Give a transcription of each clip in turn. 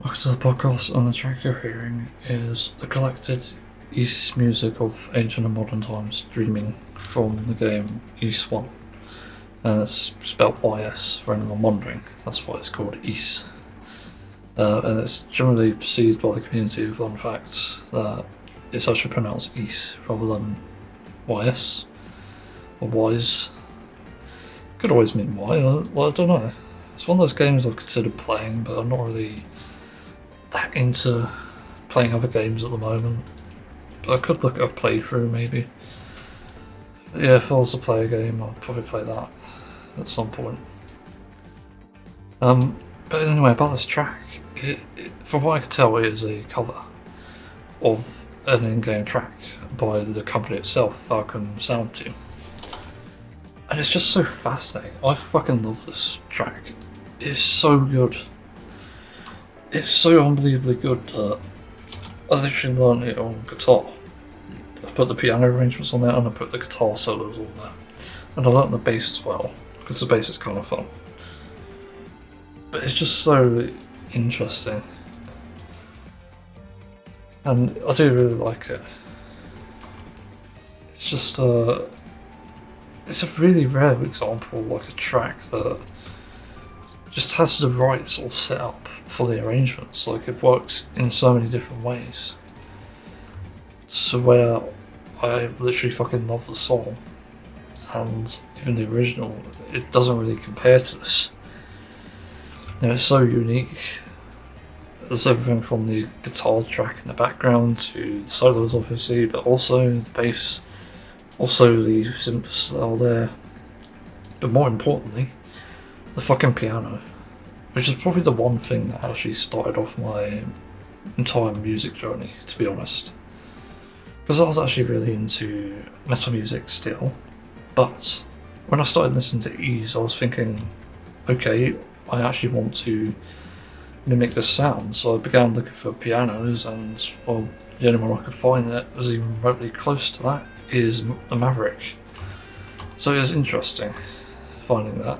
Welcome to the podcast, and the track you're hearing is the collected Ys music of ancient and modern times, dreaming from the game Ys 1. And it's spelled YS for anyone wondering, that's why it's called Ys. And it's generally perceived by the community of fun fact that it's actually pronounced Ys rather than YS or Wise. Could always mean Y, I don't know. It's one of those games I've considered playing, but I'm not really that into playing other games at the moment. But I could look at a playthrough maybe. But yeah, if I was to play a game, I'd probably play that at some point. But anyway, about this track, from what I can tell, it is a cover of an in-game track by the company itself, Falcon Sound Team. And it's just so fascinating. I fucking love this track. It's so good. It's so unbelievably good that I literally learned it on guitar. I put the piano arrangements on there and I put the guitar solos on there. And I learned the bass as well, because the bass is kind of fun. But it's just so interesting. And I do really like it. It's just it's a really rare example, like a track that just has the right sort of setup for the arrangements. Like, it works in so many different ways. So where I literally fucking love the song, and even the original, it doesn't really compare to this. You know, it's so unique. There's everything from the guitar track in the background to the solos obviously, but also the bass, also the synths that are there, but more importantly, the fucking piano, which is probably the one thing that actually started off my entire music journey, to be honest. Because I was actually really into metal music still, but when I started listening to Ys, I was thinking, okay, I actually want to mimic this sound, so I began looking for pianos, and well, the only one I could find that was even remotely close to that is the Maverick. So it was interesting finding that.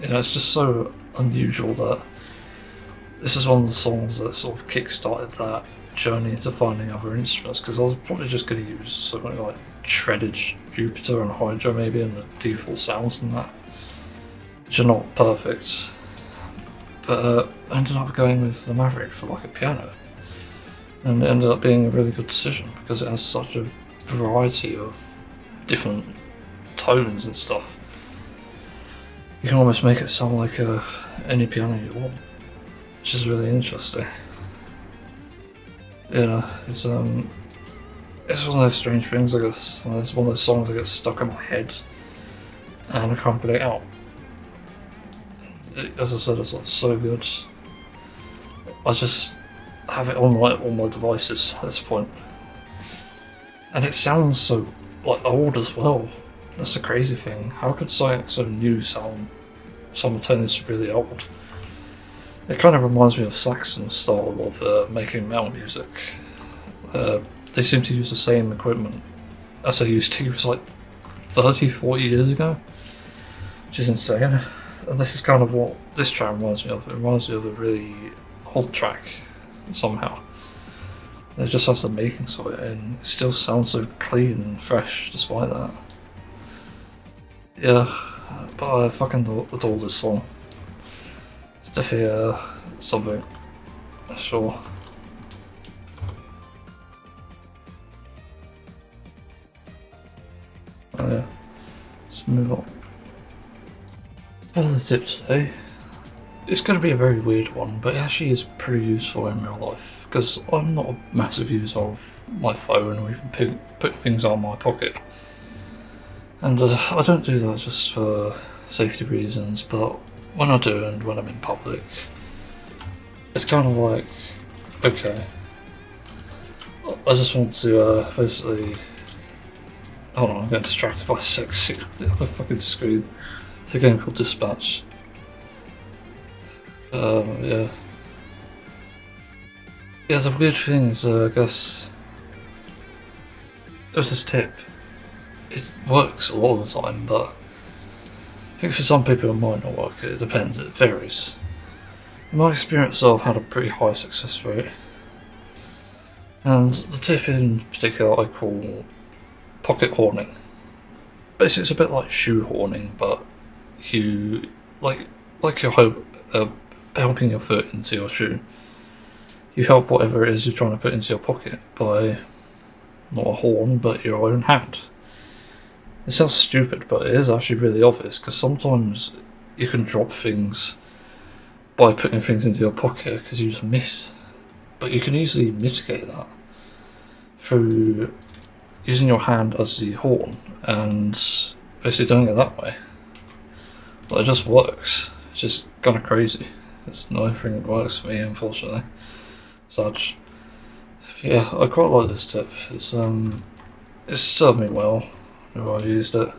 You know, it's just so unusual that this is one of the songs that sort of kick-started that journey into finding other instruments, because I was probably just going to use something like shredded Jupiter and Hydra maybe, and the default sounds and that, which are not perfect. But I ended up going with the Maverick for like a piano, and it ended up being a really good decision because it has such a variety of different tones and stuff. You can almost make it sound like any piano you want, which is really interesting. You know, it's one of those strange things, I guess. It's one of those songs that gets stuck in my head and I can't get it out. As I said, it's like so good. I just have it on like all my devices at this point, and it sounds so like old as well. That's the crazy thing. How could something so new sound simultaneously really old? It kind of reminds me of Saxon's style of making metal music. They seem to use the same equipment as they used to use like 30, 40 years ago, which is insane. And this is kind of what this track reminds me of. It reminds me of a really old track somehow. It just has the makings of it, and it still sounds so clean and fresh despite that. Yeah, but I fucking adore this song. It's definitely something, sure. Oh yeah, let's move on. For the tip today, it's going to be a very weird one, but it actually is pretty useful in real life, because I'm not a massive user of my phone or even put things on my pocket. And I don't do that just for safety reasons, but when I do and when I'm in public, it's kind of like, okay, I just want to basically, hold on, I'm getting distracted by sex the other fucking screen. It's a game called Dispatch. Yeah. Yeah, the weird thing is, I guess, there's this tip. It works a lot of the time, but I think for some people it might not work. It depends, it varies. In my experience, I've had a pretty high success rate. And the tip in particular I call pocket horning. Basically, it's a bit like shoe horning, but you like you're helping your foot into your shoe. You help whatever it is you're trying to put into your pocket by not a horn, but your own hand. It sounds stupid, but it is actually really obvious, because sometimes you can drop things by putting things into your pocket because you just miss. But you can easily mitigate that through using your hand as the horn and basically doing it that way. But it just works. It's just kind of crazy. It's not everything that works for me, unfortunately. Such. Yeah, I quite like this tip. It's served me well when I've used it.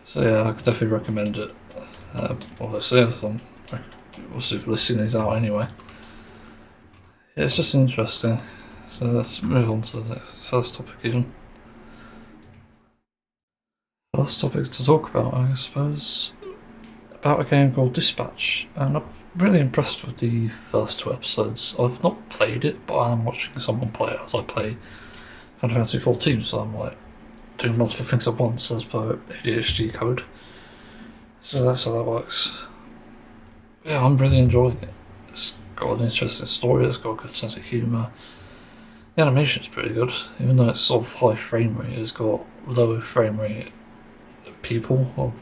So yeah, I could definitely recommend it. Obviously, if I'm listing these out anyway. Yeah, it's just interesting. So let's move on to the first topic even. First topic to talk about, I suppose, about a game called Dispatch, and I'm really impressed with the first 2 episodes. I've not played it, but I'm watching someone play it as I play Final Fantasy XIV, so I'm like doing multiple things at once as per ADHD code. So that's how that works. Yeah, I'm really enjoying it. It's got an interesting story, it's got a good sense of humour. The animation's pretty good, even though it's sort of high frame rate, it's got low frame rate people or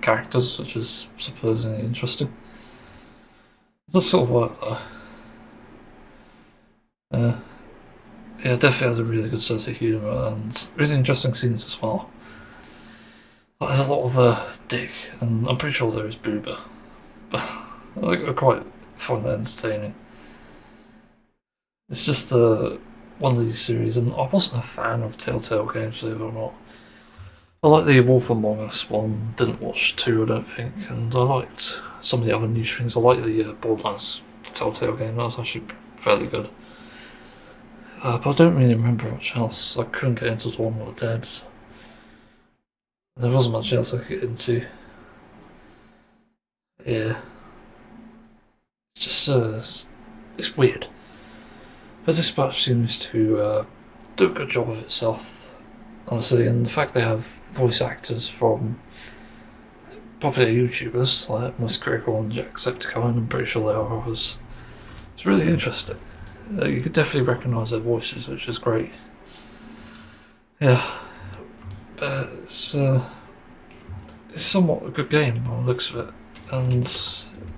characters, which is supposedly interesting. It does sort of work though. Yeah, it definitely has a really good sense of humour and really interesting scenes as well. There's a lot of dick, and I'm pretty sure there is boober, but I quite find that entertaining. It's just one of these series, and I wasn't a fan of Telltale games, believe it or not. I like the Wolf Among Us one, didn't watch 2 I don't think, and I liked some of the other niche things. I like the Borderlands Telltale game, that was actually fairly good. But I don't really remember much else. I couldn't get into Dawn of the Dead. There wasn't much else I could get into. Yeah. It's just, it's weird. But Dispatch seems to do a good job of itself, honestly, and the fact they have voice actors from popular YouTubers like Most Critical and Jacksepticeye, I'm pretty sure there are others. It's really interesting. You could definitely recognise their voices, which is great. Yeah, but it's somewhat a good game by the looks of it, and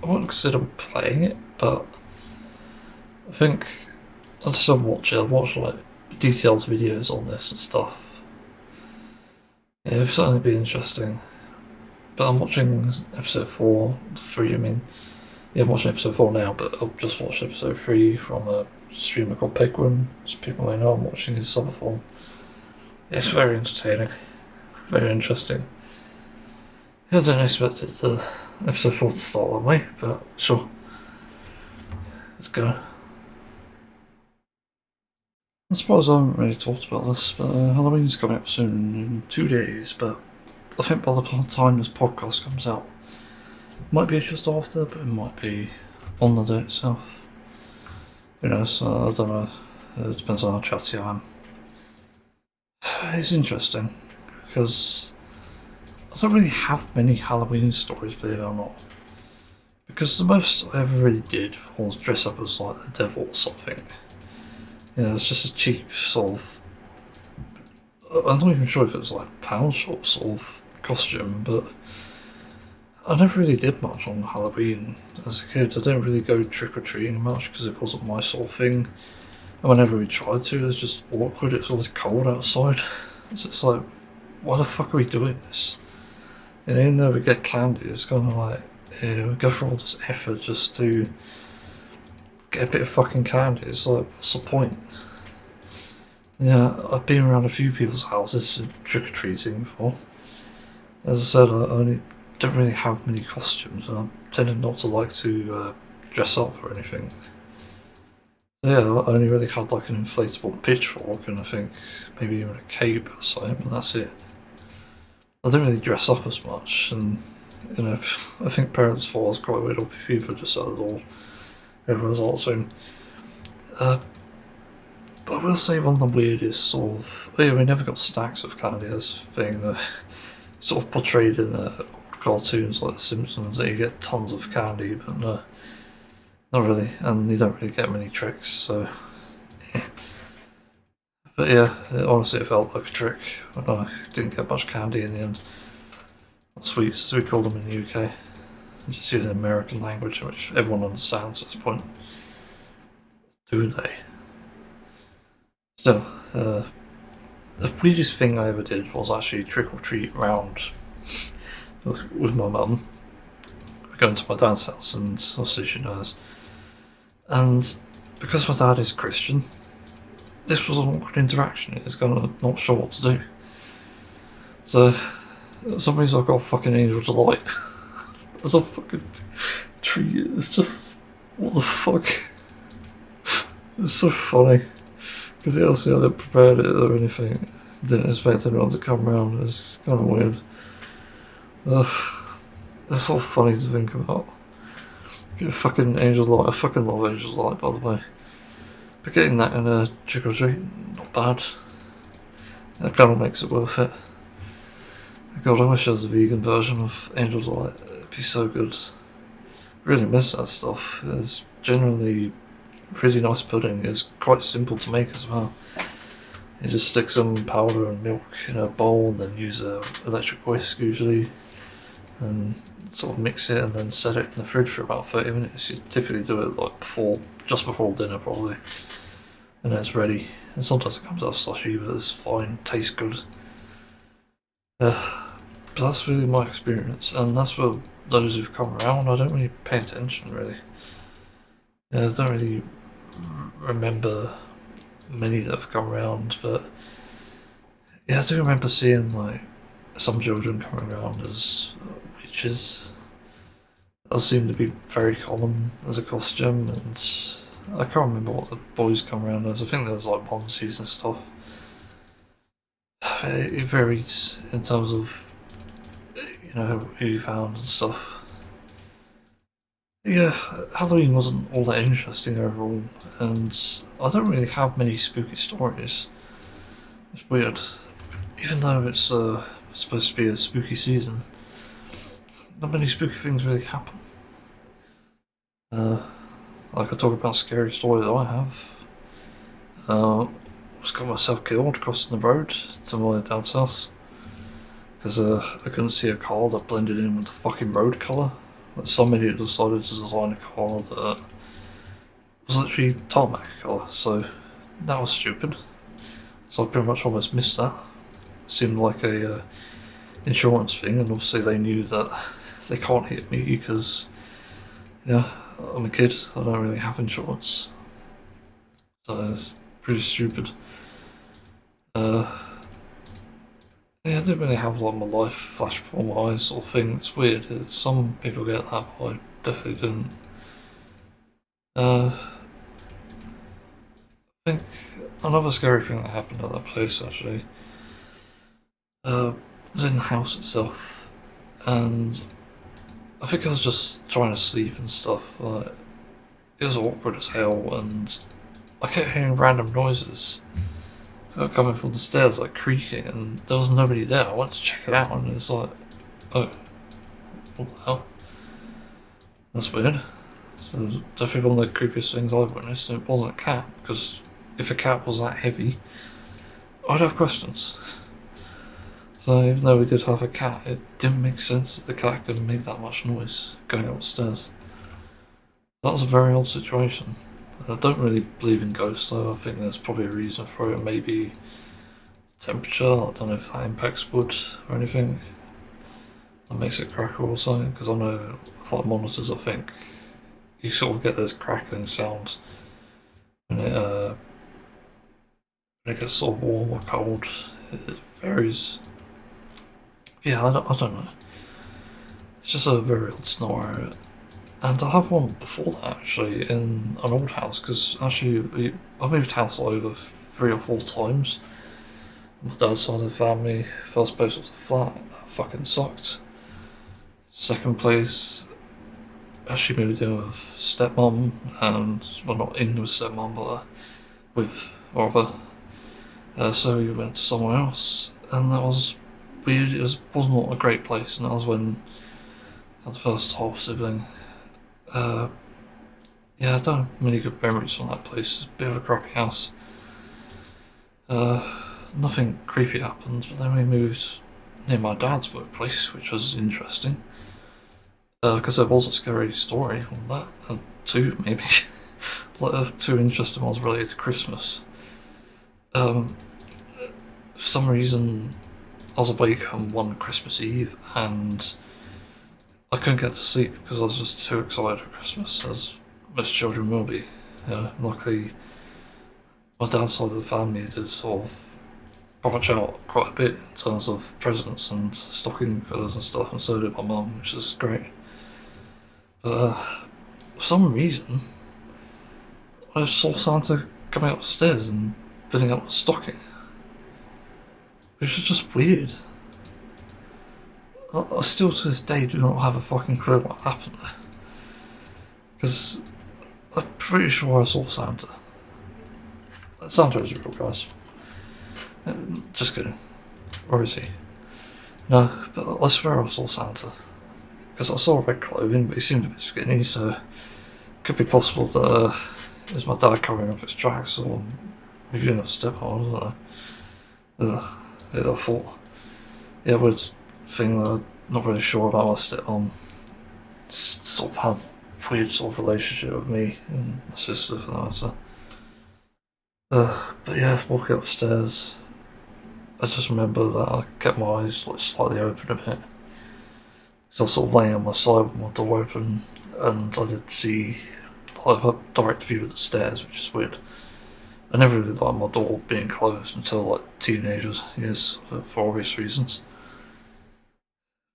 I wouldn't consider playing it, but I think I'll still watch it. I'll watch like detailed videos on this and stuff. Yeah, it'll certainly be interesting. But I'm watching episode 3, I mean. Yeah, I'm watching episode 4 now, but I'll just watch episode 3 from a streamer called Penguin. As people may know, I'm watching his summer form. Yeah, it's very entertaining. Very interesting. I didn't expect episode 4 to start that way, but sure. Let's go. I suppose I haven't really talked about this, but Halloween's coming up soon in 2 days, but I think by the time this podcast comes out, it might be just after, but it might be on the day itself. Who knows, I don't know, it depends on how chatty I am. It's interesting, because I don't really have many Halloween stories, believe it or not. Because the most I ever really did was dress up as like the devil or something. Yeah, it's just a cheap sort of, I'm not even sure if it was like a pound shop sort of costume, but I never really did much on Halloween as a kid. I didn't really go trick-or-treating much because it wasn't my sort of thing. And whenever we tried to, it was just awkward. It's always cold outside. So it's like, why the fuck are we doing this? And even though we get candy, it's kind of like, yeah, we go through all this effort just to get a bit of fucking candy. It's like, what's the point? Yeah, I've been around a few people's houses for trick-or-treating before. As I said, I don't really have many costumes, and I tended not to like to dress up or anything. So yeah, I only really had like an inflatable pitchfork and I think maybe even a cape or something, and that's it. I didn't really dress up as much, and You know, I think parents thought I was quite weird, or people just at the door. Everyone's answering. But I will say one of the weirdest sort of... Yeah, we never got stacks of candy as being sort of portrayed in cartoons like The Simpsons, that you get tons of candy, but no, not really, and you don't really get many tricks, so yeah. But yeah, honestly it felt like a trick, but I didn't get much candy in the end. Sweets, as we call them in the UK. Just using American language, which everyone understands at this point. Do they? Still, the weirdest thing I ever did was actually trick or treat round with my mum. We're going to my dad's house, and obviously she knows. And because my dad is Christian, this was an awkward interaction. He was kind of not sure what to do. So, for some reason I've got a fucking angel delight. There's a fucking tree. It's just, what the fuck? It's so funny. Because obviously I didn't prepare it or anything. Didn't expect anyone to come around. It's kind of weird. It's so funny to think about. Get a fucking angel's light. I fucking love angel's light, by the way. But getting that in a trick or treat, not bad. That kind of makes it worth it. God, I wish there was a vegan version of angel's light. It'd be so good. Really miss that stuff. It's generally really nice pudding. It's quite simple to make as well. You just stick some powder and milk in a bowl and then use a electric whisk usually, and sort of mix it and then set it in the fridge for about 30 minutes. You typically do it like just before dinner probably, and then it's ready. And sometimes it comes out slushy, but it's fine, tastes good. But that's really my experience, and that's for those who've come around. I don't really pay attention really. I don't really remember many that have come around, but yeah, I do remember seeing like some children coming around as witches. That seemed to be very common as a costume, and I can't remember what the boys come around as. I think there was like onesies and stuff. It varied in terms of, you know, who you found and stuff. Yeah, Halloween wasn't all that interesting overall, and I don't really have many spooky stories. It's weird. Even though it's supposed to be a spooky season, not many spooky things really happen. I could talk about a scary story that I have. I just got myself killed crossing the road to my dad's house because I couldn't see a car that blended in with the fucking road colour. Like some idiot decided to design a car that was literally tarmac colour, so that was stupid. So I pretty much almost missed that. It seemed like a insurance thing, and obviously they knew that they can't hit me because, yeah, I'm a kid, I don't really have insurance. So it's pretty stupid. Yeah, I didn't really have like my life flash before my eyes sort of thing. It's weird. Some people get that, but I definitely didn't. I think another scary thing that happened at that place actually was in the house itself, and I think I was just trying to sleep and stuff. Like, it was awkward as hell, and I kept hearing random noises coming from the stairs, like creaking, and there was nobody there. I went to check it out, and it was like, oh, what the hell? That's weird. So it's definitely one of the creepiest things I've witnessed, and it wasn't a cat, because if a cat was that heavy, I'd have questions. So even though we did have a cat, it didn't make sense that the cat could make that much noise going upstairs. That was a very odd situation. I don't really believe in ghosts though. I think there's probably a reason for it. Maybe temperature. I don't know if that impacts wood or anything. That makes it crackle or something. Because I know like monitors, I think you sort of get this crackling sound when it gets sort of warm or cold. It varies. Yeah, I don't know. It's just a very odd scenario. And I have one before that actually in an old house, because actually I moved house over 3 or 4 times. My dad's side of the family, first place was a flat, that fucking sucked. Second place, actually moved in with stepmom, and well, not in with stepmom, but with rather. So we went to somewhere else, and that was weird. Was not a great place, and that was when I had the first half sibling. Uh, yeah, I don't have many good memories from that place. It's a bit of a crappy house. Nothing creepy happened, but then we moved near my dad's workplace, which was interesting. Because there was a scary story on that, two maybe, like two interesting ones related to Christmas. For some reason, I was awake on one Christmas Eve and I couldn't get to sleep because I was just too excited for Christmas, as most children will be. Luckily, my dad's side of the family did sort of branch out quite a bit in terms of presents and stocking fillers and stuff, and so did my mum, which is great. But for some reason, I saw Santa coming up the stairs and filling up the stocking, which is just weird. I still to this day do not have a fucking clue what happened there. Because I'm pretty sure I saw Santa. Santa is real, guys. Just kidding. Or is he? No, but I swear I saw Santa. Because I saw red clothing, but he seemed a bit skinny, so it could be possible that it's my dad covering up his tracks, or maybe in a step on, I don't know. Yeah, I thought. Yeah, weird thing that I'm not really sure about my stepmom. Sort of had a weird sort of relationship with me and my sister for that matter. But yeah, walking upstairs, I just remember that I kept my eyes like slightly open a bit. So I was sort of laying on my side with my door open, and I did see like a direct view of the stairs, which is weird. I never really liked my door being closed until like teenagers years, for obvious reasons.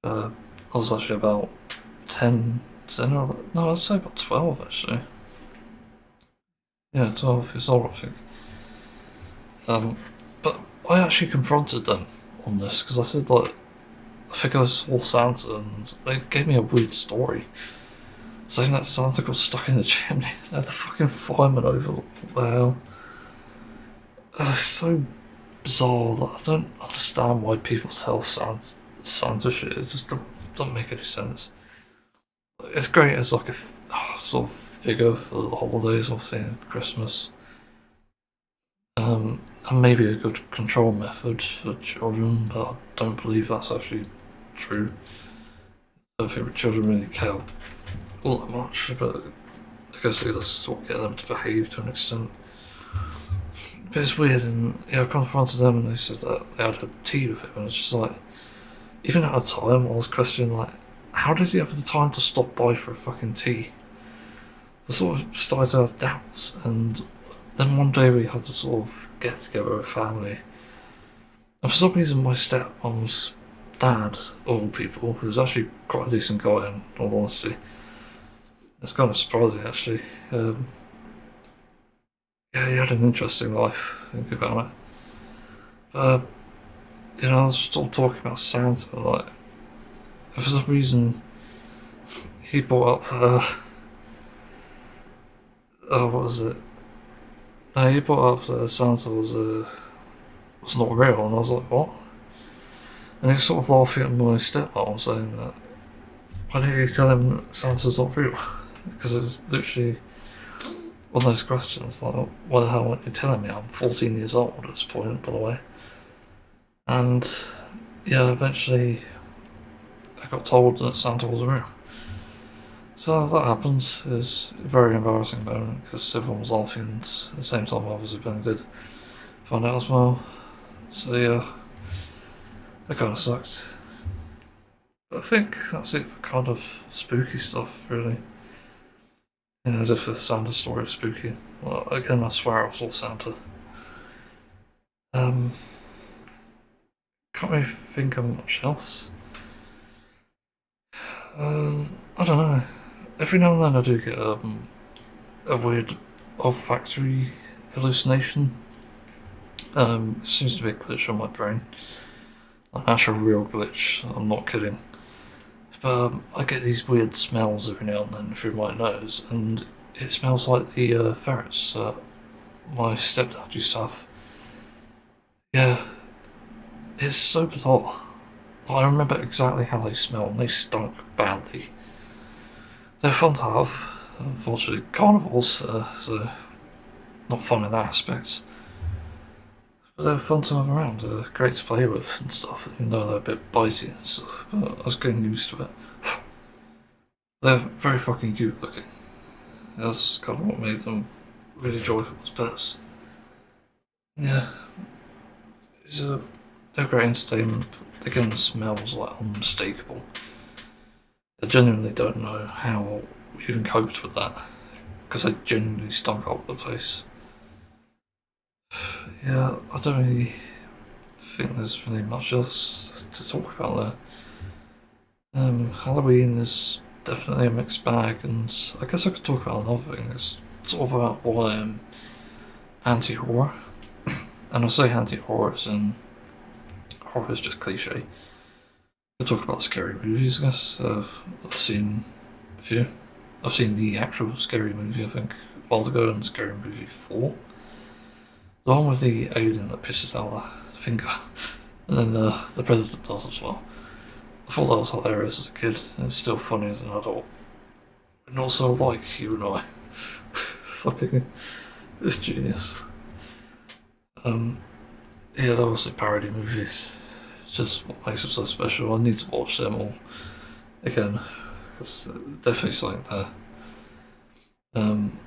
I was actually about 10 or no, I'd say about 12 actually. Yeah, 12 years old, I think. But I actually confronted them on this because I said, like, I think I saw Santa and they gave me a weird story saying that Santa got stuck in the chimney. They had the fucking fireman over. What the hell? It's so bizarre that I don't understand why people tell Santa shit. It just don't make any sense. It's great as like a sort of figure for the holidays, obviously, and Christmas. And maybe a good control method for children, but I don't believe that's actually true. I don't think children really care all that much, but I guess they just sort of get them to behave to an extent. But it's weird, and I confronted them and they said that they had a tea with him, and it's just like, even at the time I was questioning, like, how does he have the time to stop by for a fucking tea? I sort of started to have doubts, and then one day we had to sort of get together as a family. And for some reason my stepmom's dad, of all people, who was actually quite a decent guy in all honesty. It's kind of surprising actually. Yeah, he had an interesting life, think about it. But, I was still talking about Santa, like, for some reason he brought up, what was it? No, he brought up that Santa was not real, and I was like, what? And he's sort of laughing at my stepmom, saying that, why don't you tell him that Santa's not real? Because it's literally one of those questions, like, why the hell aren't you telling me? I'm 14 years old at this point, by the way. And, yeah, eventually I got told that Santa wasn't real. So that happens. It's a very embarrassing moment because everyone was laughing, and at the same time obviously Ben did find out as well. So yeah, that kind of sucked. But I think that's it for kind of spooky stuff, really. As if the Santa story was spooky. Well, again, I swear I saw Santa. Can't really think of much else. I don't know. Every now and then I do get a weird olfactory hallucination. It seems to be a glitch on my brain. An actual real glitch, I'm not kidding. But I get these weird smells every now and then through my nose, and it smells like the ferrets my stepdad used to have. Yeah, it's so bizarre. I remember exactly how they smelled, and they stunk badly. They're fun to have. Unfortunately, carnivores, so not fun in that aspect. But they're fun to have around, great to play with and stuff, even though they're a bit bitey and stuff, but I was getting used to it. They're very fucking cute looking. That's kind of what made them really joyful as pets. Yeah, it's a, they're great entertainment, but again, the smells like unmistakable. I genuinely don't know how we even coped with that, because I genuinely stunk up the place. Yeah, I don't really think there's really much else to talk about there. Halloween is definitely a mixed bag, and I guess I could talk about another thing. It's sort of about why I'm anti-horror, and I say anti-horror as in horror is just cliche. I could talk about scary movies, I guess. I've seen a few. I've seen the actual scary movie, I think, a while ago, and Scary Movie 4. The one with the alien that pisses out the finger, and then the president does as well. I thought that was hilarious as a kid, and it's still funny as an adult. And also, like you and I, fucking, it's genius. Yeah, they're also parody movies. It's just what makes them so special. I need to watch them all again, because definitely something there. Um,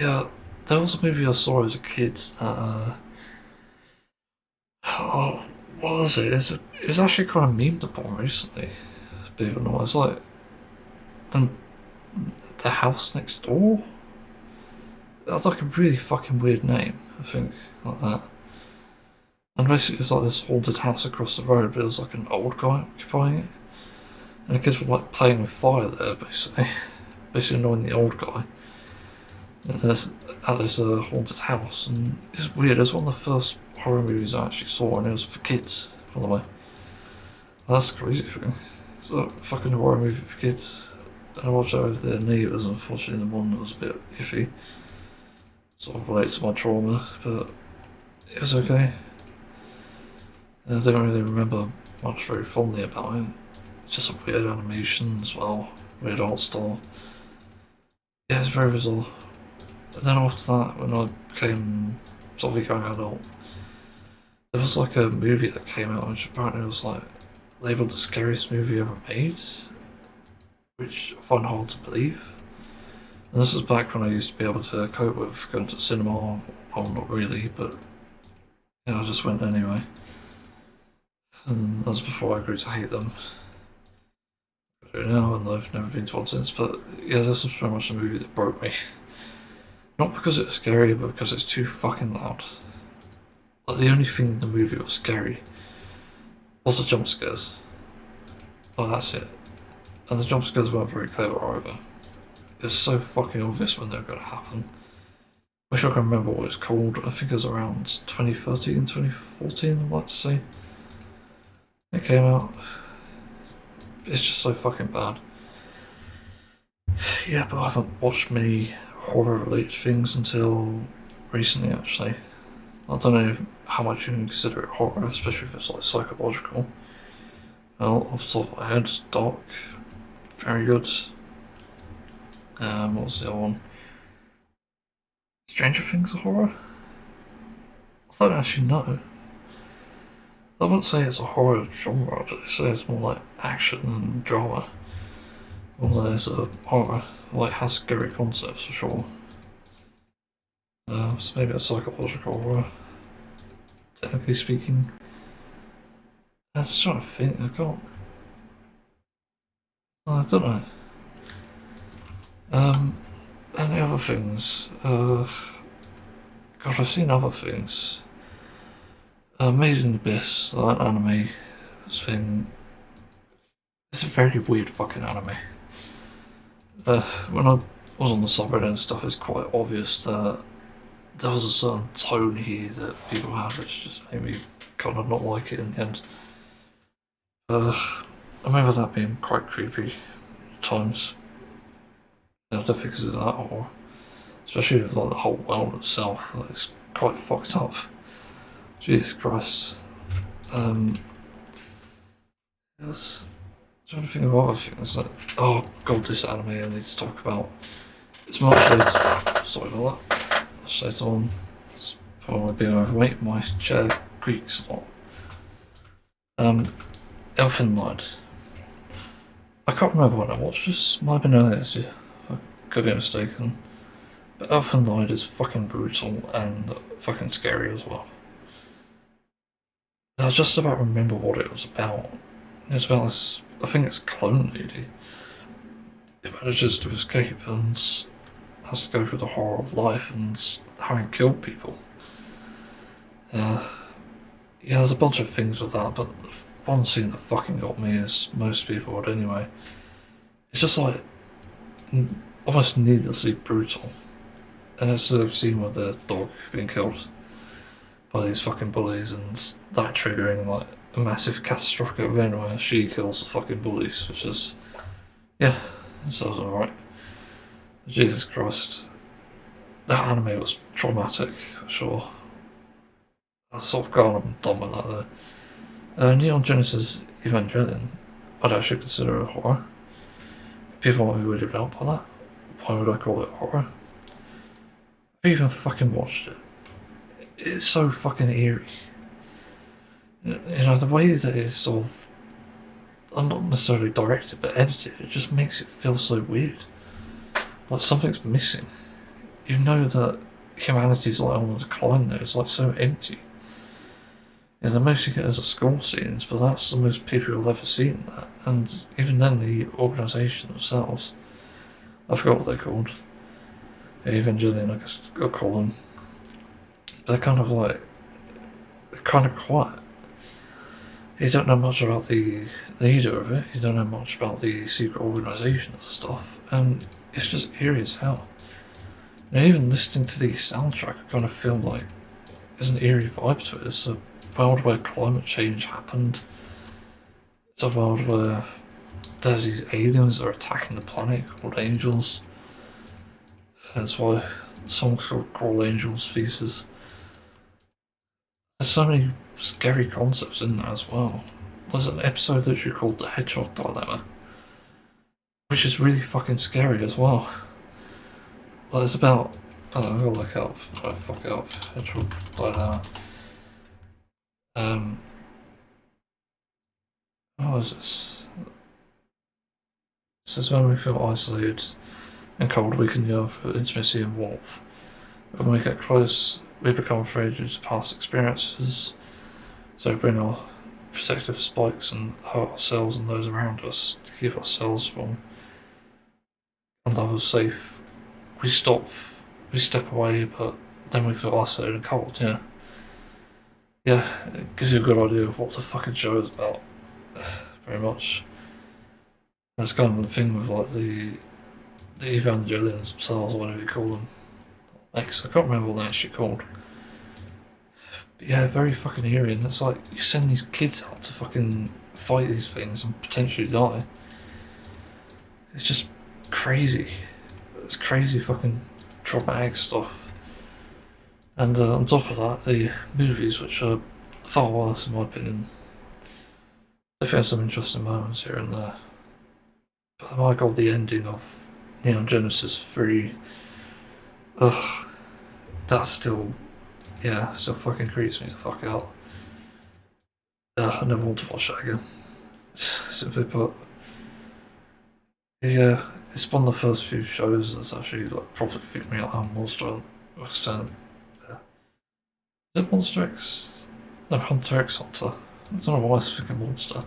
yeah, there was a movie I saw as a kid that, oh, what was it? It's actually kind of memed upon recently, believe it or not. It's like the, the house next door. That's like a really fucking weird name, I think, like that. And basically, it's like this haunted house across the road, but it was like an old guy occupying it. And the kids were like playing with fire there, basically. Basically annoying the old guy. And at this haunted house. And it's weird, it was one of the first horror movies I actually saw, and it was for kids, by the way. That's the crazy thing. It's a fucking horror movie for kids. And I watched that with their neighbours, unfortunately, the one that was a bit iffy. Sort of related to my trauma, but it was okay. And I don't really remember much very fondly about it. It's just a weird animation as well, weird art style. Yeah, it's very bizarre. And then after that, when I became sort of a young adult, there was like a movie that came out which apparently was like labelled the scariest movie ever made, which I find hard to believe. And this is back when I used to be able to cope with going to the cinema. Well, not really, but you know, I just went anyway. And that was before I grew to hate them. I do now, and I've never been to one since. But yeah, this was pretty much a movie that broke me. Not because it's scary, but because it's too fucking loud. Like, the only thing in the movie that was scary was the jump scares. Oh, that's it. And the jump scares weren't very clever either. It was so fucking obvious when they were going to happen. I wish I can remember what it's called. I think it was around 2013, 2014, I'd like to say. It came out. It's just so fucking bad. Yeah, but I haven't watched many horror related things until recently, actually. I don't know how much you can consider it horror, especially if it's like psychological. Well, off the top of my head, Dark, very good. What was the other one? Stranger Things a horror? I don't actually know. I wouldn't say it's a horror genre, but they say it's more like action and drama. Although there's a horror, like has scary concepts for sure. So maybe a psychological horror, technically speaking. I'm just trying to think, I can't. I don't know. Any other things? God, I've seen other things. Made in Abyss, that anime, has been. It's a very weird fucking anime. When I was on the subreddit and stuff, it's quite obvious that there was a certain tone here that people had, which just made me kind of not like it in the end. I remember that being quite creepy at times. You know, the fix of that, or especially with like the whole world itself, like, it's quite fucked up. Jesus Christ. Yes. Trying to think of other things that. Oh god, this anime I need to talk about. It's much later. Sorry about that. Much later on. It's probably being overweight. My chair creaks a lot. Elfin Light. I can't remember when I watched this. Might have been earlier this year. I could be mistaken. But Elfin Light is fucking brutal and fucking scary as well. I just about remember what it was about. It's about this. I think it's clone lady. It manages to escape and has to go through the horror of life and having killed people. Yeah, there's a bunch of things with that, but one scene that fucking got me, as most people would anyway, it's just like almost needlessly brutal. And it's a scene with the dog being killed by these fucking bullies and that triggering like a massive catastrophic event where she kills the fucking bullies, which is, yeah, it sounds alright. Jesus Christ. That anime was traumatic, for sure. I sort of gone and done with that though. Neon Genesis Evangelion, I'd actually consider it horror. People might be weirded out by that. Why would I call it horror? I've even fucking watched it. It's so fucking eerie. You know, the way that it's sort of, I'm not necessarily directed, but edited, it just makes it feel so weird. Like something's missing. You know that humanity's like on a decline there, it's like so empty. Yeah, the most you get is the school scenes, but that's the most people you'll ever see in that. And even then, the organisation themselves, I forgot what they're called. Yeah, Evangelion, I guess I'll call them. They're kind of like, they're kind of quiet. You don't know much about the leader of it, you don't know much about the secret organisation and stuff, and it's just eerie as hell. And even listening to the soundtrack, I kind of feel like there's an eerie vibe to it. It's a world where climate change happened. It's a world where there's these aliens that are attacking the planet called angels. That's why the song's called Crawl Angels Feces. There's so many scary concepts in there as well. There's an episode literally called The Hedgehog Dilemma, which is really fucking scary as well. Like, it's about, I don't know, I'll look it up. I'll fuck it up. Hedgehog Dilemma. What is this? This is when we feel isolated and cold, we can yearn for intimacy and warmth. When we get close, we become afraid due to past experiences, so we bring our protective spikes and hurt ourselves and those around us to keep ourselves warm and others safe. We step away, but then we feel isolated and cold, yeah. Yeah, it gives you a good idea of what the fucking show is about, very much. That's kind of the thing with like the Evangelions themselves, or whatever you call them. I can't remember what they're actually called. But yeah, very fucking eerie, and it's like you send these kids out to fucking fight these things and potentially die. It's just crazy. It's crazy fucking traumatic stuff. And on top of that, the movies, which are far worse in my opinion. They have some interesting moments here and there. But oh my god, the ending of Neon Genesis 3, ugh, that still fucking creeps me the fuck out. I never want to watch that again. Simply put. Yeah, it's one of the first few shows that's actually like properly freaked me out how Monster extent. Is it Monster X? No, Hunter x Hunter. I don't know why I was thinking Monster.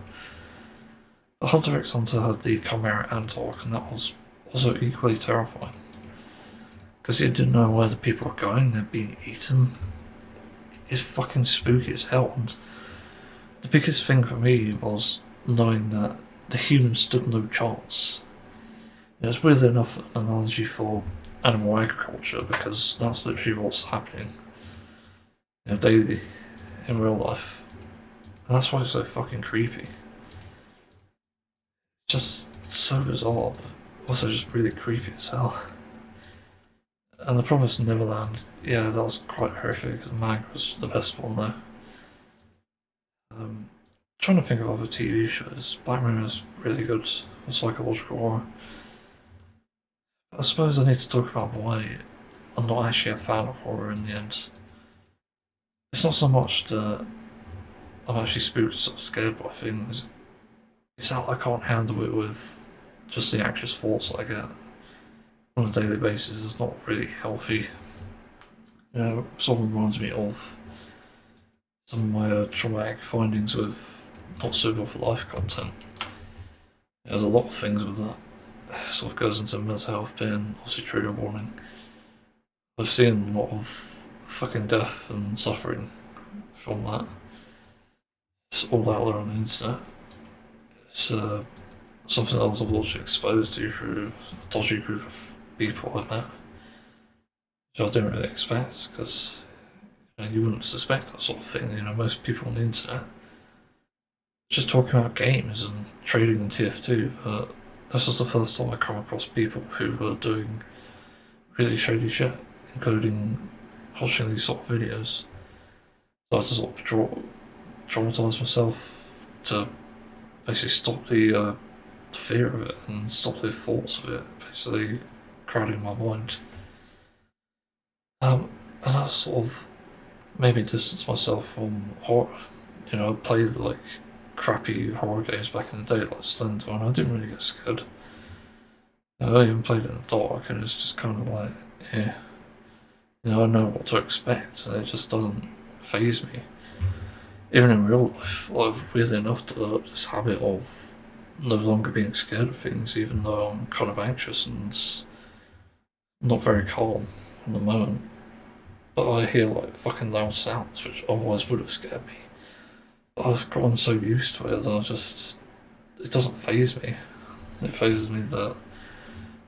But Hunter x Hunter had the Chimera Antark, and that was also equally terrifying. Because you didn't know where the people were going, they're being eaten. It's fucking spooky as hell. And the biggest thing for me was knowing that the humans stood no chance. It's weird enough an analogy for animal agriculture, because that's literally what's happening daily in real life. And that's why it's so fucking creepy. just so bizarre, but also just really creepy as hell. And The Promised Neverland, yeah, that was quite horrific. The manga was the best one though. Trying to think of other TV shows. Black Mirror is really good for psychological horror. I suppose I need to talk about why I'm not actually a fan of horror in the end. It's not so much that I'm actually spooked or scared by things, it's that I can't handle it with just the anxious thoughts that I get on a daily basis. Is not really healthy. You know, sort of reminds me of some of my traumatic findings with not suitable for life content. There's a lot of things with that. Sort of goes into mental health being obviously trigger warning. I've seen a lot of fucking death and suffering from that. It's all out there on the internet. It's something else I've also exposed to through a dodgy group of people I met, which I didn't really expect because you wouldn't suspect that sort of thing. You know, most people on the internet just talking about games and trading in TF2, but this was the first time I come across people who were doing really shady shit, including watching these sort of videos. So I had to sort of traumatise myself to basically stop the fear of it and stop the thoughts of it, basically crowding my mind. And that sort of made me distance myself from horror. You know, I played like crappy horror games back in the day, like Slender, and I didn't really get scared. I even played it in the dark, and it's just kind of like, yeah, you know, I know what to expect, and it just doesn't faze me. Even in real life, I've weirdly enough developed this habit of no longer being scared of things, even though I'm kind of anxious and not very calm in the moment. But I hear like fucking loud sounds, which otherwise would have scared me. But I've gotten so used to it that it doesn't faze me. It fazes me that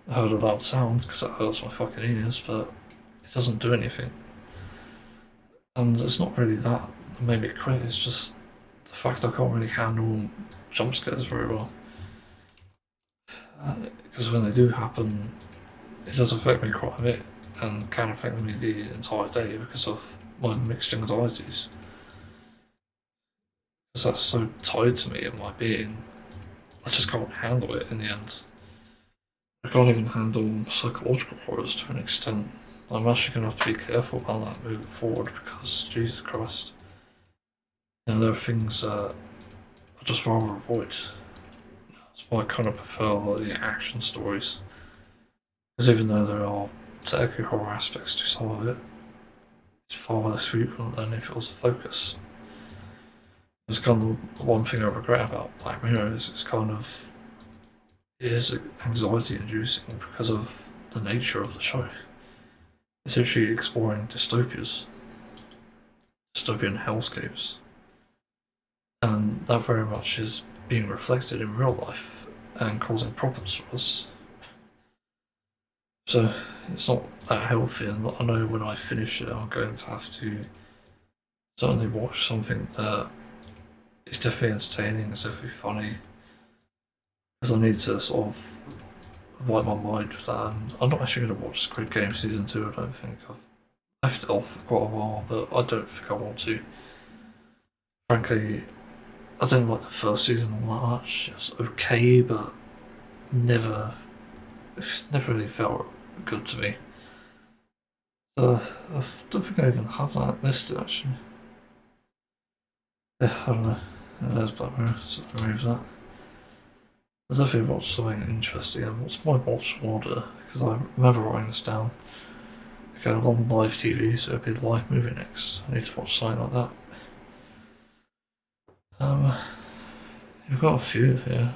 I heard a loud sound because it hurts my fucking ears, but it doesn't do anything. And it's not really that made me quit, it's just the fact I can't really handle jump scares very well. Because when they do happen, it does affect me quite a bit and can affect me the entire day because of my mixed anxieties. Because that's so tied to me and my being, I just can't handle it in the end. I can't even handle psychological horrors to an extent. I'm actually going to have to be careful about that moving forward because, Jesus Christ, you know, there are things that I just rather avoid. That's why I kind of prefer like, the action stories. Because even though there are technically horror aspects to some of it, it's far less frequent than if it was a focus. It's kind of the one thing I regret about Black Mirror is it is anxiety inducing because of the nature of the show. It's actually exploring dystopias, dystopian hellscapes, and that very much is being reflected in real life and causing problems for us. So it's not that healthy, and I know when I finish it, I'm going to have to certainly watch something that is definitely entertaining, it's definitely funny, because I need to sort of wipe my mind with that. And I'm not actually going to watch Squid Game season 2. I don't think I've left it off for quite a while, but I don't think I want to. Frankly, I didn't like the first season all that much. It was okay, but never really felt good to me. So I don't think I even have that listed actually. Yeah, I don't know. There's Black Mirror, so remove that. I'll definitely watch something interesting. And what's my watch order? Because I remember writing this down. Okay, long live TV, so it'll be a live movie next. I need to watch something like that. You've got a few here.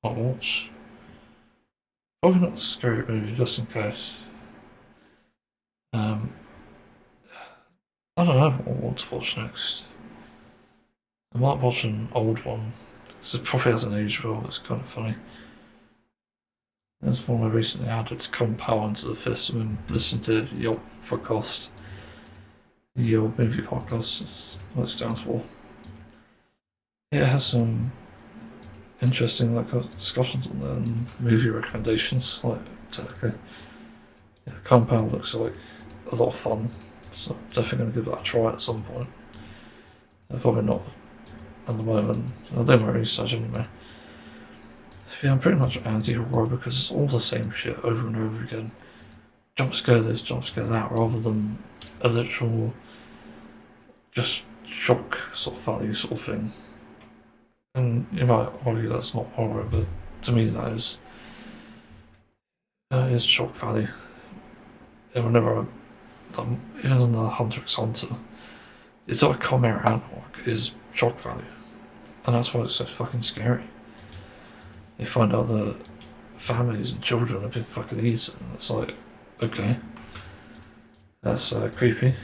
I'll watch. Probably not a scary movie, just in case. I don't know what I want to watch next. I might watch an old one, because it probably hasn't aged well, it's kind of funny. There's one I recently added, Come Power into the Fist, and listen to your podcast. Your movie podcast is what it stands for. it has some interesting like discussions on there and movie recommendations. Like technically, yeah, Compound looks like a lot of fun, so definitely going to give that a try at some point. Probably not at the moment. I'll do my research anyway. Yeah, I'm pretty much anti-horror because it's all the same shit over and over again. Jump scare this, jump scare that, rather than a literal just shock sort of value sort of thing. And you might argue that's not horror, but to me that is shock value. And whenever even in the Hunter x Hunter, the entire Chimera Ant arc is shock value, and that's why it's so fucking scary. You find out that families and children have been fucking eaten. It's like, okay, that's creepy.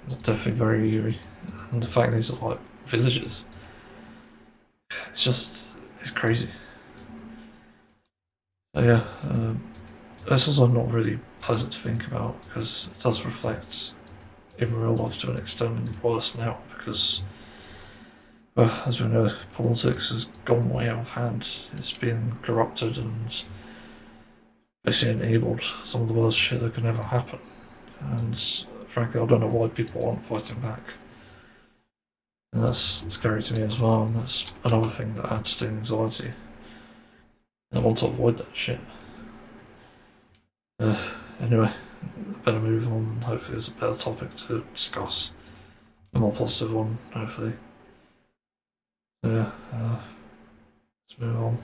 It's definitely very eerie, and the fact these are like villages, it's crazy. So yeah, it's also not really pleasant to think about because it does reflect in real life to an extent and worse now because, well, as we know, politics has gone way out of hand. It's been corrupted and basically enabled some of the worst shit that could ever happen. And frankly, I don't know why people aren't fighting back. And that's scary to me as well, and that's another thing that adds to anxiety. I want to avoid that shit. Anyway, I better move on and hopefully there's a better topic to discuss. A more positive one, hopefully. So yeah, let's move on.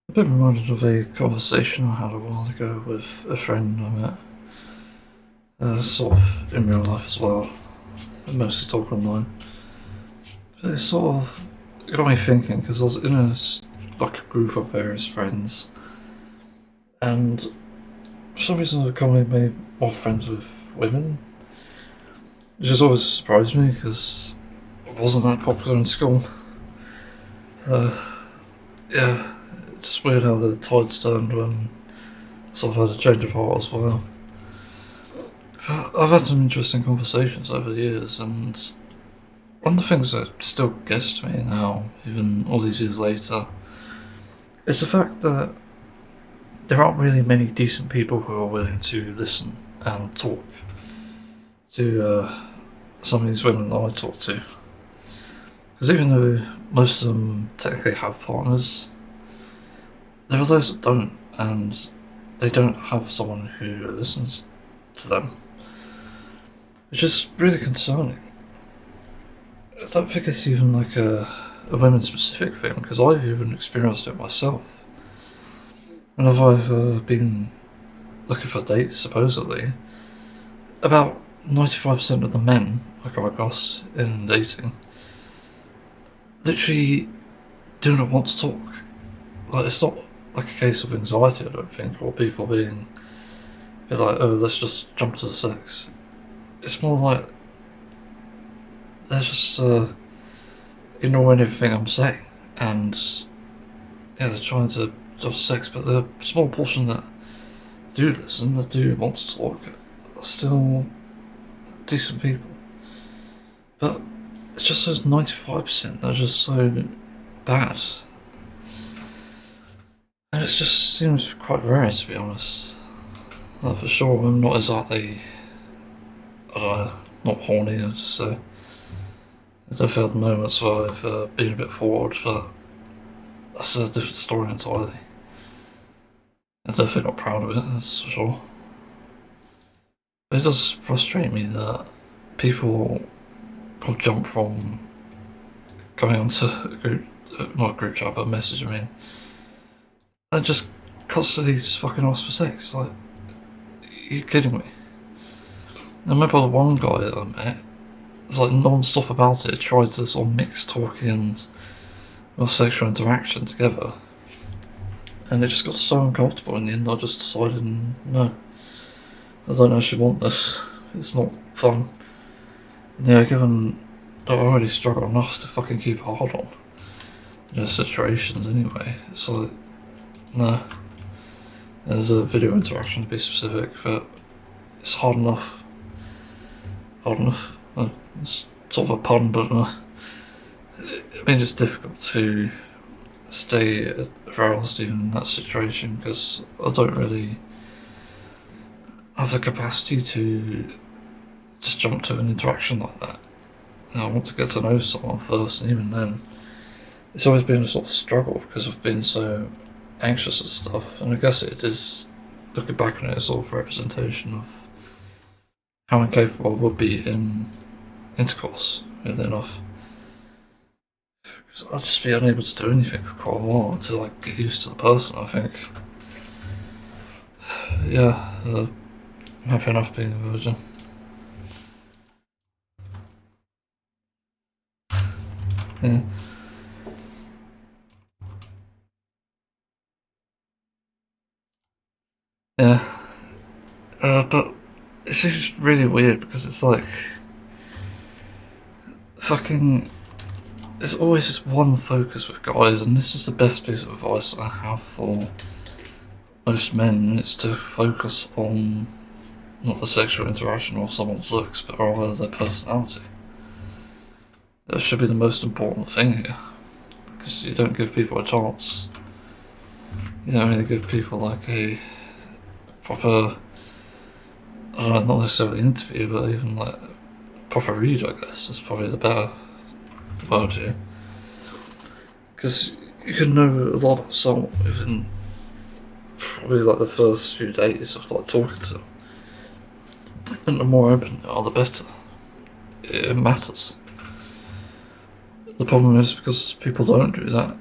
I've been reminded of a conversation I had a while ago with a friend I met. Sort of in real life as well. I mostly talk online. But it sort of got me thinking because I was in a group of various friends, and for some reason I've become made more friends with women, which has always surprised me because I wasn't that popular in school. Yeah, it's just weird how the tides turned when I sort of had a change of heart as well. But I've had some interesting conversations over the years, and one of the things that still gets to me now, even all these years later, is the fact that there aren't really many decent people who are willing to listen and talk to some of these women that I talk to. Because even though most of them technically have partners, there are those that don't, and they don't have someone who listens to them, which is really concerning. I don't think it's even like a women-specific thing, because I've even experienced it myself. Whenever I've been looking for dates, supposedly, about 95% of the men I come across in dating literally do not want to talk. Like, it's not like a case of anxiety, I don't think, or people being a bit like, oh, let's just jump to the sex. It's more like they're just ignoring everything I'm saying, and yeah, they're trying to just sex, but the small portion that do listen, that do want to talk, are still decent people. But it's just those 95% that are just so bad. And it just seems quite rare, to be honest. Like, for sure, I'm not exactly, I don't know, not horny, I'd just say. I've definitely had moments where I've been a bit forward, but that's a different story entirely. I'm definitely not proud of it, that's for sure. But it does frustrate me that people will jump from going onto a group, not a group chat, but a message, I mean, and just constantly just fucking ask for sex. Like, are you kidding me? I remember the one guy that I met was like non-stop about it, tried to sort of mix talking and sexual interaction together, and it just got so uncomfortable in the end I just decided, no, I don't actually want this, it's not fun. And yeah, given that I already struggle enough to fucking keep hard on, situations anyway, it's like, no. There's a video interaction to be specific, but it's hard enough. It's sort of a pun, but I mean, it's difficult to stay aroused even in that situation because I don't really have the capacity to just jump to an interaction like that. I want to get to know someone first, and even then, it's always been a sort of struggle because I've been so anxious and stuff. And I guess it is, looking back on it, a sort of representation of how incapable I would be in intercourse, weirdly enough. I'd just be unable to do anything for quite a while until I get used to the person, I think. Yeah, I'm happy enough being a virgin. Yeah. Yeah. But it's just really weird because it's like fucking. There's always just one focus with guys, and this is the best piece of advice I have for most men, and it's to focus on not the sexual interaction or someone's looks, but rather their personality. That should be the most important thing here, because you don't give people a chance. You don't really give people like a proper, I don't know, not necessarily interview, but even like a proper read, I guess, is probably the better word here. Because you can know a lot about someone within probably like the first few days of like talking to them. And the more open they are, the better. It matters. The problem is because people don't do that,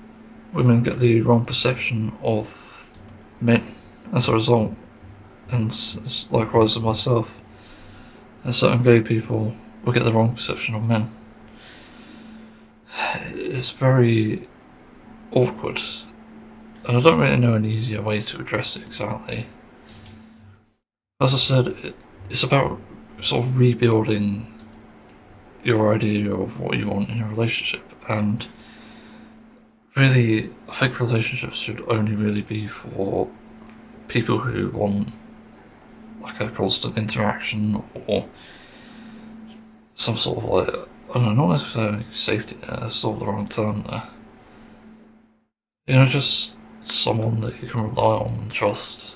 women get the wrong perception of men as a result. And it's likewise with myself. And certain gay people will get the wrong perception of men. It's very awkward, and I don't really know an easier way to address it exactly. As I said, it's about sort of rebuilding your idea of what you want in a relationship, and really, I think relationships should only really be for people who want like a constant interaction or some sort of like, I don't know, not necessarily safety net, that's sort of the wrong term there. You know, just someone that you can rely on and trust,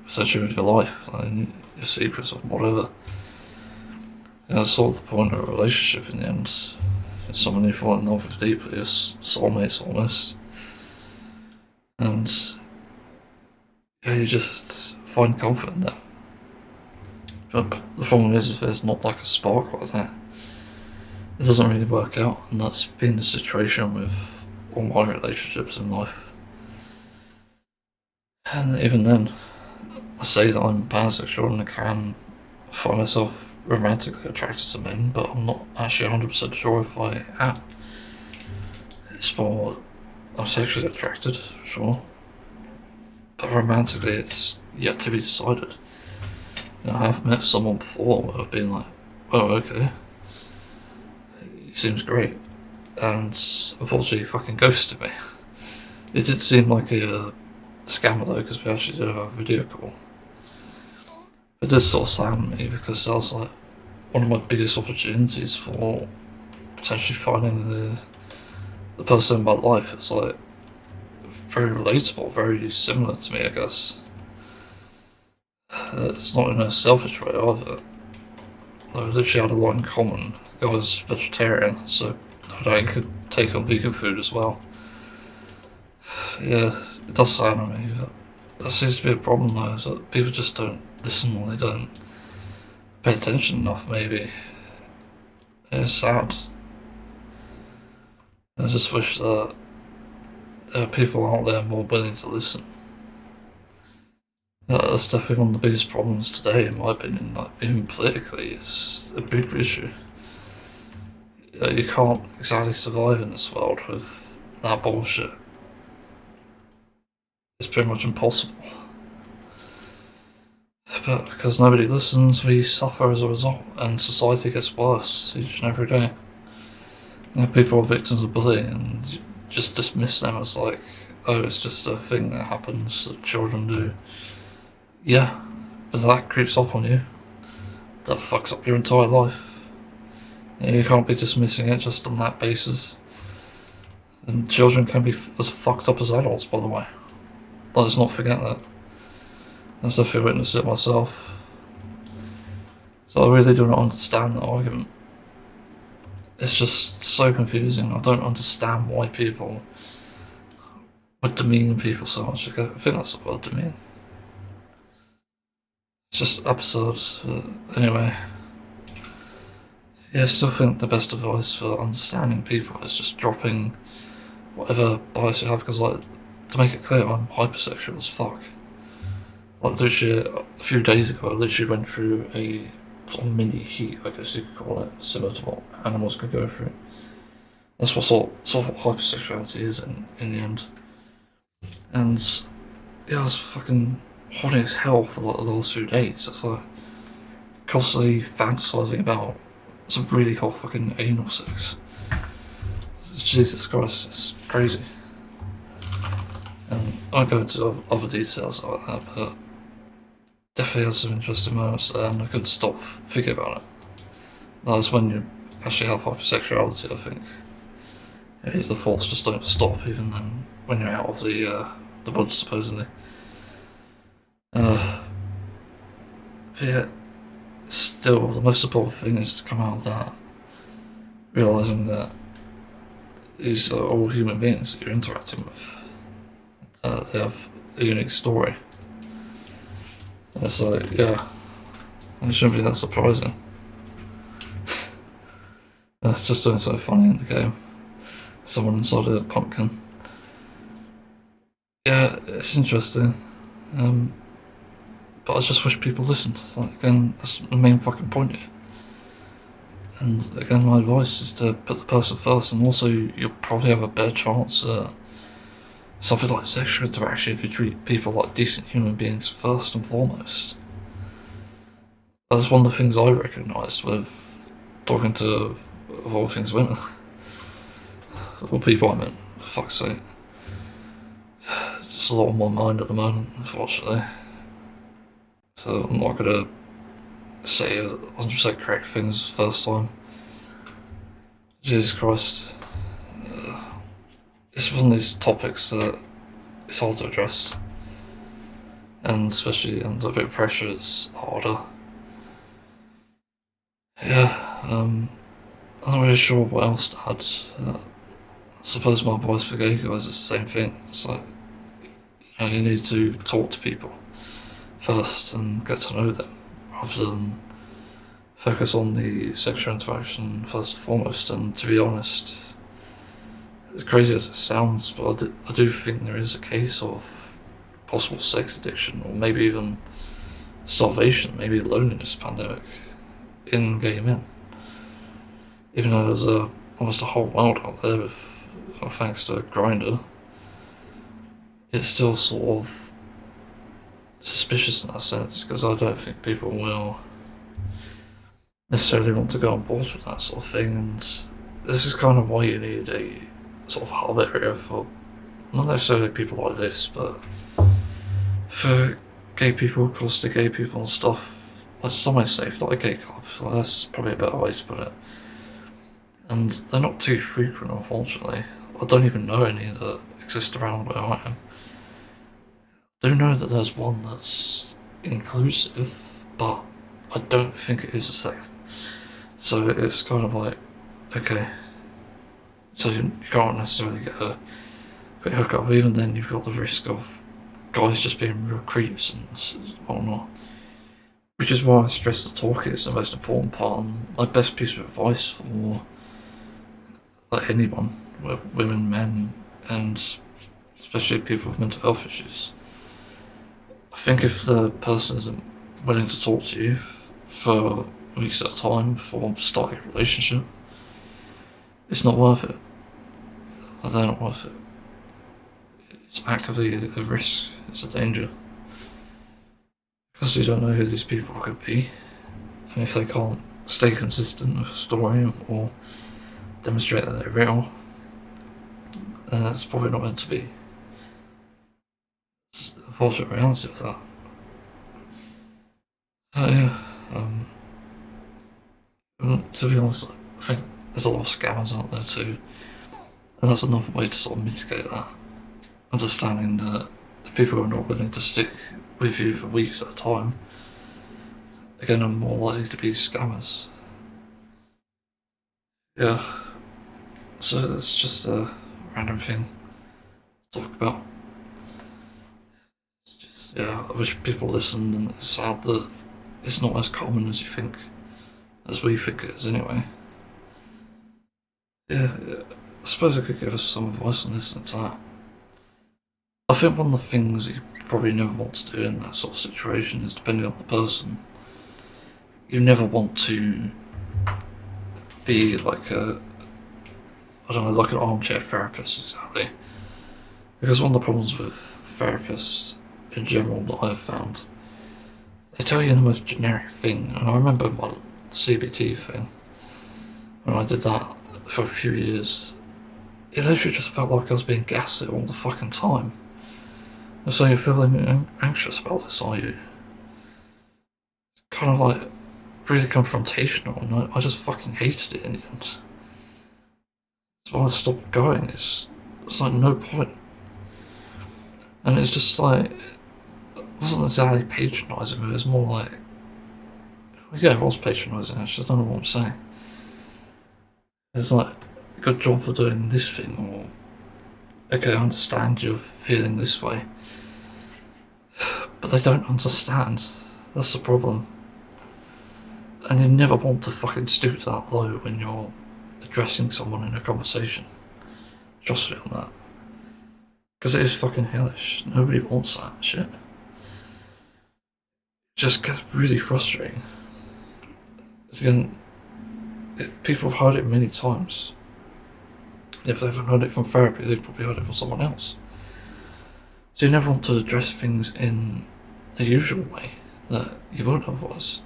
essentially with your life, like your secrets or whatever. You know, that's sort of the point of a relationship in the end. It's someone you fall in love with deeply, as soulmates almost. And yeah, you just find comfort in them. But the problem is, if there's not like a spark like that, it doesn't really work out, and that's been the situation with all my relationships in life. And even then, I say that I'm pansexual and I can find myself romantically attracted to men, but I'm not actually 100% sure if I am. It's more, I'm sexually attracted, sure, but romantically it's yet to be decided. You know, I have met someone before where I've been like, oh, okay, he seems great, and unfortunately he fucking ghosted me. It did seem like a scammer though, because we actually did have a video call. It did sort of sadden me because that was like one of my biggest opportunities for potentially finding the person in my life. It's like very relatable, very similar to me, I guess. It's not in a selfish way either. I literally had a lot in common. The guy was vegetarian, so I could take on vegan food as well. Yeah, it does sadden me. That seems to be a problem though, is that people just don't listen or they don't pay attention enough, maybe. It's sad. I just wish that there are people out there more willing to listen. Yeah, that's definitely one of the biggest problems today, in my opinion. Like, even politically, it's a big issue. You can't exactly survive in this world with that bullshit. It's pretty much impossible. But because nobody listens, we suffer as a result, and society gets worse each and every day. You know, people are victims of bullying and you just dismiss them as like, oh, it's just a thing that happens that children do. Yeah, but that creeps up on you. That fucks up your entire life. You can't be dismissing it just on that basis. And children can be as fucked up as adults, by the way. Let's not forget that. I've definitely witnessed it myself. So I really do not understand that argument. It's just so confusing. I don't understand why people would demean people so much. I think that's the word, demean. It's just absurd. Anyway, yeah, I still think the best advice for understanding people is just dropping whatever bias you have, because, like, to make it clear, I'm hypersexual as fuck. Like, literally, a few days ago, I literally went through a sort of mini heat, I guess you could call it, similar to what animals could go through. That's what sort of what hypersexuality is in the end. And yeah, I was fucking horny as hell for like the last few days. It's like constantly fantasizing about some really hot fucking anal sex. Jesus Christ, it's crazy. And I'll go into other details like that, but definitely had some interesting moments there, and I couldn't stop thinking about it. That's when you actually have hypersexuality, I think. The thoughts just don't stop, even then, when you're out of the woods, supposedly. But yeah, still, the most important thing is to come out of that realising that these are all human beings that you're interacting with. They have a unique story. And it's like, yeah, it shouldn't be that surprising. It's just doing so funny in the game. Someone inside a pumpkin. Yeah, it's interesting. But I just wish people listened. Like, again, that's the main fucking point here. And again, my advice is to put the person first, and also you'll probably have a better chance at something like sexual interaction if you treat people like decent human beings first and foremost. That's one of the things I recognised with talking to, of all things, women. Or people, I mean, for fuck's sake. Just a lot on my mind at the moment, unfortunately. So I'm not gonna say 100% correct things first time. Jesus Christ. It's one of these topics that it's hard to address. And especially under a bit of pressure, it's harder. Yeah, I'm not really sure what else to add. I suppose my advice for gay guys is the same thing. It's like, you need to talk to people first and get to know them, rather than focus on the sexual interaction first and foremost. And to be honest, as crazy as it sounds, but I do think there is a case of possible sex addiction, or maybe even starvation, maybe loneliness pandemic in gay men. Even though there's almost a whole world out there with, thanks to Grindr, it's still sort of suspicious in that sense, because I don't think people will necessarily want to go on board with that sort of thing. And this is kind of why you need a sort of hub area for not necessarily people like this, but for gay people, close to gay people and stuff. Like somewhere safe, like a gay club. Well, that's probably a better way to put it. And they're not too frequent, unfortunately. I don't even know any that exist around where I am. I do know that there's one that's inclusive, but I don't think it is the same. So it's kind of like, okay, so you can't necessarily get a quick hookup. Even then, you've got the risk of guys just being real creeps and whatnot. Which is why I stress the talking is the most important part. And my best piece of advice for like anyone, women, men, and especially people with mental health issues. I think if the person isn't willing to talk to you for weeks at a time before starting a relationship, it's not worth it. They're not worth it. It's actively a risk, it's a danger. Because you don't know who these people could be, and if they can't stay consistent with a story or demonstrate that they're real, then it's probably not meant to be. It's the unfortunate reality of that. So yeah, to be honest, I think there's a lot of scammers out there too, and that's another way to sort of mitigate that. Understanding that the people who are not willing to stick with you for weeks at a time, again, are more likely to be scammers. Yeah, so that's just a random thing to talk about. It's just, yeah, I wish people listened, and it's sad that it's not as common as you think, as we think it is anyway. Yeah, I suppose I could give us some advice on listening to that. I think one of the things you probably never want to do in that sort of situation is, depending on the person, you never want to be like I don't know, like an armchair therapist exactly. Because one of the problems with therapists in general that I've found, they tell you the most generic thing. And I remember my CBT thing, when I did that for a few years, it literally just felt like I was being gaslit all the fucking time. And so you're feeling anxious about this, are you? Kind of like really confrontational, and I just fucking hated it in the end. So I stopped going. It's like no point. And it's just like, it wasn't exactly patronising, but it was more like, well, yeah, it was patronising actually, I don't know what I'm saying. It's like, good job for doing this thing, or okay, I understand you're feeling this way. But they don't understand. That's the problem. And you never want to fucking stoop that low when you're addressing someone in a conversation. Trust me on that. Because it is fucking hellish. Nobody wants that shit. It just gets really frustrating. Again, people have heard it many times. If they haven't heard it from therapy, they've probably heard it from someone else. So you never want to address things in the usual way that you would otherwise.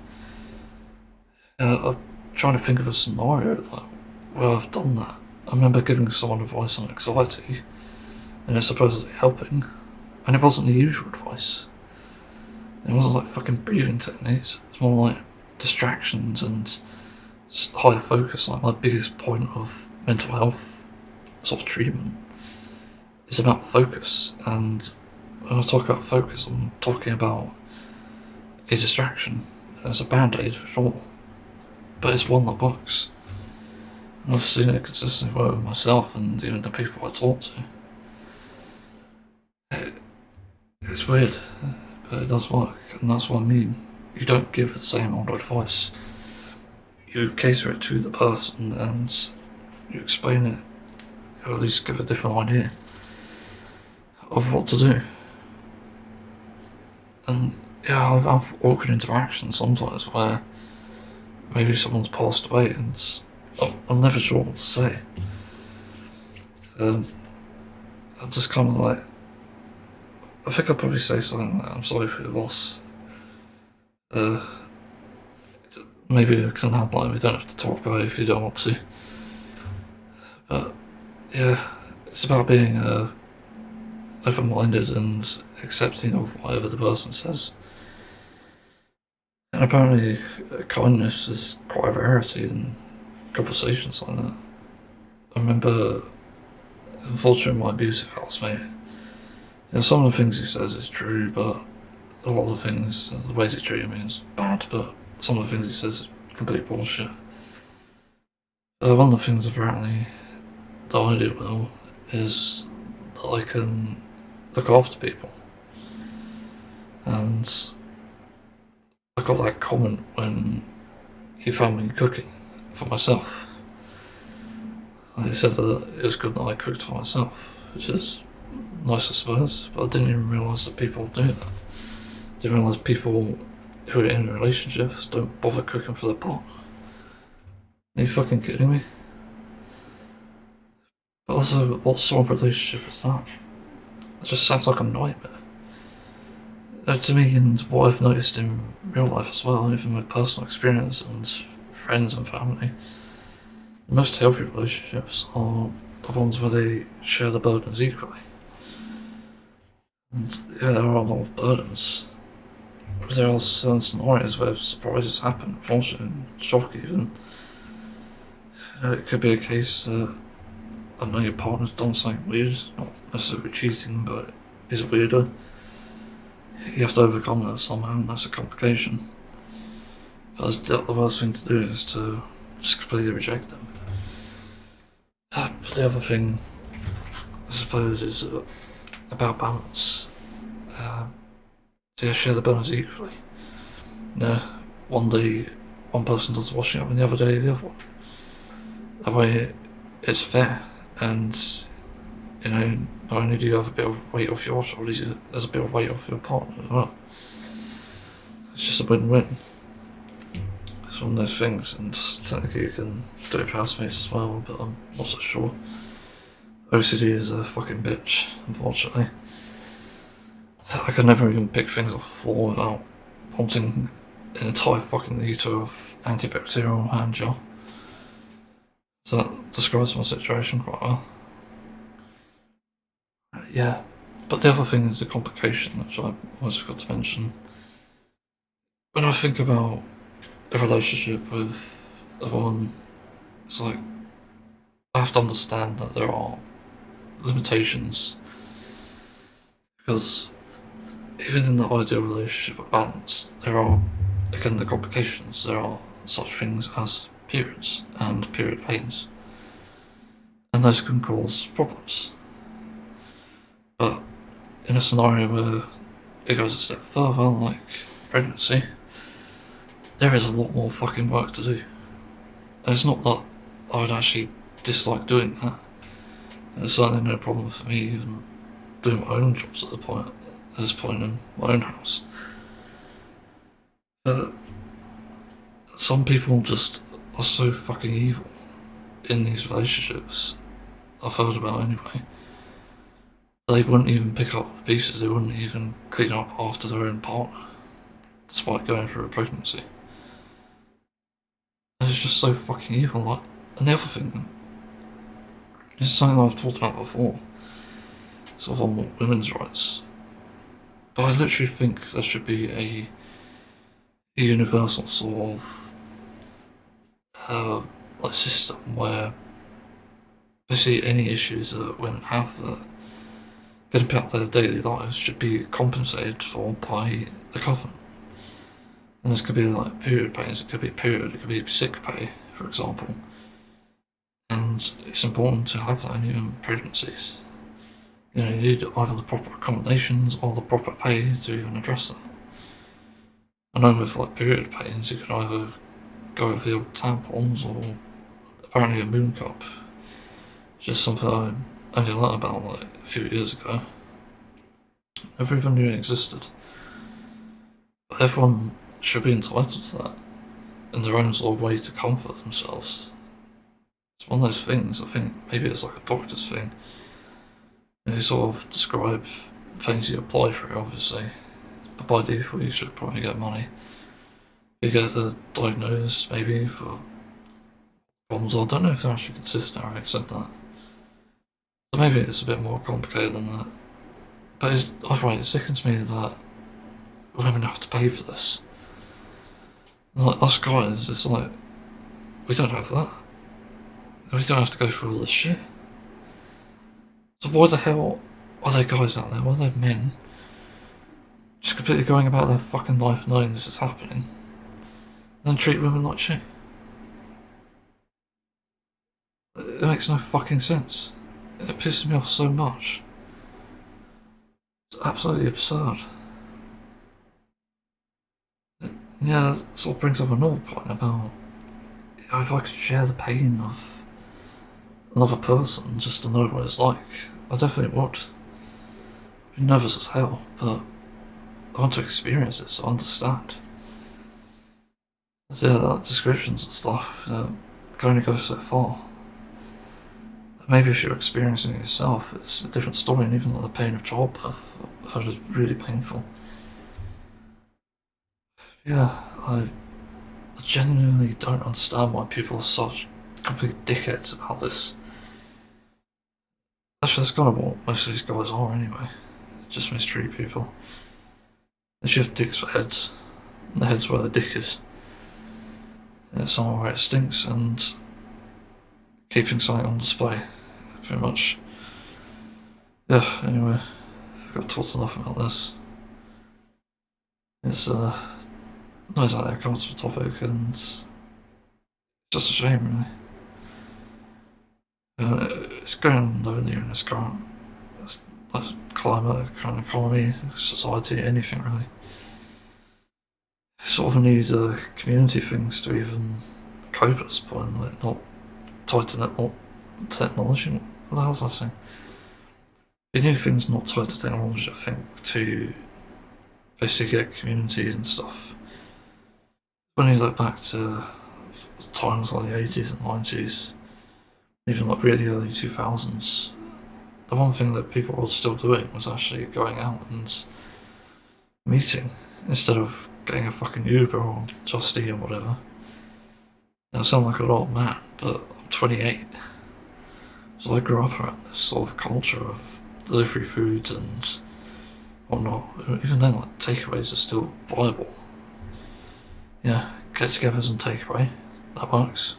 I'm trying to think of a scenario where I've done that. I remember giving someone advice on anxiety, and it's supposedly helping, and it wasn't the usual advice. It wasn't like fucking breathing techniques. It's more like distractions and higher focus. Like, my biggest point of mental health sort of treatment is about focus, and when I talk about focus, I'm talking about a distraction. It's a band-aid for sure, but it's one that works. And I've seen it consistently work with myself and even the people I talk to. It's weird, but it does work, and that's what I mean. You don't give the same old advice. You cater it to the person and you explain it, or at least give a different idea of what to do. And yeah, I've had awkward interactions sometimes where maybe someone's passed away and I'm never sure what to say. I'm just kind of like, I think I'll probably say something like, I'm sorry for your loss. Maybe I can add like, we don't have to talk about it if you don't want to. But yeah, it's about being open-minded and accepting of whatever the person says. And apparently kindness is quite a rarity in conversations like that. I remember, unfortunately, my abusive housemate, some of the things he says is true, but a lot of the things, the ways he treated me is bad, but some of the things he says is complete bullshit. One of the things apparently that I do well is that I can look after people. And I got that comment when he found me cooking for myself. And he said that it was good that I cooked for myself, which is nice I suppose, but I didn't even realise that people do that. I didn't realise people who are in relationships don't bother cooking for their partner. Are you fucking kidding me? But also, what sort of relationship is that? It just sounds like a nightmare. To me, and what I've noticed in real life as well, even with personal experience and friends and family, the most healthy relationships are the ones where they share the burdens equally. And yeah, there are a lot of burdens. There are certain scenarios where surprises happen, unfortunately, and shock even. It could be a case that I know your partner's done something weird, not necessarily cheating, but is a weirdo. You have to overcome that somehow, and that's a complication. But the worst thing to do is to just completely reject them. But the other thing, I suppose, is about balance. So you share the balance equally. One day one person does the washing up and the other day the other one. That way it's fair, and not only do you have a bit of weight off your shoulders, there's a bit of weight off your partner as well. It's just a win-win. It's one of those things, and technically you can do it with housemates as well, but I'm not so sure. OCD is a fucking bitch, unfortunately. I could never even pick things off the floor without wanting an entire fucking litre of antibacterial hand gel. So that describes my situation quite well. Yeah, but the other thing is the complication, which I almost forgot to mention. When I think about a relationship with a woman, it's like I have to understand that there are limitations, because even in the ideal relationship of balance, there are, again, the complications. There are such things as periods and period pains, and those can cause problems. But in a scenario where it goes a step further, like pregnancy, there is a lot more fucking work to do. And it's not that I would actually dislike doing that. There's certainly no problem for me even doing my own jobs at this point in my own house. But some people just are so fucking evil in these relationships, I've heard about anyway. They wouldn't even pick up the pieces, they wouldn't even clean up after their own partner, despite going through a pregnancy. And it's just so fucking evil. Like, and the other thing, it's something I've talked about before, sort of on women's rights. But I literally think there should be a universal sort of system where basically any issues that women have that could impact their daily lives should be compensated for by the government. And this could be like period pains, it could be it could be sick pay, for example. And it's important to have that in even pregnancies. You need either the proper accommodations or the proper pay to even address that. I know with like period pains, you can either go with the old tampons or apparently a moon cup. It's just something I only learned about like a few years ago. Never even knew it existed. But everyone should be entitled to that in their own sort of way to comfort themselves. It's one of those things, I think maybe it's like a doctor's thing. You sort of describe things you apply for, obviously, but by default you should probably get money. You get the diagnosis maybe for problems. I don't know if they're actually consistent or having said that. So maybe it's a bit more complicated than that. But it sickens me that women have to pay for this. And like us guys, it's like, we don't have that. We don't have to go through all this shit. So why the hell are there guys out there, why are there men just completely going about their fucking life knowing this is happening, and then treat women like shit? It makes no fucking sense. It pisses me off so much. It's absolutely absurd. Yeah, that sort of brings up another point about if I could share the pain of another person just to know what it's like, I definitely would. I'd be nervous as hell, but I want to experience it so I understand. So yeah, that descriptions and stuff can only go so far. Maybe if you're experiencing it yourself, it's a different story, and even like the pain of childbirth, I've heard is really painful. Yeah, I genuinely don't understand why people are such complete dickheads about this. Actually, that's kind of what most of these guys are anyway. Just mistreat people. They should have dicks for heads. And the head's where the dick is. And it's somewhere where it stinks, and keeping something on display, pretty much. Yeah, anyway, I think I've talked enough about this. It's not exactly a comfortable topic, and it's just a shame, really. It's going nowhere in this current climate, current economy, society, anything really. You sort of need community things to even cope at this point, like not tied to technology. What the hell's I saying? You need things not tied to technology, I think, to basically get community and stuff. When you look back to times like the 80s and 90s, even like really early 2000s, the one thing that people were still doing was actually going out and meeting instead of getting a fucking Uber or Just Eat or whatever. I sound like an old man, but I'm 28. So I grew up around this sort of culture of delivery foods and whatnot. Even then, like, takeaways are still viable. Yeah, get-togethers and takeaway, that works.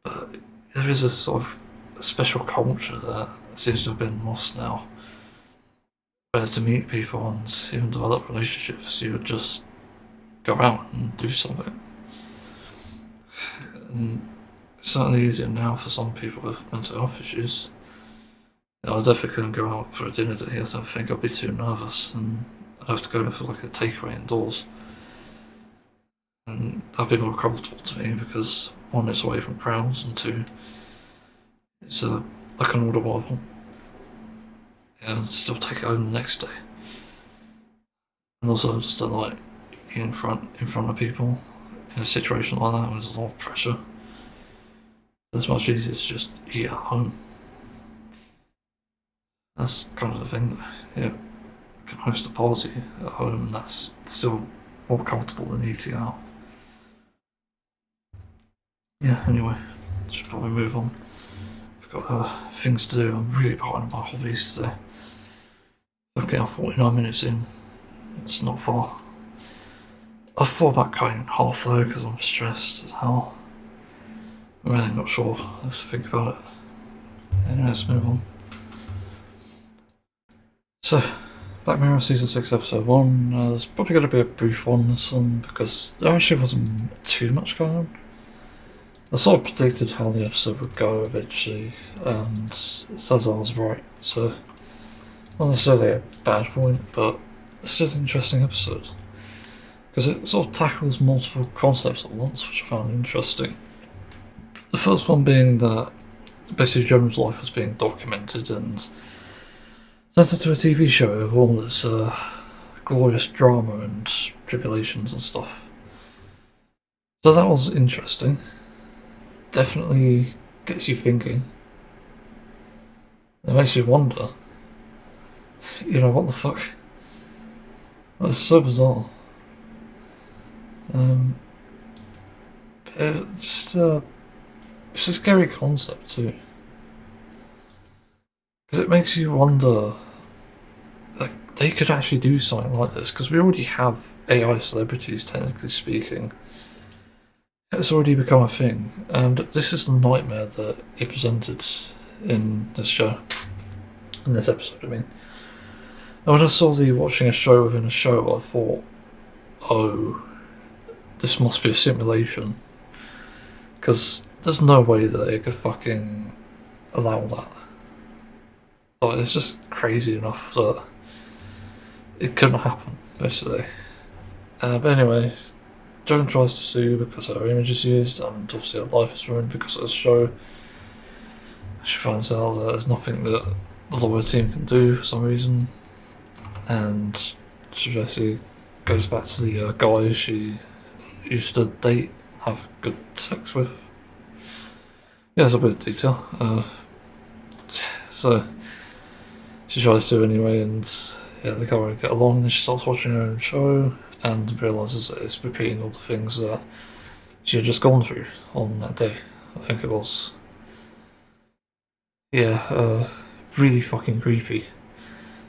But there is a sort of special culture that seems to have been lost now. Where to meet people and even develop relationships, you would just go out and do something. And it's certainly easier now for some people with mental health issues. I definitely couldn't go out for a dinner date. I don't think I'd be too nervous, and I'd have to go for like a takeaway indoors. And that'd be more comfortable to me because one, it's away from crowds, and two, it's I can order what I want and still take it home the next day. And also, I just don't like eating in front of people in a situation like that. There's a lot of pressure. It's much easier to just eat at home. That's kind of the thing. Yeah, you can host a party at home, and that's still more comfortable than eating out. Yeah, anyway, should probably move on. I've got things to do. I'm really behind on my hobbies today. Okay, I'm 49 minutes in. It's not far. I thought about cutting half though because I'm stressed as hell. I'm really not sure. I have to think about it. Anyway, let's move on. So, Black Mirror Season 6 Episode 1. There's probably going to be a brief one on this one because there actually wasn't too much going on. I sort of predicted how the episode would go eventually, and it says I was right, so not necessarily a bad point, but it's still an interesting episode because it sort of tackles multiple concepts at once, which I found interesting. The first one being that basically Joan's life was being documented and turned into a TV show of all this glorious drama and tribulations and stuff. So that was interesting. Definitely gets you thinking. It makes you wonder, what the fuck? That's so bizarre. It's a scary concept too. Because it makes you wonder, like, they could actually do something like this, because we already have AI celebrities, technically speaking. It's already become a thing, and this is the nightmare that it presented in this show. In this episode, I mean. And when I saw the watching a show within a show, I thought, oh, this must be a simulation. Because there's no way that it could fucking allow that. Like, it's just crazy enough that it couldn't happen, basically. But anyway, Joan tries to sue because her image is used, and obviously her life is ruined because of the show. She finds out that there's nothing that the lawyer team can do for some reason, and she basically goes back to the guy she used to date, have good sex with. Yeah, there's a bit of detail. So she tries to anyway, and yeah, they can't really get along, and then she starts watching her own show and realises that it's repeating all the things that she had just gone through on that day, I think it was. Yeah, really fucking creepy.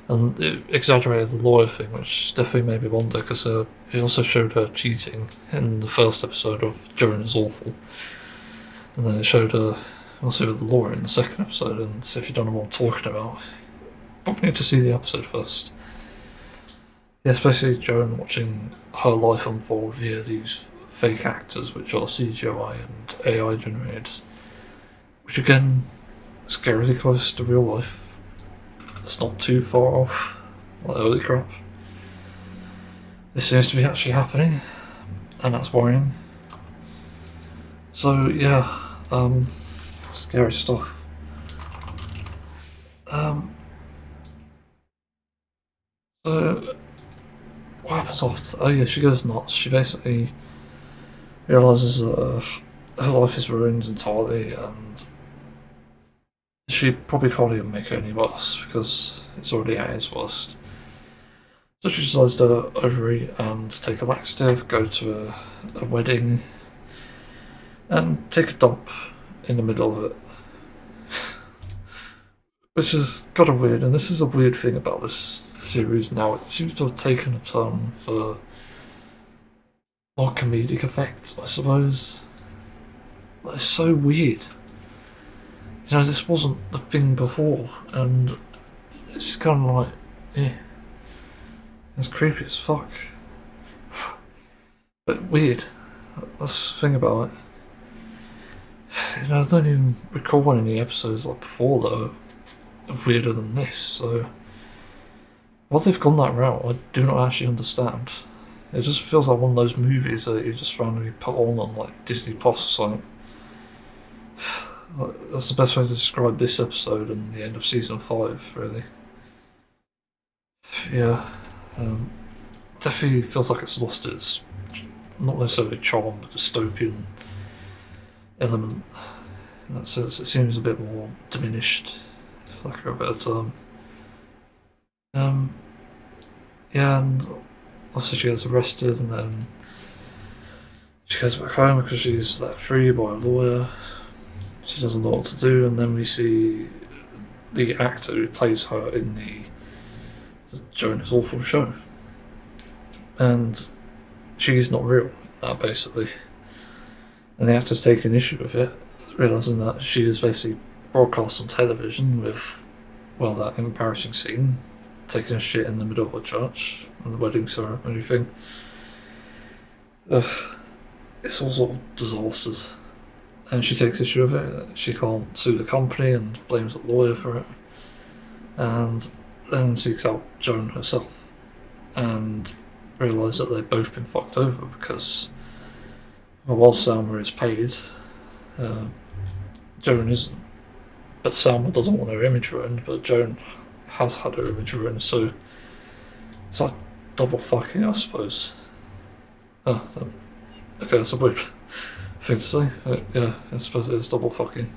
And it exaggerated the lawyer thing, which definitely made me wonder, because it also showed her cheating in the first episode of Joan is Awful. And then it showed her also with the lawyer in the second episode, and if you don't know what I'm talking about, probably need to see the episode first. Yeah, especially Joan watching her life unfold via these fake actors, which are CGI and AI generated, which again, scarily close to real life. It's not too far off. Like, holy crap. This seems to be actually happening, and that's worrying. So yeah, scary stuff. So what happens after? Oh yeah, she goes nuts. She basically realizes that her life is ruined entirely, and she probably can't even make it any worse because it's already at its worst. So she decides to overeat and take a laxative, go to a wedding, and take a dump in the middle of it. Which is kind of weird, and this is a weird thing about this series now. It seems to have taken a turn for more comedic effects, I suppose. It's so weird. You know, this wasn't the thing before, and it's just kind of like, yeah. It's creepy as fuck. But weird. That's the thing about it. You know, I don't even recall any episodes like before though weirder than this, so why they've gone that route I do not actually understand. It just feels like one of those movies that you just randomly put on like Disney Plus or something. That's the best way to describe this episode and the end of season 5, really. Yeah, definitely feels like it's lost its, not necessarily charm, but dystopian element. In that sense, it seems a bit more diminished, for lack of a better term. Yeah, and obviously she gets arrested, and then she goes back home because she's let free by a lawyer. She doesn't know what to do, and then we see the actor who plays her in the Jonas Awful show. And she's not real, that basically. And the actor's taking issue with it, realising that she is basically broadcast on television with, well, that embarrassing scene, taking a shit in the middle of a church, and the wedding ceremony thing. It's all sort of disasters. And she takes issue with it. She can't sue the company and blames the lawyer for it. And then seeks out Joan herself. And realise that they've both been fucked over because, well, while Salma is paid, Joan isn't. But Salma doesn't want her image ruined, but Joan has had her image ruined, so it's like double fucking, I suppose. Okay, that's a weird thing to say. Yeah, I suppose it is double fucking.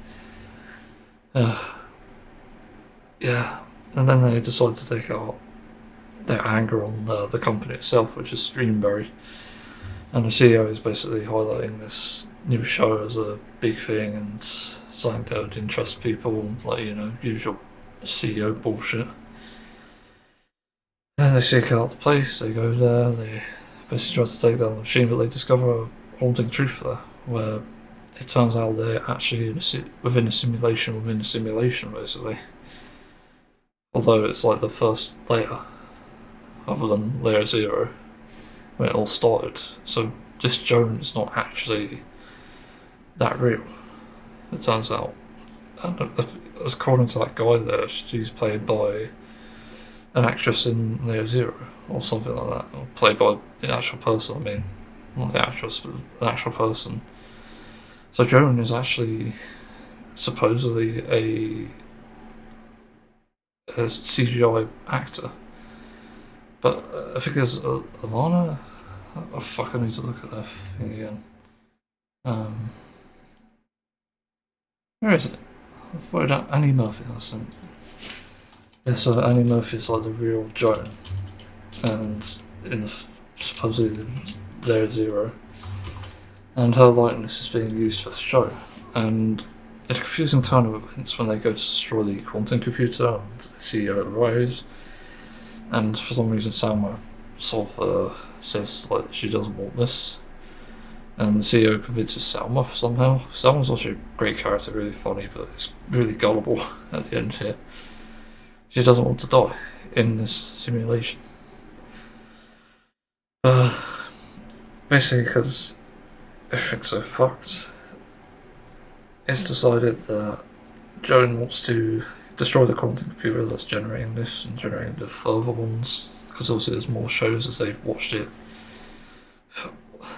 Yeah, and then they decide to take out their anger on the company itself, which is Streamberry. And the CEO is basically highlighting this new show as a big thing and something that would interest people, like, you know, usual CEO bullshit. And they seek out the place, they go there, they basically try to take down the machine, but they discover a haunting truth there, where it turns out they're actually within a simulation, basically. Although it's like the first layer, other than layer 0, when it all started. So this Joan is not actually that real, it turns out. And according to that guy there, she's played by an actress in layer 0, or something like that. Or played by the actual person, I mean. Not the actress, but the actual person. So Joan is actually supposedly a CGI actor. But I think there's Alana. Oh fuck! I need to look at that thing again. Where is it? I've worked out Annie Murphy. That's it. Yeah, so Annie Murphy is like the real Joan, and in supposedly layer 0, and her likeness is being used for the show. And it's a confusing turn of events when they go to destroy the quantum computer and the CEO arrives, and for some reason Salma sort of says like she doesn't want this, And the CEO convinces Selma somehow. Selma's also a great character, really funny, but it's really gullible at the end here. She doesn't want to die in this simulation. Basically because everything's so fucked, it's decided that Joan wants to destroy the quantum computer that's generating this and generating the further ones, because obviously there's more shows as they've watched it.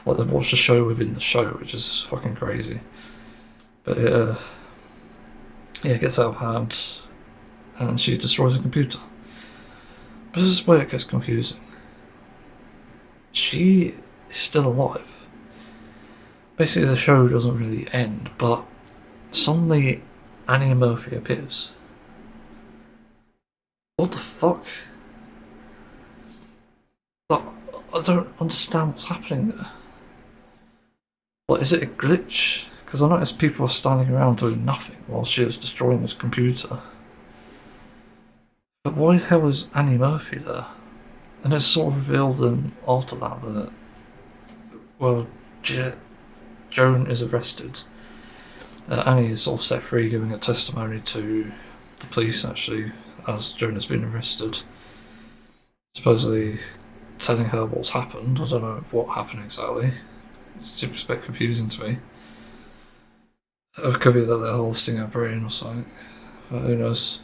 Like they've watched a show within the show, which is fucking crazy. But it gets out of hand and she destroys the computer. But this is where it gets confusing. She is still alive. Basically the show doesn't really end, but suddenly Annie Murphy appears. What the fuck? Like, I don't understand what's happening there. Like, is it a glitch? Because I noticed people are standing around doing nothing while she was destroying this computer. But why the hell is Annie Murphy there? And it's sort of revealed then after that well, Joan is arrested. Annie is sort of set free, giving a testimony to the police actually, as Joan has been arrested. Supposedly telling her what's happened. I don't know what happened exactly. It's a bit confusing to me. It could be that they're harvesting her brain or something, but who knows.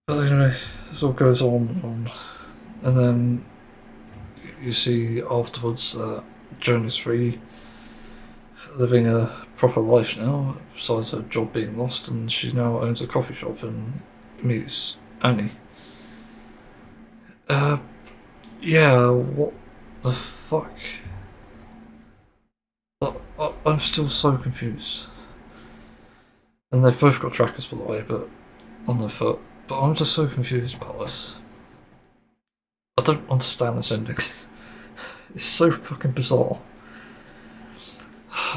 But anyway, this all goes on and on. And then you see afterwards that Joan is free, living a proper life now, besides her job being lost, and she now owns a coffee shop and meets Annie. Yeah, what the fuck? I'm still so confused. And they've both got trackers, by the way, but on their foot. But I'm just so confused about this. I don't understand this ending. It's so fucking bizarre.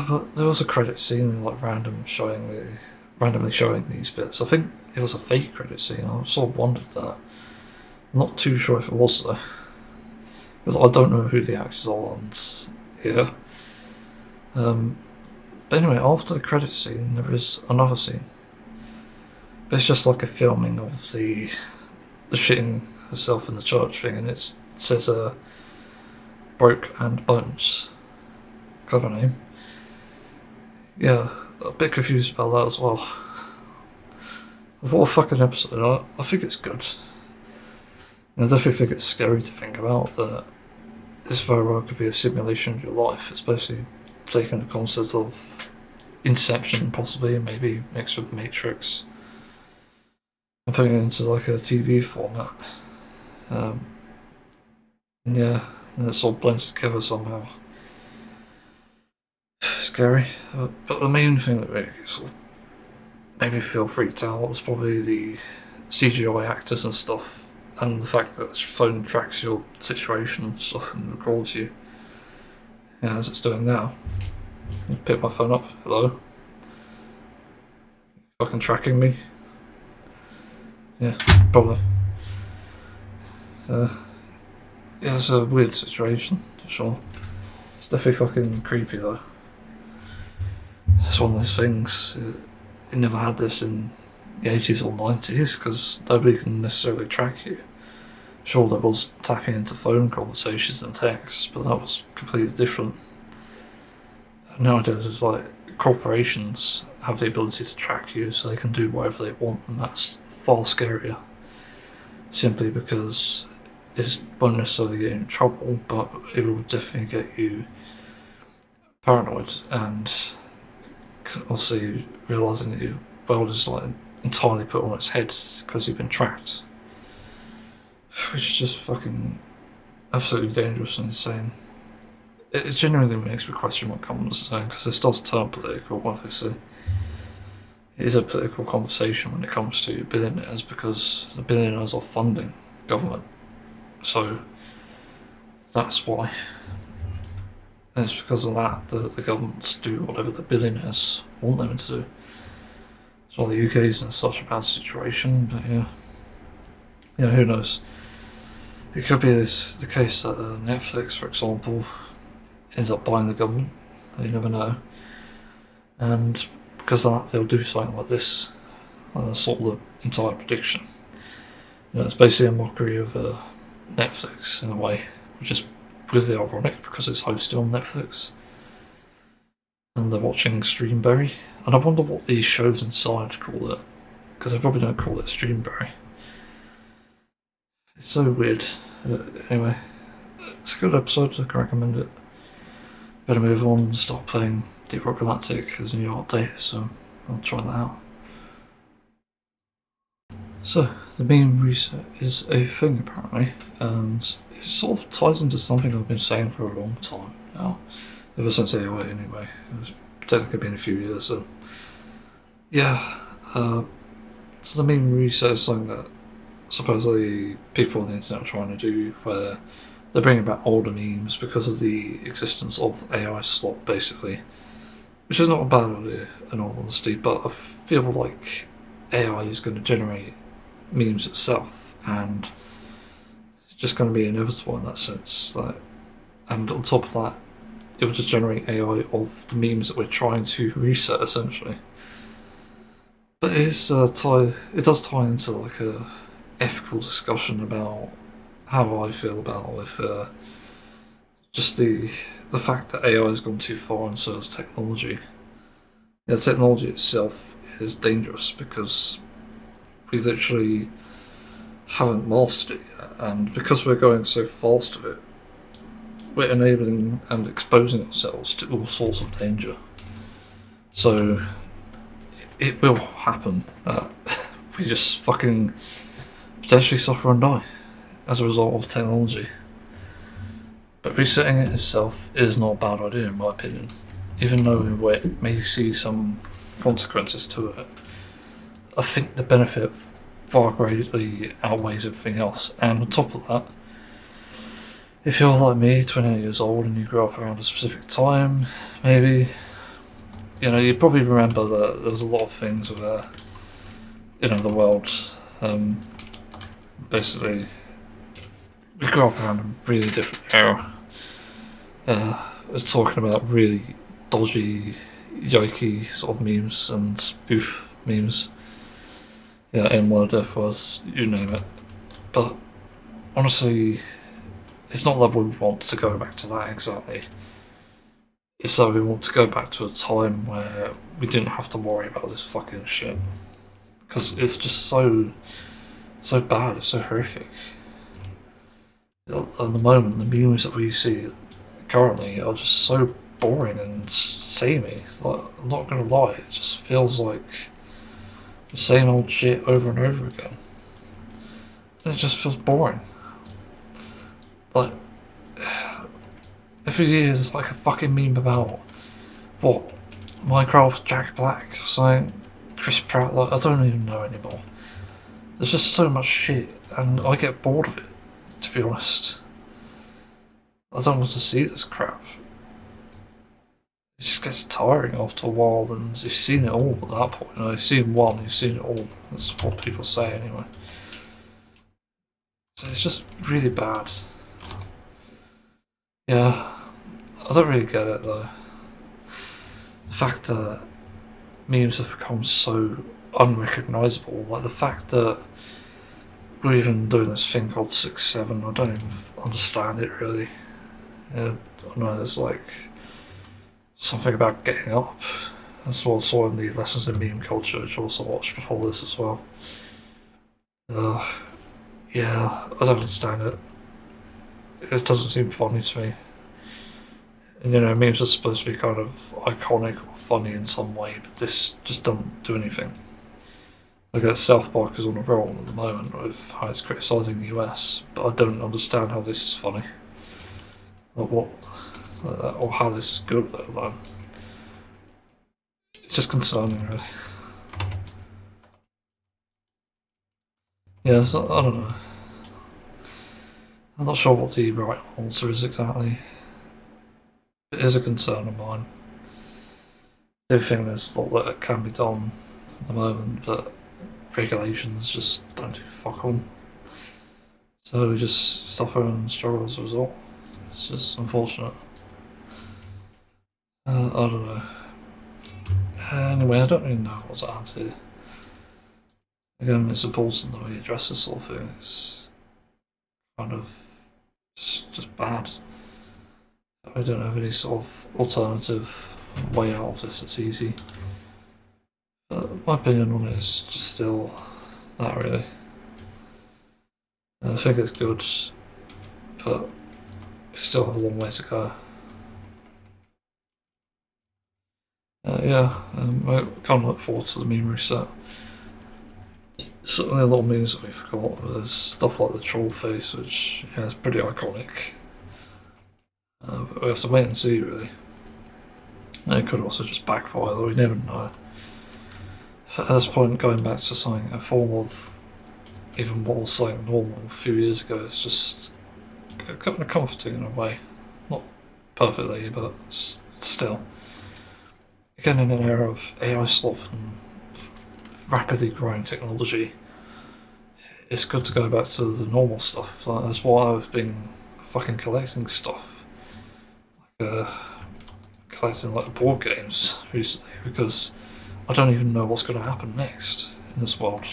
But there was a credit scene, like randomly showing these bits. I think it was a fake credit scene. I sort of wondered that. I'm not too sure if it was though, because I don't know who the actors are on here. But anyway, after the credit scene, there is another scene. But it's just like a filming of the shitting herself in the church thing, and it says Broke and Bones. Clever name. Yeah, a bit confused about that as well. What a fucking episode. I think it's good. And I definitely think it's scary to think about that this very well could be a simulation of your life, especially taking the concept of Inception possibly, maybe mixed with Matrix, and putting it into like a TV format. Yeah, and it all blends together somehow. Scary. But the main thing that really sort of made me feel freaked out was probably the CGI actors and stuff, and the fact that this phone tracks your situation and stuff and records you. Yeah, as it's doing now. Pick my phone up. Hello? Fucking tracking me? Yeah, probably. Yeah, it's a weird situation, for sure. It's definitely fucking creepy though. It's one of those things. You never had this in the 80s or 90s because nobody can necessarily track you. Sure, there was tapping into phone conversations and texts, but that was completely different. Nowadays, it's like corporations have the ability to track you so they can do whatever they want, and that's far scarier. Simply because it won't necessarily get you in trouble, but it will definitely get you paranoid and also realising that your world is like entirely put on its head because you've been tracked. Which is just fucking absolutely dangerous and insane. It genuinely makes me question what government's saying, because this does turn political, obviously. It is a political conversation when it comes to billionaires, because the billionaires are funding government. So that's why. And it's because of that the governments do whatever the billionaires want them to do. So the UK is in such a bad situation, but yeah, who knows? It could be the case that Netflix, for example, ends up buying the government. You never know. And because of that, they'll do something like this. That's sort of the entire prediction. It's basically a mockery of Netflix in a way, which is really ironic because it's hosted on Netflix. And they're watching Streamberry. And I wonder what these shows inside call it, because they probably don't call it Streamberry. It's so weird. Anyway, it's a good episode, I can recommend it. Better move on and start playing Deep Rock Galactic. There's a new update, so I'll try that out. So, the meme reset is a thing apparently, and it sort of ties into something I've been saying for a long time now. Ever since AI anyway. It's technically been a few years, and yeah, so the meme reset is something that supposedly people on the internet are trying to do, where they're bringing back older memes because of the existence of AI slop, basically, which is not a bad idea in all honesty, but I feel like AI is going to generate memes itself, and it's just going to be inevitable in that sense. And on top of that, it will just generate AI of the memes that we're trying to reset, essentially. But it does tie into like a ethical discussion about how I feel about with just the fact that AI has gone too far, and so has technology. Yeah, technology itself is dangerous because we literally haven't mastered it yet, and because we're going so fast with it, we're enabling and exposing ourselves to all sorts of danger. So it will happen that we just fucking potentially suffer and die as a result of technology. But resetting it itself is not a bad idea in my opinion, even though we may see some consequences to it. I think the benefit far greatly outweighs everything else, and on top of that, if you're like me, 28 years old, and you grew up around a specific time, maybe, you probably remember that there was a lot of things with, the world. Basically, we grew up around a really different era. We're talking about really dodgy, yokey sort of memes and oof memes. Yeah, N-word, F-words, you name it. But honestly, it's not that we want to go back to that exactly. It's that we want to go back to a time where we didn't have to worry about this fucking shit. Because it's just so bad, it's so horrific. At the moment, the memes that we see currently are just so boring and samey. Like, I'm not gonna lie, it just feels like the same old shit over and over again. And it just feels boring. Like, every year there's like a fucking meme about what, Minecraft Jack Black saying Chris Pratt. Like, I don't even know anymore. There's just so much shit, and I get bored of it, to be honest. I don't want to see this crap. It just gets tiring after a while, and you've seen it all at that point. You've seen one, you've seen it all. That's what people say anyway. So it's just really bad. Yeah, I don't really get it though. The fact that memes have become so unrecognisable, like the fact that we're even doing this thing called 6-7, I don't even understand it really. I know there's like something about getting up. That's what I saw in the Lessons in Meme Culture, which I also watched before this as well. Yeah, I don't understand it. It doesn't seem funny to me. And memes are supposed to be kind of iconic or funny in some way, but this just doesn't do anything. I guess South Park is on a roll at the moment with how it's criticising the US, but I don't understand how this is funny. Or how this is good, let alone. It's just concerning, really. Yeah, so, I don't know. I'm not sure what the right answer is exactly. It is a concern of mine. I do think there's a lot that can be done at the moment, but regulations just don't do fuck all. So we just suffer and struggle as a result. It's just unfortunate. I don't know. Anyway, I don't really know what's at here. Again, it's important the way you address this sort of thing. It's kind of just bad. I don't have any sort of alternative way out of this that's easy. But my opinion on it is just still that, really. I think it's good, but we still have a long way to go. Yeah, I kind of look forward to the meme reset. Certainly a lot of memes that we forgot. There's stuff like the troll face, which is pretty iconic. But we have to wait and see, really. It could also just backfire, though we never know. At this point, going back to something, a form of even what was something normal a few years ago is just kind of comforting in a way. Not perfectly, but still. Again, in an era of AI slop and rapidly growing technology, it's good to go back to the normal stuff. Like, that's why I've been fucking collecting stuff. Like, collecting like board games recently, because I don't even know what's going to happen next in this world.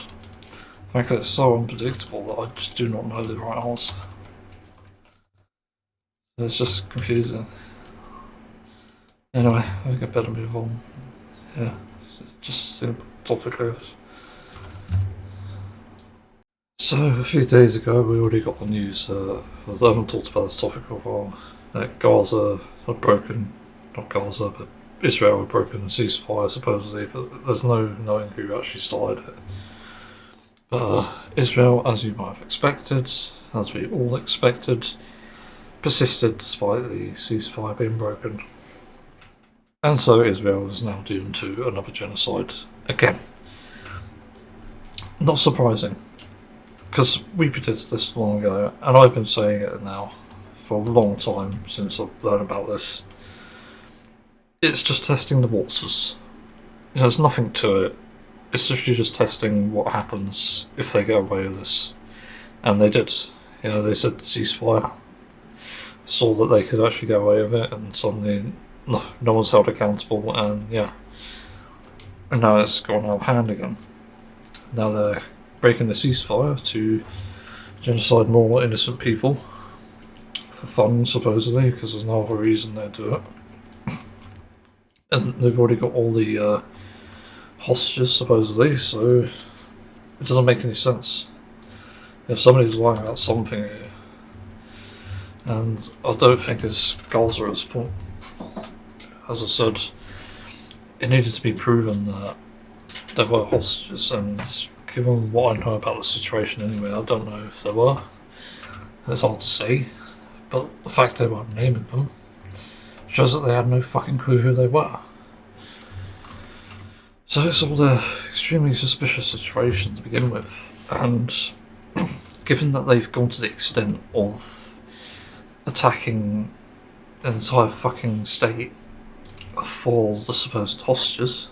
Frankly, it's so unpredictable that I just do not know the right answer. It's just confusing. Anyway, I think I better move on. Yeah, just a topic, I guess. So, a few days ago, we already got the news, I haven't talked about this topic for a while, that Gaza had broken, not Gaza, but Israel had broken the ceasefire supposedly, but there's no knowing who actually started it. But Israel, as you might have expected, as we all expected, persisted despite the ceasefire being broken. And so Israel is now doomed to another genocide again. Not surprising, because we predicted this long ago, and I've been saying it now for a long time since I've learned about this. It's just testing the waters. There's nothing to it. It's literally just testing what happens if they get away with this. And they did. You know, they said ceasefire. Saw that they could actually get away with it, and suddenly no one's held accountable, and yeah. And now it's gone out of hand again. Now they're breaking the ceasefire to genocide more innocent people. For fun, supposedly, because there's no other reason they do it. And they've already got all the hostages, supposedly, so it doesn't make any sense. If somebody's lying about something here, and I don't think it's Gaza at this point. As I said, it needed to be proven that there were hostages, and given what I know about the situation anyway, I don't know if there were. It's hard to say, but the fact they weren't naming them shows that they had no fucking clue who they were. So it's all an extremely suspicious situation to begin with, and given that they've gone to the extent of attacking an entire fucking state for the supposed hostages,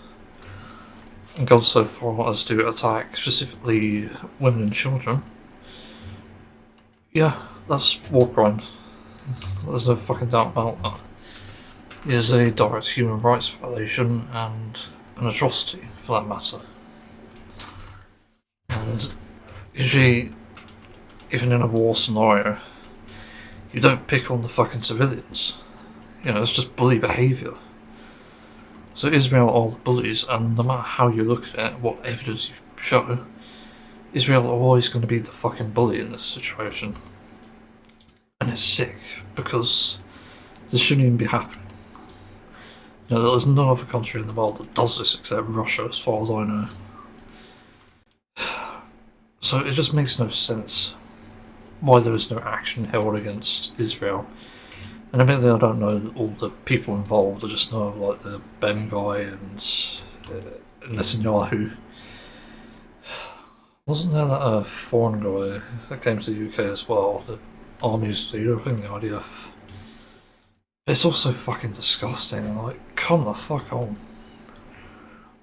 and gone so far as to attack specifically women and children, yeah, that's war crime. There's no fucking doubt about that. It is a direct human rights violation and an atrocity, for that matter. And usually, even in a war scenario, you don't pick on the fucking civilians. You know, it's just bully behaviour. So Israel are the bullies, and no matter how you look at it, what evidence you show, Israel are always going to be the fucking bully in this situation. And it's sick, because this shouldn't even be happening. You know, there's no other country in the world that does this except Russia, as far as I know. So it just makes no sense why there is no action held against Israel. And admittedly, I don't know all the people involved. I just know like the Ben guy and Netanyahu. Wasn't there that foreign guy that came to the UK as well? The army's leader, I think the IDF. It's also fucking disgusting. Like, come the fuck on.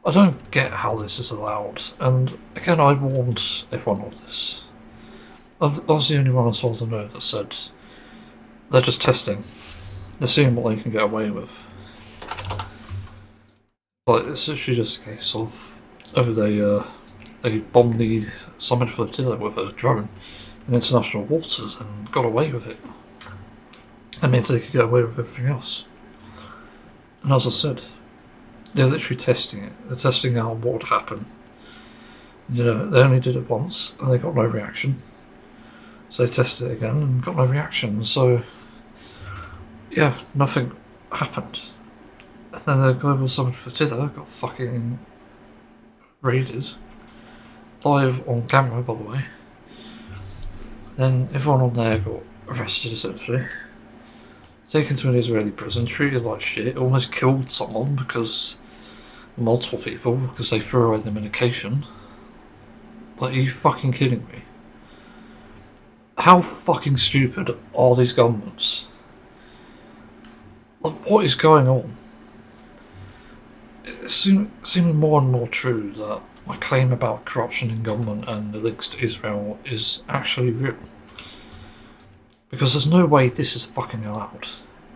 I don't get how this is allowed. And again, I warned everyone of this. I was the only one as far as I know that said they're just testing. They're seeing what they can get away with. Like, it's literally just a case of they bombed the summit flotilla with a drone in international waters and got away with it. That means they could get away with everything else. And as I said, they're literally testing it. They're testing out what would happen. You know, they only did it once and they got no reaction. So they tested it again and got no reaction. So, yeah, nothing happened. And then the Global Summit Flotilla got fucking raided. Live on camera, by the way. Then everyone on there got arrested, essentially. Taken to an Israeli prison, treated like shit, almost killed someone because... multiple people, because they threw away the medication. Like, are you fucking kidding me? How fucking stupid are these governments? Like, what is going on? It's seeming more and more true that my claim about corruption in government and the links to Israel is actually real. Because there's no way this is fucking allowed.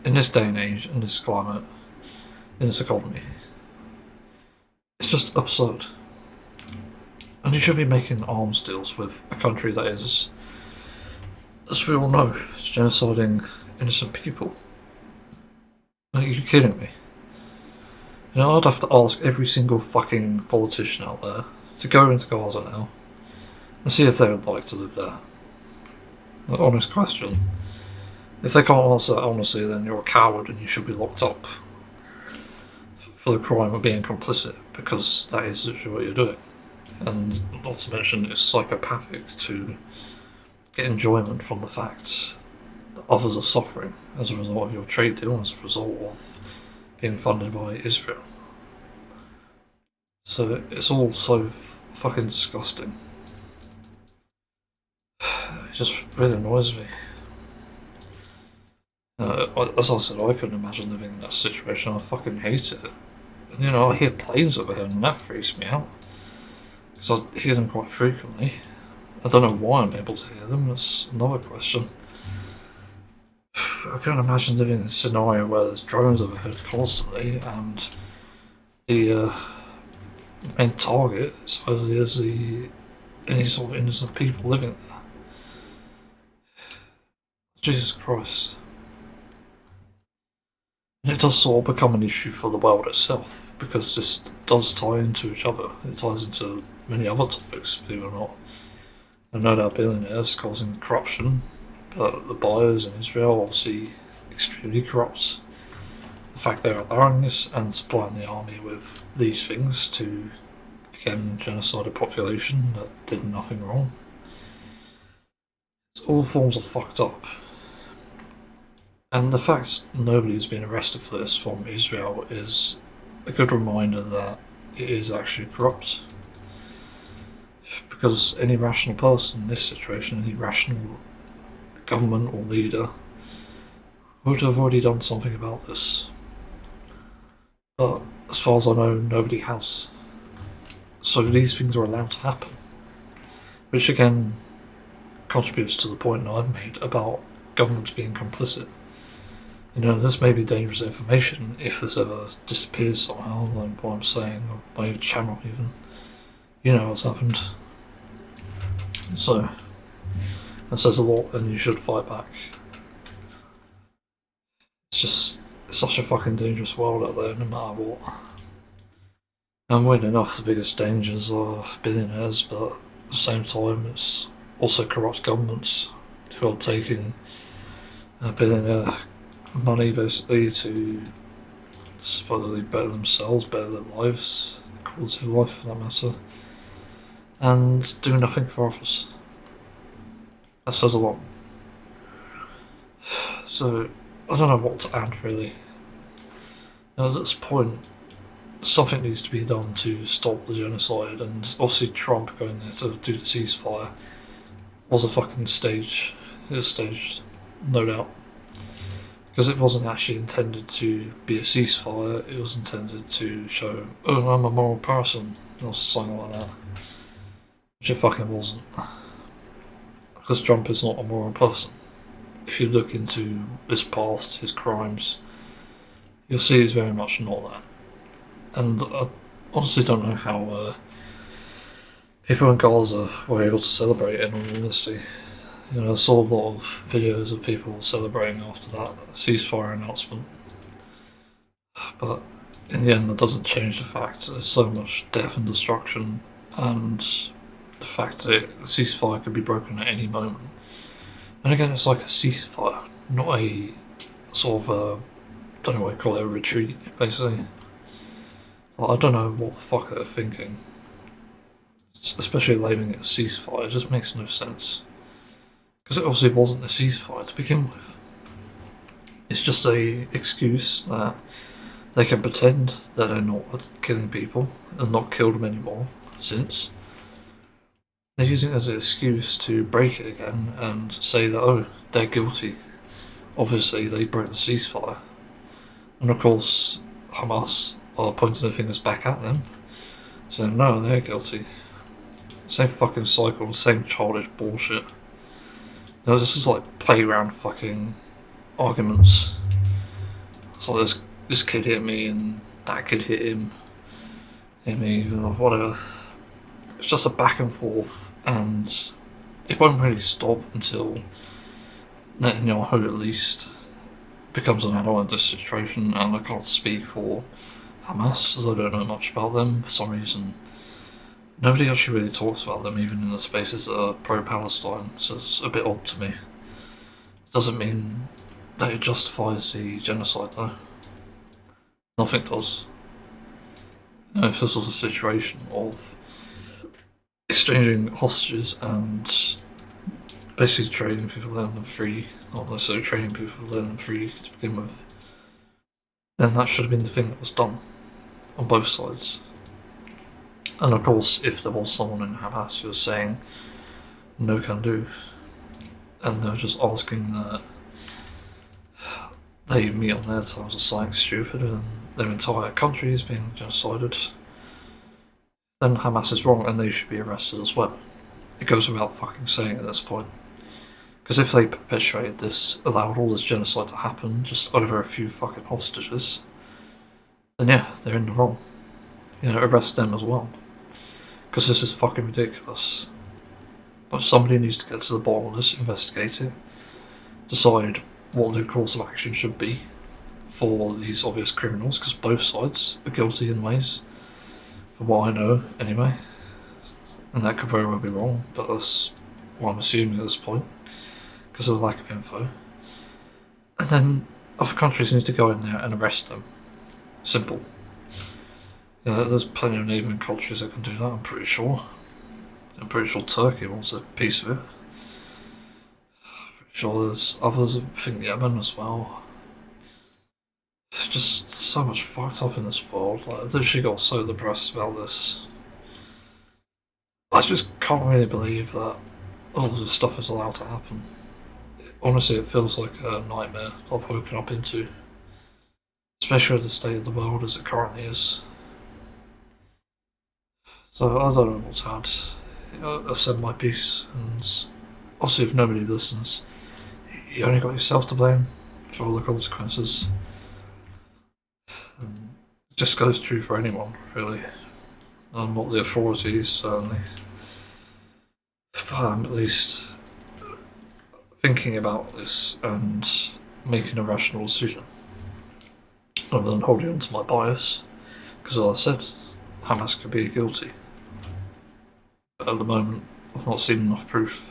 In this day and age, in this climate, in this economy. It's just absurd. And you should be making arms deals with a country that is, as we all know, genociding innocent people. Are you kidding me? You know, I'd have to ask every single fucking politician out there to go into Gaza now and see if they would like to live there. An honest question. If they can't answer that honestly, then you're a coward and you should be locked up for the crime of being complicit, because that is literally what you're doing. And not to mention, it's psychopathic to get enjoyment from the fact that others are suffering as a result of your trade deal, as a result of being funded by Israel. So it's all so fucking disgusting. It just really annoys me. As I said, I couldn't imagine living in that situation. I fucking hate it. And, you know, I hear planes over here and that freaks me out. Because I hear them quite frequently. I don't know why I'm able to hear them, that's another question. I can't imagine living in a scenario where there's drones overhead constantly and the main target supposedly is any sort of innocent people living there. Jesus Christ. And it does sort of become an issue for the world itself, because this does tie into each other. It ties into many other topics, believe it or not. And no doubt billionaires causing corruption, but the buyers in Israel obviously extremely corrupt. The fact they're allowing this and supplying the army with these things to, again, genocide a population that did nothing wrong. It's all forms of fucked up. And the fact nobody's been arrested for this from Israel is a good reminder that it is actually corrupt. Because any rational person in this situation, any rational government or leader, would have already done something about this. But as far as I know, nobody has. So these things are allowed to happen. Which again contributes to the point that I've made about governments being complicit. You know, this may be dangerous information if this ever disappears somehow, like what I'm saying, or my channel even. You know what's happened. So, that says a lot, and you should fight back. It's just such a fucking dangerous world out there, no matter what. And weird enough, the biggest dangers are billionaires, but at the same time, it's also corrupt governments who are taking billionaire money basically to supposedly better themselves, better their lives, quality of life for that matter, and do nothing for others. That says a lot. So, I don't know what to add really. Now, at this point, something needs to be done to stop the genocide, and obviously Trump going there to do the ceasefire was a fucking stage. It was staged, no doubt. Because it wasn't actually intended to be a ceasefire, it was intended to show, oh, I'm a moral person, or something like that. Which it fucking wasn't. Because Trump is not a moral person. If you look into his past, his crimes, you'll see he's very much not that. And I honestly don't know how people in Gaza were able to celebrate, in all honesty. You know, I saw a lot of videos of people celebrating after that ceasefire announcement, but in the end, that doesn't change the fact that there's so much death and destruction, and the fact that the ceasefire could be broken at any moment. And again, it's like a ceasefire, not a sort of don't know what you call it, a retreat, basically. Like, I don't know what the fuck they're thinking. Especially labelling it a ceasefire, it just makes no sense. Because it obviously wasn't a ceasefire to begin with. It's just a excuse that they can pretend that they're not killing people and not killed them anymore, since they're using it as an excuse to break it again and say that, oh, they're guilty. Obviously, they broke the ceasefire. And of course, Hamas are pointing their fingers back at them, saying, no, they're guilty. Same fucking cycle, same childish bullshit. No, this is like playground fucking arguments. It's like this kid hit me and that kid hit me, or whatever. It's just a back and forth, and it won't really stop until Netanyahu at least becomes an adult in this situation. And I can't speak for Hamas, as I don't know much about them for some reason. Nobody actually really talks about them, even in the spaces that are pro-Palestine, so it's a bit odd to me. It doesn't mean that it justifies the genocide, though. Nothing does. You know, if this was a situation of exchanging hostages and basically trading people, letting them free, not necessarily trading people, letting them free to begin with, then that should have been the thing that was done on both sides. And of course, if there was someone in Hamas who was saying no can do, and they were just asking that they meet on their terms of something stupid and their entire country is being genocided, then Hamas is wrong and they should be arrested as well. It goes without fucking saying at this point. Because if they perpetuated this, allowed all this genocide to happen just over a few fucking hostages, then yeah, they're in the wrong. You know, arrest them as well. Because this is fucking ridiculous. But somebody needs to get to the bottom of this, investigate it, decide what the course of action should be for these obvious criminals, because both sides are guilty in ways, from what I know anyway. And that could very well be wrong, but that's what I'm assuming at this point, because of the lack of info. And then other countries need to go in there and arrest them. Simple. Yeah, there's plenty of neighbouring countries that can do that, I'm pretty sure. I'm pretty sure Turkey wants a piece of it. Pretty sure there's others, I think Yemen as well. It's just so much fucked up in this world. Like, I've literally got so depressed about this. I just can't really believe that all this stuff is allowed to happen. Honestly, it feels like a nightmare that I've woken up into. Especially with the state of the world as it currently is. So I don't know what's had. I've said my piece, and obviously if nobody listens, you only got yourself to blame for all the consequences. And it just goes true for anyone, really. Not the authorities, certainly. But I'm at least thinking about this and making a rational decision, rather than holding on to my bias, because as I said, Hamas could be guilty. But at the moment, I've not seen enough proof.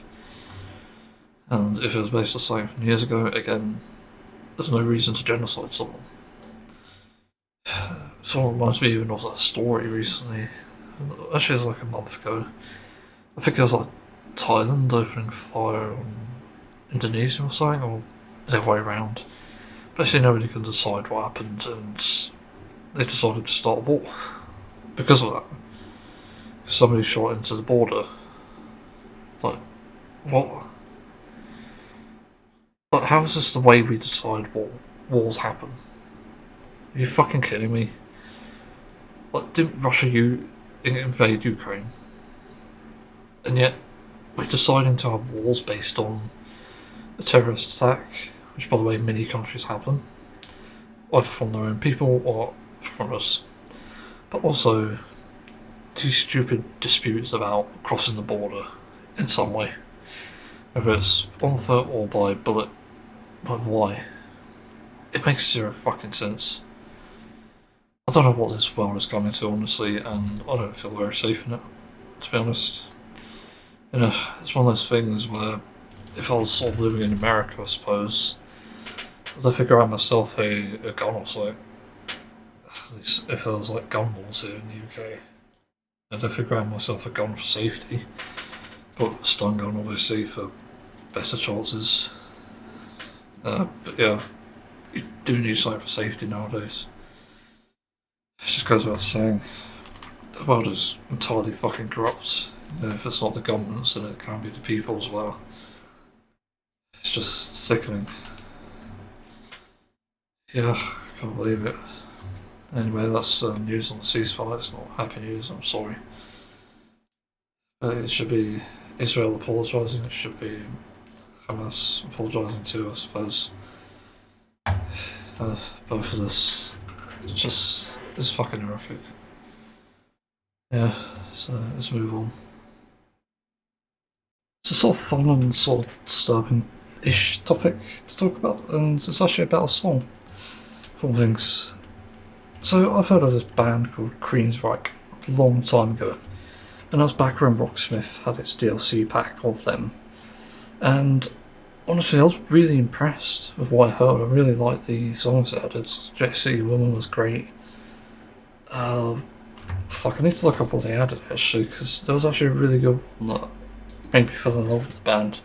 And if it was based on something from years ago, again, there's no reason to genocide someone. Someone reminds me even of that story recently. Actually, it was like a month ago. I think it was like Thailand opening fire on Indonesia or something, or the other way around. Basically, nobody can decide what happened, and they decided to start a war because of that. Because somebody shot into the border. Like, what? Like, how is this the way we decide what wars happen? Are you fucking kidding me? Like, didn't Russia invade Ukraine? And yet, we're deciding to have wars based on a terrorist attack, which, by the way, many countries have them, either from their own people or from us. but also these stupid disputes about crossing the border in some way, whether it's on foot or by bullet. Like, why? It makes zero fucking sense. I don't know what this world is coming to, honestly, and I don't feel very safe in it, to be honest. You know, it's one of those things where if I was sort of living in America, I suppose, I'd figure out myself a gun or something. At least if there was like gun wars here in the UK. I'd figure out myself a gun for safety. But a stun gun, obviously, for better chances. But yeah, you do need something for safety nowadays. It just goes without saying, the world is entirely fucking corrupt. You know, if it's not the governments, then it can be the people as well. It's just sickening. Yeah, I can't believe it. Anyway, that's news on the ceasefire. It's not happy news, I'm sorry. But it should be Israel apologising, it should be Hamas apologising too, I suppose. Both of this, it's fucking horrific. Yeah, so let's move on. It's a sort of fun and sort of disturbing-ish topic to talk about, and it's actually about a song, for all things. So I've heard of this band called Queensryche a long time ago, and that was back when Rocksmith had its DLC pack of them. And honestly, I was really impressed with what I heard. I really liked the songs they added. Jessie Woman was great. Fuck, I need to look up what they added actually, because there was actually a really good one that made me fall in love with the band.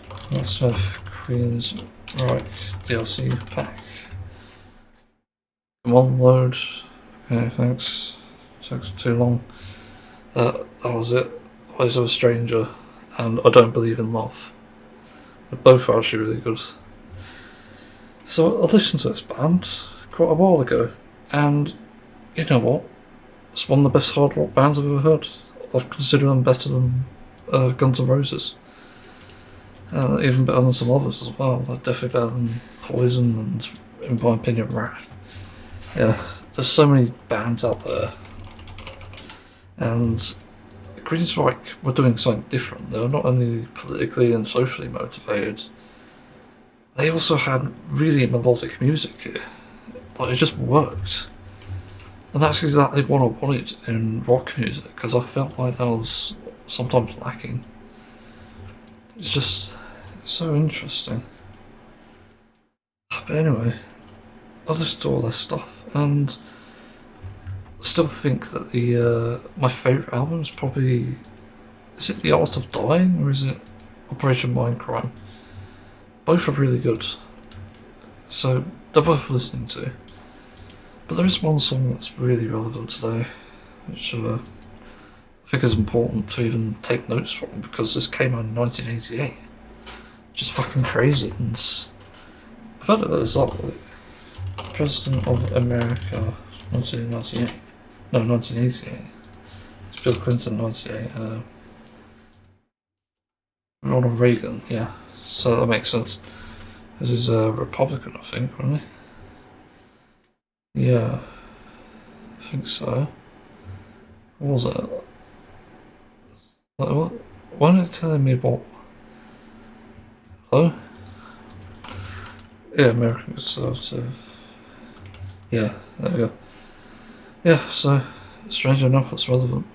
Rocksmith Queensryche DLC pack. Come on, load. Okay, thanks. Takes too long. That was it. Eyes of a Stranger and I Don't Believe in Love. They're both actually really good. So I listened to this band quite a while ago, and you know what? It's one of the best hard rock bands I've ever heard. I'd consider them better than Guns N' Roses. Even better than some others as well. They're definitely better than Poison and, in my opinion, Rat. Yeah, there's so many bands out there, and Queensryche were doing something different. They were not only politically and socially motivated, they also had really melodic music here. Like, it just worked. And that's exactly what I wanted in rock music, because I felt like that was sometimes lacking. It's just so interesting. But anyway, I listened to all this stuff, and I still think that the my favourite album is probably, is it The Art of Dying or is it Operation Mindcrime? Both are really good, so they're both listening to. But there is one song that's really relevant today, which I think is important to even take notes from, because this came out in 1988, which is fucking crazy. And I've heard of this up, like, President of America, 1998. No, 1988. It's Bill Clinton, 98. Ronald Reagan, yeah. So that makes sense. This is a Republican, I think, wasn't he? Yeah, I think so. What was it? Like, what? Why are they telling me what? Hello? Yeah, American Conservative. Yeah, there we go. Yeah, so, strangely enough, it's relevant.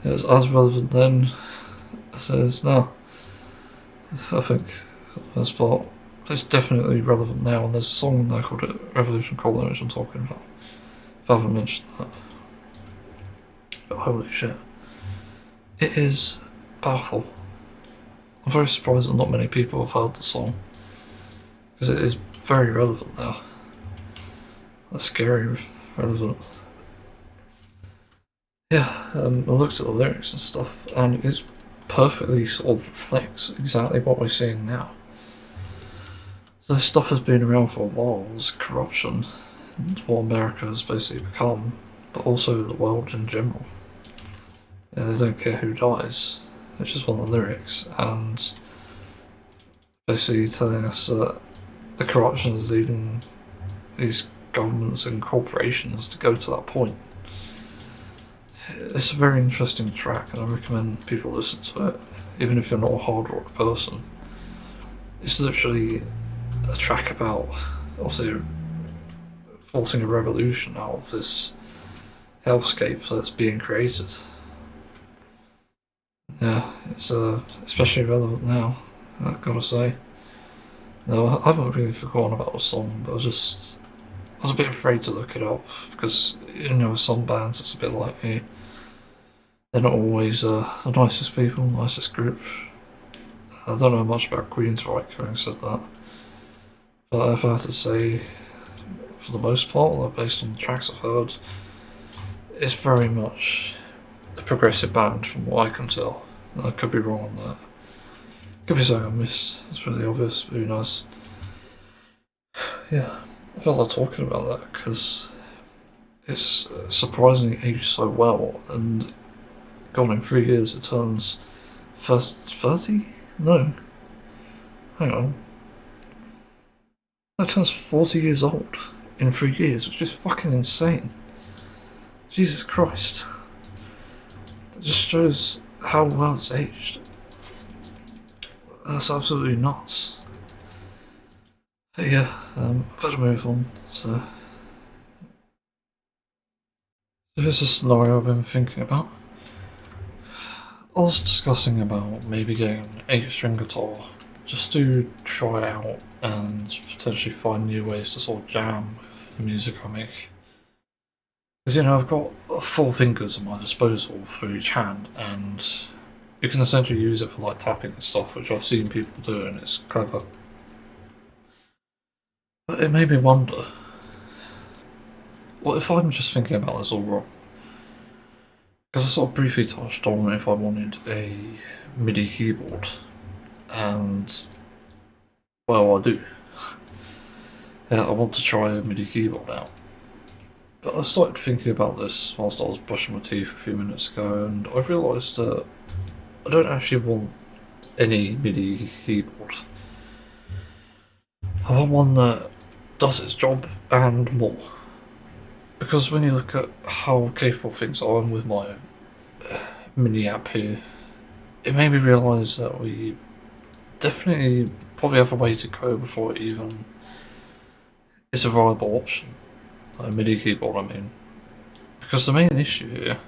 It's as relevant then as it is now. I think this part is definitely relevant now, and there's a song there called Revolution Calling, which I'm talking about. If I haven't mentioned that. But holy shit. It is powerful. I'm very surprised that not many people have heard the song, because it is very relevant now. That's scary relevant. Yeah, I looked at the lyrics and stuff, and it perfectly sort of reflects exactly what we're seeing now. So this stuff has been around for a while. There's corruption, and what America has basically become, but also the world in general. Yeah, they don't care who dies. They just want the lyrics, and basically telling us that the corruption is leading these governments and corporations to go to that point. it's a very interesting track, and I recommend people listen to it, even if you're not a hard rock person. It's literally a track about, obviously, forcing a revolution out of this hellscape that's being created. Yeah, it's especially relevant now, I've gotta say. No, I haven't really forgotten about the song, but I was a bit afraid to look it up because, some bands, it's a bit like me. They're not always the nicest people, nicest group. I don't know much about Queensryche, having said that, but if I had to say, for the most part, like based on the tracks I've heard, it's very much a progressive band from what I can tell. I could be wrong on that. Could be something I missed. It's pretty obvious, but who knows? Yeah, I felt like talking about that because it's surprisingly aged so well, and gone in 3 years it turns 30? No, hang on. It turns 40 years old in 3 years, which is fucking insane. Jesus Christ. That just shows how well it's aged. That's absolutely nuts. But yeah, I better move on. So, here's a scenario I've been thinking about. I was discussing about maybe getting an 8-string guitar just to try it out and potentially find new ways to sort of jam with the music I make. Because, I've got 4 fingers at my disposal for each hand, and you can essentially use it for like tapping and stuff, which I've seen people do, and it's clever. But it made me wonder, what if I'm just thinking about this all wrong? Because I sort of briefly touched on if I wanted a MIDI keyboard, and, well, I do. Yeah, I want to try a MIDI keyboard out. But I started thinking about this whilst I was brushing my teeth a few minutes ago, and I realised that I don't actually want any MIDI keyboard. I want one that does its job and more. Because when you look at how capable things are with my mini app here, it made me realise that we definitely probably have a way to go before it even is a viable option. Like a MIDI keyboard, I mean. Because the main issue here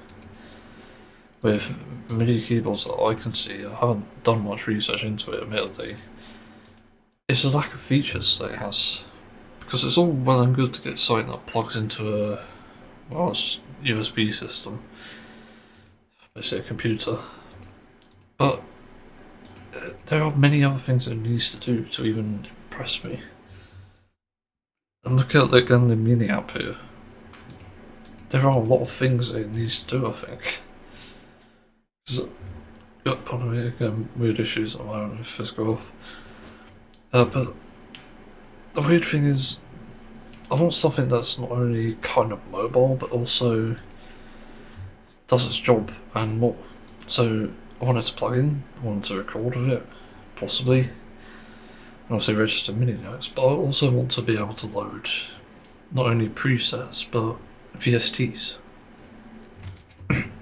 with MIDI keyboards that I can see, I haven't done much research into it admittedly, is the lack of features that it has. Because it's all well and good to get something that plugs into a USB system, basically a computer, but there are many other things that it needs to do to even impress me. And look at the mini app here. There are a lot of things that it needs to do, I think. Pardon me, again, weird issues at the moment with physical health. But the weird thing is, I want something that's not only kind of mobile, but also does its job and more. So I want it to plug in, I want to record with it, possibly, and obviously register MIDI notes, but I also want to be able to load not only presets, but VSTs.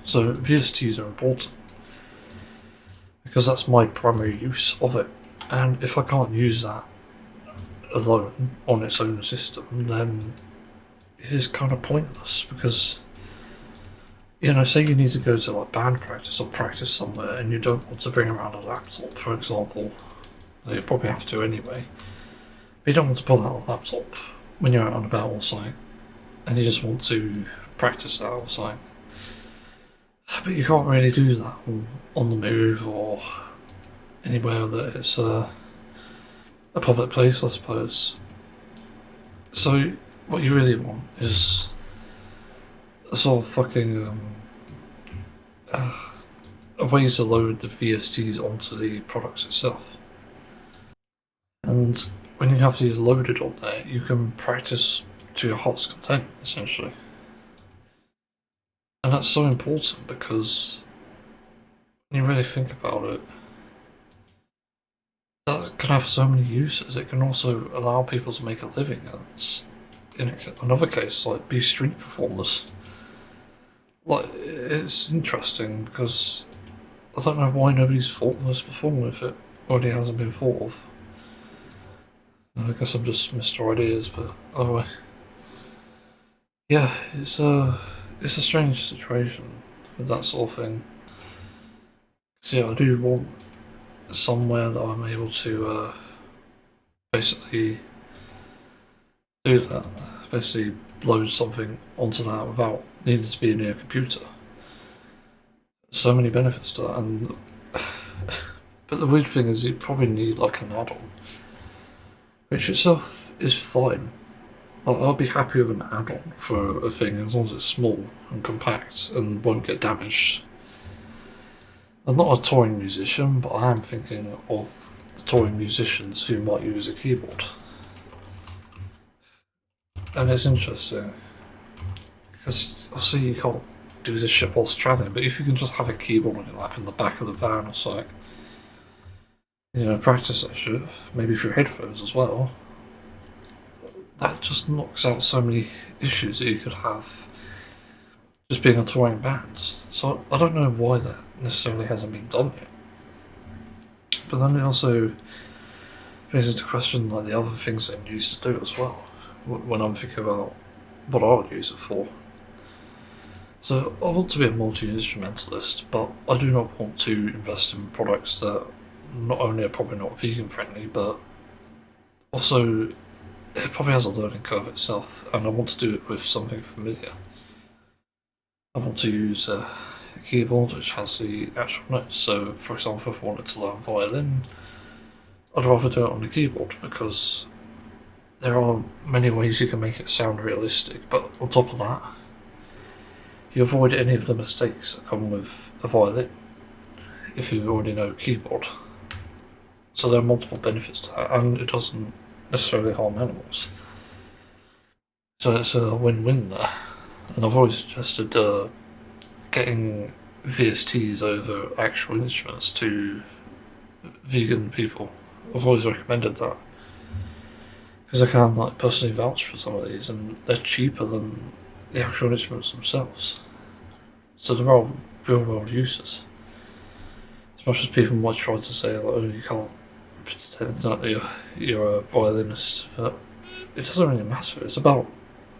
So VSTs are important, because that's my primary use of it, and if I can't use that alone on its own system, then it is kind of pointless, because say you need to go to like band practice or practice somewhere and you don't want to bring around a laptop, for example. You probably have to anyway, but you don't want to pull out a laptop when you're out and about or something, and you just want to practice that or something. But you can't really do that on the move or anywhere that it's a public place, I suppose. So what you really want is a sort of fucking a way to load the VSTs onto the products itself. And when you have these loaded on there, you can practice to your heart's content, essentially. And that's so important because when you really think about it, that can have so many uses. It can also allow people to make a living, and in another case, like be street performers. like, it's interesting because I don't know why nobody's thought of this before if it already hasn't been thought of. I guess I'm just Mr. Ideas, but anyway. Yeah, it's a strange situation with that sort of thing. So yeah, I do want somewhere that I'm able to basically do that. Basically load something onto that without needing to be near a computer. So many benefits to that, and but the weird thing is you probably need like an add-on, which itself is fine. I'll be happy with an add-on for a thing as long as it's small and compact and won't get damaged. I'm not a touring musician, but I am thinking of the touring musicians who might use a keyboard. And it's interesting, because obviously you can't do this shit whilst travelling, but if you can just have a keyboard on your lap in the back of the van or something, practice that shit, maybe through headphones as well, that just knocks out so many issues that you could have just being a touring band. So I don't know why that necessarily hasn't been done yet. But then it also brings into question like the other things that you used to do as well, when I'm thinking about what I would use it for. So I want to be a multi-instrumentalist, but I do not want to invest in products that not only are probably not vegan friendly, but also it probably has a learning curve itself, and I want to do it with something familiar. I want to use a keyboard which has the actual notes. So, for example, if I wanted to learn violin, I'd rather do it on the keyboard because there are many ways you can make it sound realistic, but on top of that, you avoid any of the mistakes that come with a violin if you already know keyboard. So there are multiple benefits to that, and it doesn't necessarily harm animals. So it's a win-win there. And I've always suggested getting VSTs over actual instruments to vegan people. I've always recommended that because I can personally vouch for some of these, and they're cheaper than the actual instruments themselves. So there are real-world uses. As much as people might try to say, like, oh, you can't pretend that you're a violinist, but it doesn't really matter. It's about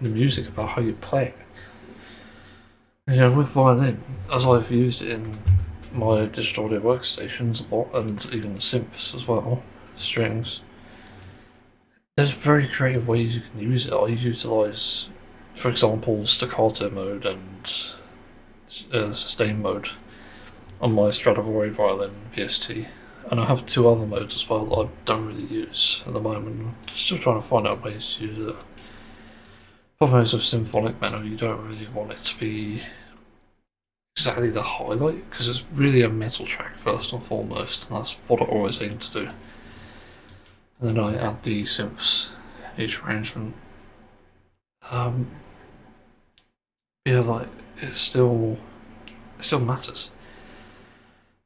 the music, about how you play it. With violin, as I've used it in my digital audio workstations a lot, and even synths as well, strings, there's very creative ways you can use it. I utilise, for example, staccato mode and sustain mode on my Stradivari violin VST, and I have two other modes as well that I don't really use at the moment. I'm still trying to find out ways to use it. Problem is with symphonic metal, you don't really want it to be exactly the highlight, because it's really a metal track first and foremost, and that's what I always aim to do. And then I add the synths in each arrangement. It still matters.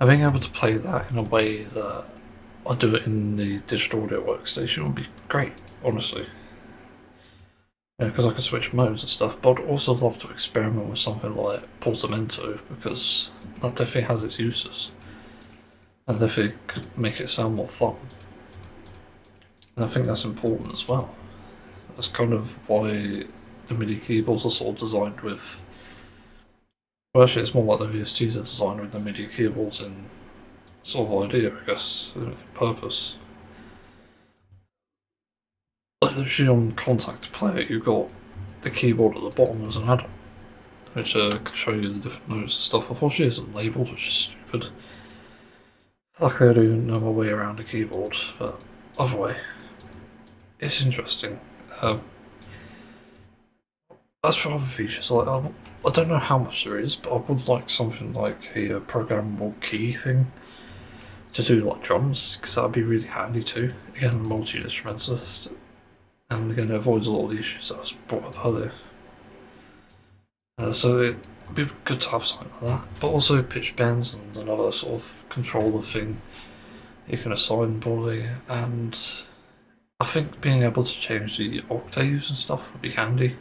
And being able to play that in a way that I do it in the digital audio workstation would be great, honestly. Because I can switch modes and stuff, but I'd also love to experiment with something like Portamento, because that definitely has its uses. And definitely could make it sound more fun. And I think that's important as well. That's kind of why the MIDI keyboards are sort of designed with... Well, actually, it's more like the VSTs are designed with the MIDI keyboards in sort of idea, I guess, in purpose. Like literally on Contact to play it, you've got the keyboard at the bottom as an add-on, which can show you the different notes and stuff. Unfortunately, it isn't labelled, which is stupid. Luckily, I do know my way around a keyboard, but either way, it's interesting. As for other features, I don't know how much there is, but I would like something like a programmable key thing to do like drums, because that'd be really handy too. Again, multi-instrumentalist, and again, it avoids a lot of the issues that I was brought up earlier. So it'd be good to have something like that, but also pitch bends and another sort of controller thing you can assign probably, and I think being able to change the octaves and stuff would be handy.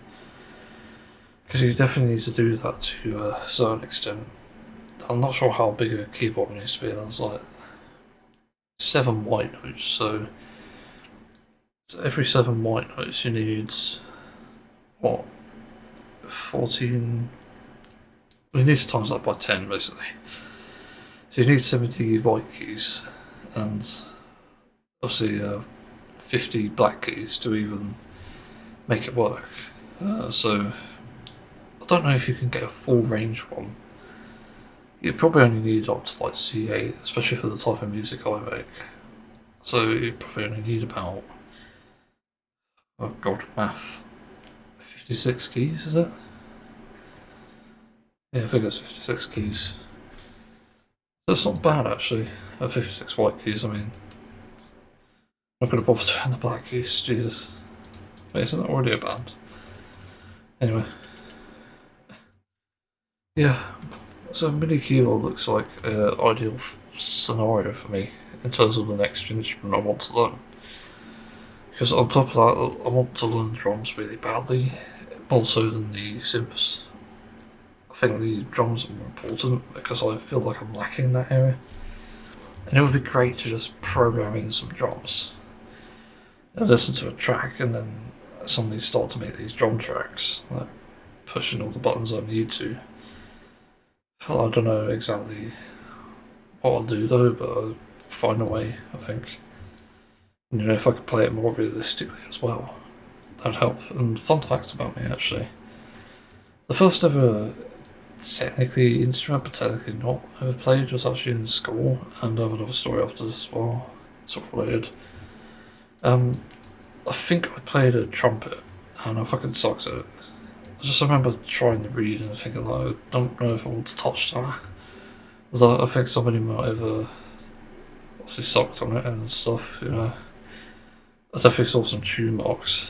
Because you definitely need to do that to a certain extent. I'm not sure how big a keyboard needs to be. There's like 7 white notes, so every 7 white notes you need what 14. You need to times that by 10 basically. So you need 70 white keys and obviously 50 black keys to even make it work. So I don't know if you can get a full range one. You probably only need up to like C8, especially for the type of music I make. So you probably only need about, oh god, math, 56 keys, is it? Yeah, I think it's 56 keys. That's not bad actually, 56 white keys. I mean, I'm not going to bother doing the black keys, Jesus. Wait, isn't that already a band? Anyway. Yeah, so MIDI keyboard looks like an ideal scenario for me in terms of the next instrument I want to learn. Because on top of that, I want to learn drums really badly, more so than the synths. I think the drums are more important because I feel like I'm lacking in that area. And it would be great to just program in some drums and listen to a track and then suddenly start to make these drum tracks, like pushing all the buttons I need to. Well, I don't know exactly what I'll do though, but I'll find a way, I think. And, you know, if I could play it more realistically as well, that'd help. And fun fact about me actually, the first ever technically instrument, but technically not, ever played was actually in school, and I have another story after this as well, sort of related. I think I played a trumpet, and I fucking sucked at it. I just remember trying to read and thinking like, I don't know if I want to touch that. Because I think somebody might have obviously sucked on it and stuff, you know. I definitely saw some tune marks,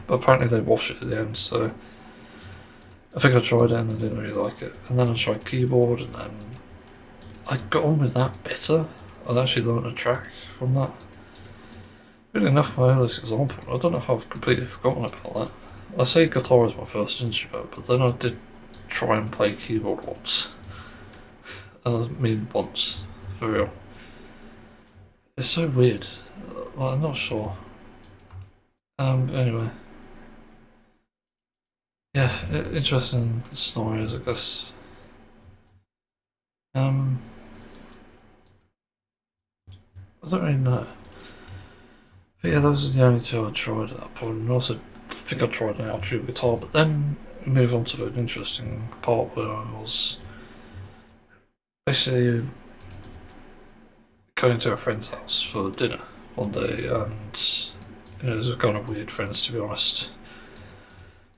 but apparently they wash it at the end, so I think I tried it and I didn't really like it. And then I tried keyboard and then I got on with that better. I actually learned a track from that. Really enough, my earliest example, I don't know how I've completely forgotten about that. I say guitar is my first instrument, but then I did try and play keyboard once. I mean once, for real. It's so weird. Well, I'm not sure. Anyway. Yeah, interesting scenarios, I guess. I don't really know. But yeah, those are the only two I tried at that point. And also, I think I tried an electric guitar, but then we move on to an interesting part where I was basically going to a friend's house for dinner one day, and you know, it was kind of weird friends to be honest.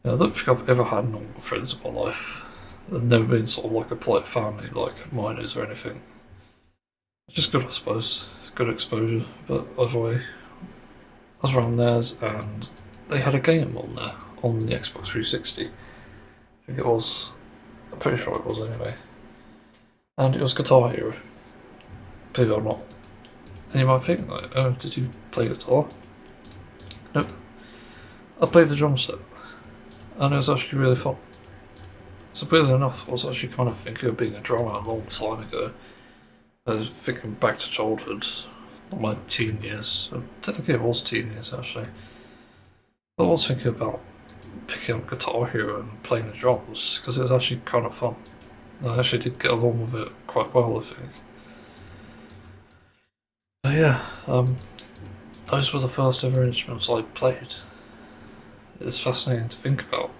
You know, I don't think I've ever had normal friends in my life. They've never been sort of like a polite family like mine is or anything. Just good, I suppose. Good exposure, but either way, I was around theirs and they had a game on there on the Xbox 360. I think it was. I'm pretty sure it was anyway. And it was Guitar Hero. Believe it or not. And you might think, like, oh, did you play guitar? Nope. I played the drum set. And it was actually really fun. So weirdly enough, I was actually kind of thinking of being a drummer a long time ago. I was thinking back to childhood, my teen years. Technically it was teen years actually. But I was thinking about picking up Guitar Hero and playing the drums, because it was actually kind of fun. I actually did get along with it quite well, I think. But yeah, those were the first ever instruments I played. It's fascinating to think about.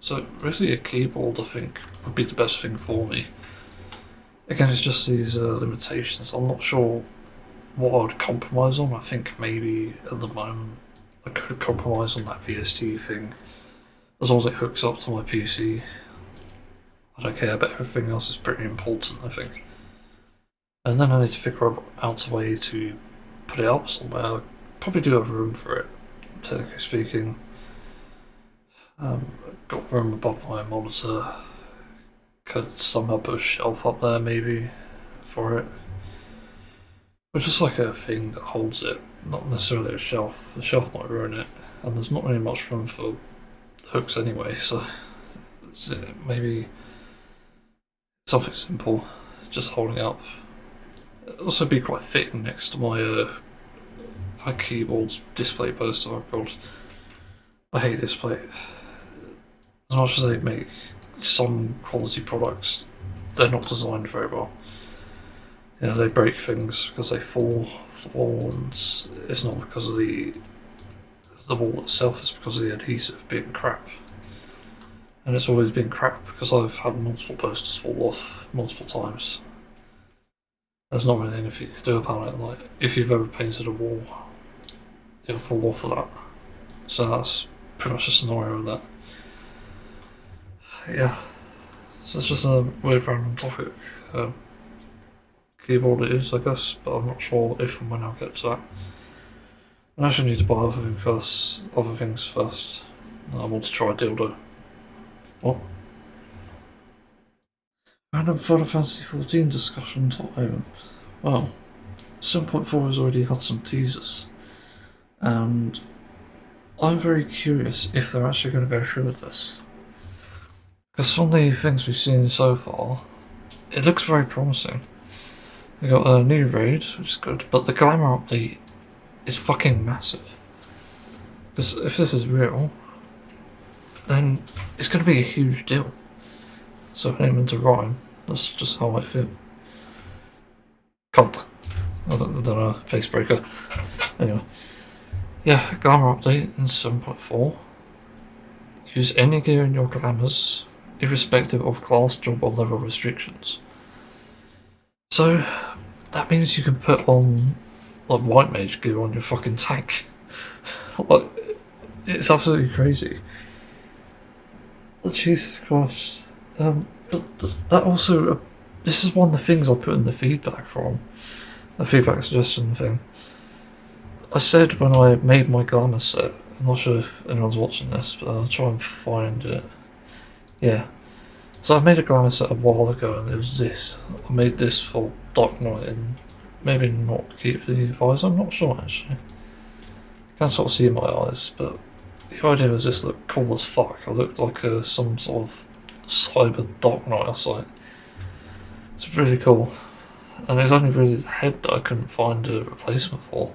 So really a keyboard I think would be the best thing for me. Again, it's just these limitations. I'm not sure what I would compromise on. I think maybe at the moment I could compromise on that VST thing. As long as it hooks up to my PC, I don't care, but everything else is pretty important, I think. And then I need to figure out a way to put it up somewhere. I probably do have room for it, technically speaking. Got room above my monitor. Could somehow put a shelf up there maybe for it. But just like a thing that holds it, not necessarily a shelf. The shelf might ruin it, and there's not really much room for hooks anyway, so maybe something simple, just holding up. It'd also be quite fitting next to my keyboard's display poster I've got. I hate display. As much as they make some quality products, they're not designed very well. You know, they break things because they fall off the wall, and it's not because of the wall itself, it's because of the adhesive being crap. And it's always been crap because I've had multiple posters fall off multiple times. There's not really anything you can do about it. Like, if you've ever painted a wall, it'll fall off of that. So that's pretty much a scenario of that. Yeah, so it's just a weird random topic. Keyboard it is, I guess, but I'm not sure if and when I'll get to that. I actually need to buy other things first. I want to try a dildo. What? Random Final Fantasy XIV discussion time. Well, 7.4 has already had some teasers, and I'm very curious if they're actually going to go through with this. Because from the things we've seen so far, it looks very promising. They got a new raid, which is good, but the glamour update is fucking massive. Because if this is real, then it's going to be a huge deal. So I aiming to rhyme. That's just how I feel. Cunt. I don't know, face breaker. Anyway. Yeah, glamour update in 7.4. Use any gear in your glamours, irrespective of class, job or level restrictions. So, that means you can put on, like, white mage gear on your fucking tank. Like, it's absolutely crazy. Jesus Christ. But that also, this is one of the things I put in the feedback from, the feedback suggestion thing. I said when I made my glamour set, I'm not sure if anyone's watching this, but I'll try and find it. Yeah. So I made a glamour set a while ago, and it was this. I made this for Dark Knight, and maybe not keep the visor, I'm not sure actually. You can't sort of see my eyes, but the idea was this looked cool as fuck. I looked like some sort of cyber Dark Knight or something. It's really cool. And it's only really the head that I couldn't find a replacement for.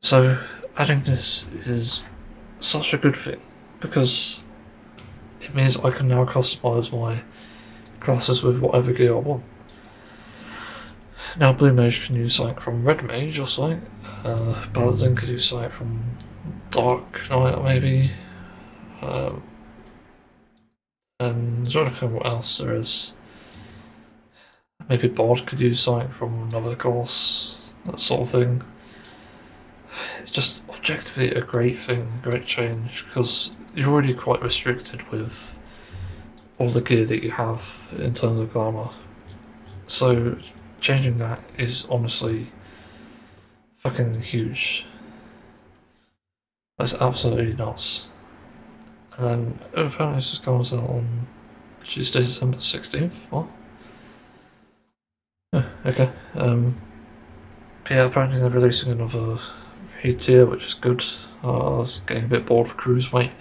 So adding this is such a good thing, because it means I can now customise my classes with whatever gear I want. Now Blue Mage can use something from Red Mage or something, Paladin could use something from Dark Knight maybe, and I'm trying to think what else there is. Maybe Bard could use something from another class, that sort of thing. It's just objectively a great thing, a great change, because you're already quite restricted with all the gear that you have in terms of glamour. So changing that is honestly fucking huge. That's absolutely nuts. And then apparently this just comes out on Tuesday, December 16th. What? Oh, okay. Yeah, apparently they're releasing another raid tier, which is good. I was getting a bit bored of Cruiserweight.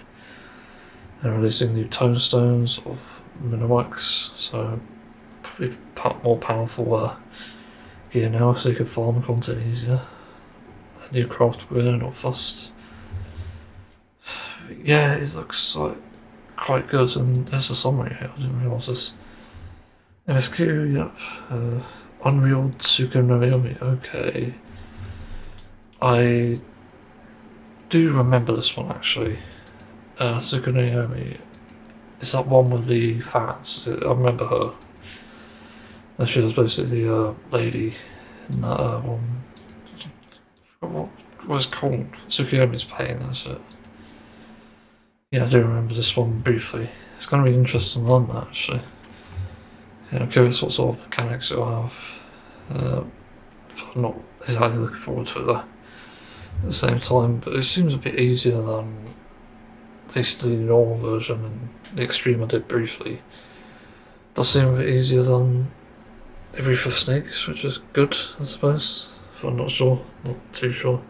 They're releasing new tonestones of Minimax, so probably more powerful gear now, so you can farm content easier. A new craft gear, not fussed. Yeah, it looks like quite good, and there's a summary here, I didn't realise this. MSQ, yep. Unreal Tsuka no Yomi, okay. I do remember this one actually. Tsuka no Yomi is that one with the fans. I remember her. And she was basically a lady in that one. I forgot what was called. Tsukuyomi's Pain, that's it. Yeah, I do remember this one briefly. It's going to be interesting to learn that actually. Yeah, I'm curious what sort of mechanics it'll have. I'm not exactly looking forward to it though. At the same time, but it seems a bit easier than at least the normal version, and the extreme I did briefly does seem a bit easier than the Reef of Snakes, which is good, I suppose. If I'm not sure, not too sure.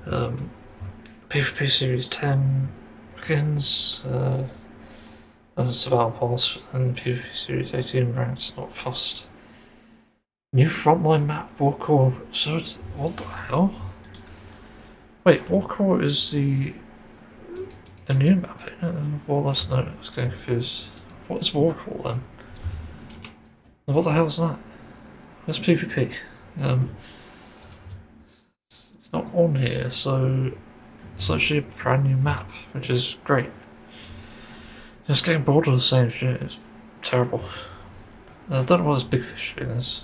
PvP Series 10, begins. And it's about pass and PvP Series 18 ranks, not fussed. New frontline map, Warcore. So it's. What the hell? Wait, Warcore is a new map, isn't it? Well, that's no, I was getting confused. What is Warcore then? What the hell is that? Where's PvP? It's not on here, so it's actually a brand new map, which is great. Just getting bored of the same shit, it's terrible. I don't know what this big fish thing is.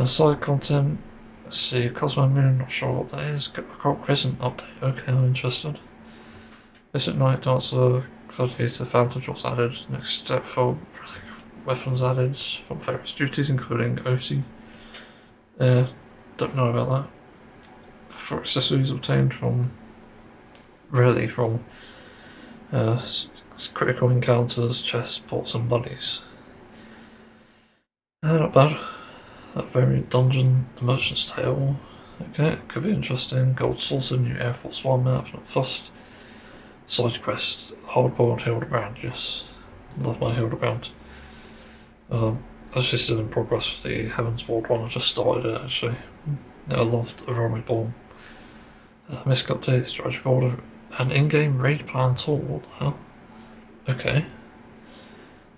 Side content, let's see, Cosmo Moon, not sure what that is. Got Crescent update, okay, I'm interested. This at Night Dancer, Gladiator, Phantom Jobs added. Next step for relic weapons added from various duties, including OC. Don't know about that. For accessories obtained from critical encounters, chests, bots, and buddies. Not bad. That variant dungeon, the Merchant's Tale. Okay, it could be interesting. Gold Saucer, new Air Force One map, not fussed. Side quest, hardboiled Hildebrand, yes. Love my Hildebrand. Actually still in progress with the Heavensward one, I just started it actually. Yeah, I loved Aroma Ball. Misc update, strategy board, an in-game raid plan tool, what the hell? Okay.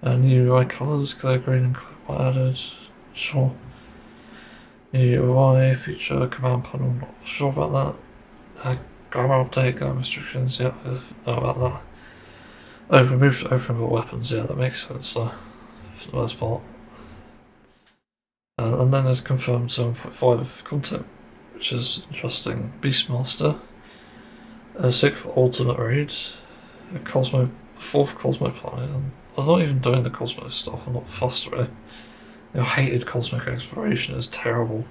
New UI colours, clear green and clear white added, sure. New UI feature, command panel, not sure about that. Grammar update, grammar restrictions, yeah, I know about that. Oh, removed everything but weapons, yeah, that makes sense though, for the most part. And then there's confirmed 7.5 content, which is interesting. Beastmaster, a 6th Ultimate Raid, a fourth Cosmo planet. I'm not even doing the Cosmo stuff, I'm not fussed really. I hated cosmic exploration, it's terrible.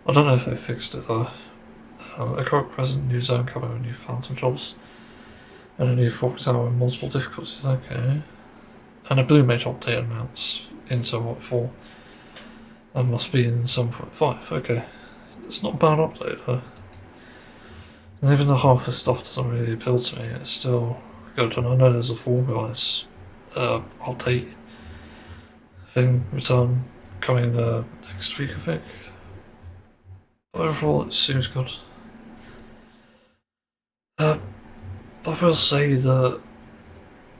I don't know if they fixed it though. A current present new zone coming with new Phantom Jobs, and a new Fox Tower with multiple difficulties, okay. And a Blue Mage update announced in 7.4. That must be in 7.5, okay. It's not a bad update though. And even though half the stuff doesn't really appeal to me, it's still good. And I know there's a Fall Guys update thing return coming next week, I think. But overall, it seems good. I will say that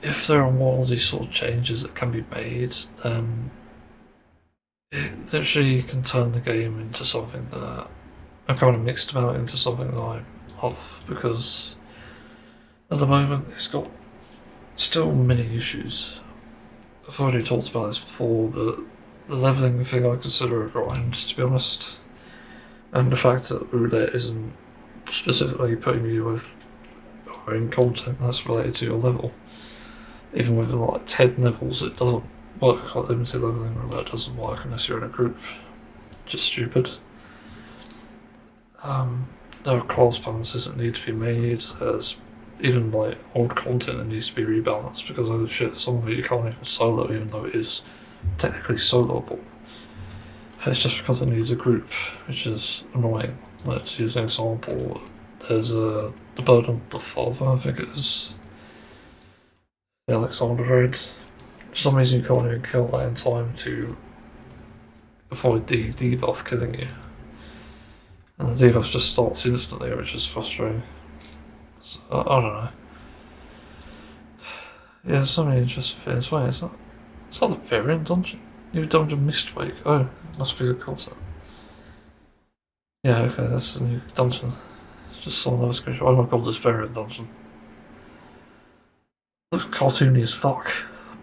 if there are more of these sort of changes that can be made, then it literally can turn the game into something that I'm kind of mixed about, into something that I love, because at the moment it's got still many issues. I've already talked about this before, but the leveling thing I consider a grind, to be honest. And the fact that roulette isn't specifically putting you with or in content that's related to your level. Even with like 10 levels, it doesn't work. Like limited leveling roulette doesn't work unless you're in a group. Just stupid. There are class balances that need to be made. There's even like old content that needs to be rebalanced, because oh shit, some of it you can't even solo, even though it is technically soloable. It's just because it needs a group, which is annoying. Let's use an example. There's the Burden of the Father, I think it is. The Alexander Raid. For some reason you can't even kill that in time to avoid the debuff killing you. And the debuff just starts instantly, which is frustrating. So, I don't know. Yeah, there's so many interesting things. Wait, is that the variant dungeon? New dungeon Mistwake. Oh, it must be the concept. Yeah, okay, that's the new dungeon. It's just some of those screenshot. Oh my god, this variant dungeon. It looks cartoony as fuck,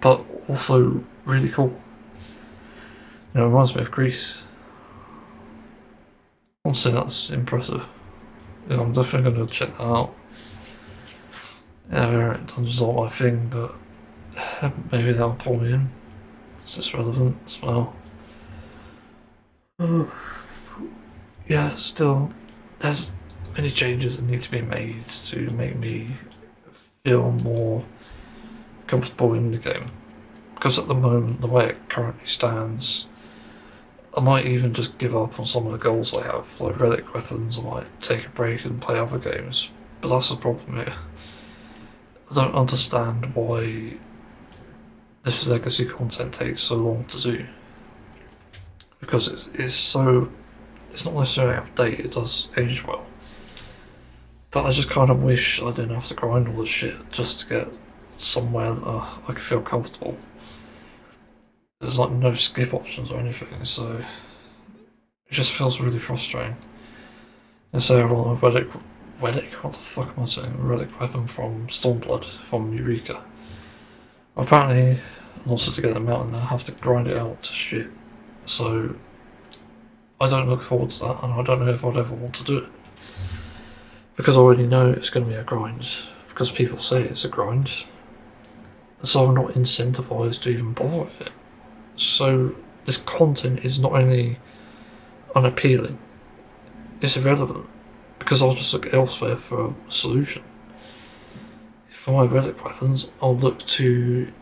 but also really cool. You know, it reminds me of Greece. Honestly, that's impressive. Yeah, I'm definitely going to check that out. Yeah, variant dungeons aren't my thing, but maybe that'll pull me in. It's just relevant as well. Yeah, still, there's many changes that need to be made to make me feel more comfortable in the game. Because at the moment, the way it currently stands, I might even just give up on some of the goals I have, like relic weapons. I might take a break and play other games. But that's the problem here. I don't understand why this legacy content takes so long to do. Because it's not necessarily out of date, it does age well. But I just kind of wish I didn't have to grind all this shit just to get somewhere that I could feel comfortable. There's like no skip options or anything, so it just feels really frustrating. And say I want a relic, what the fuck am I saying? A relic weapon from Stormblood, from Eureka. Apparently, in order to get them out, I have to grind it out to shit. So I don't look forward to that, and I don't know if I'd ever want to do it. Because I already know it's going to be a grind, because people say it's a grind. So I'm not incentivized to even bother with it. So this content is not only unappealing, it's irrelevant, because I'll just look elsewhere for a solution. For my relic weapons, I'll look to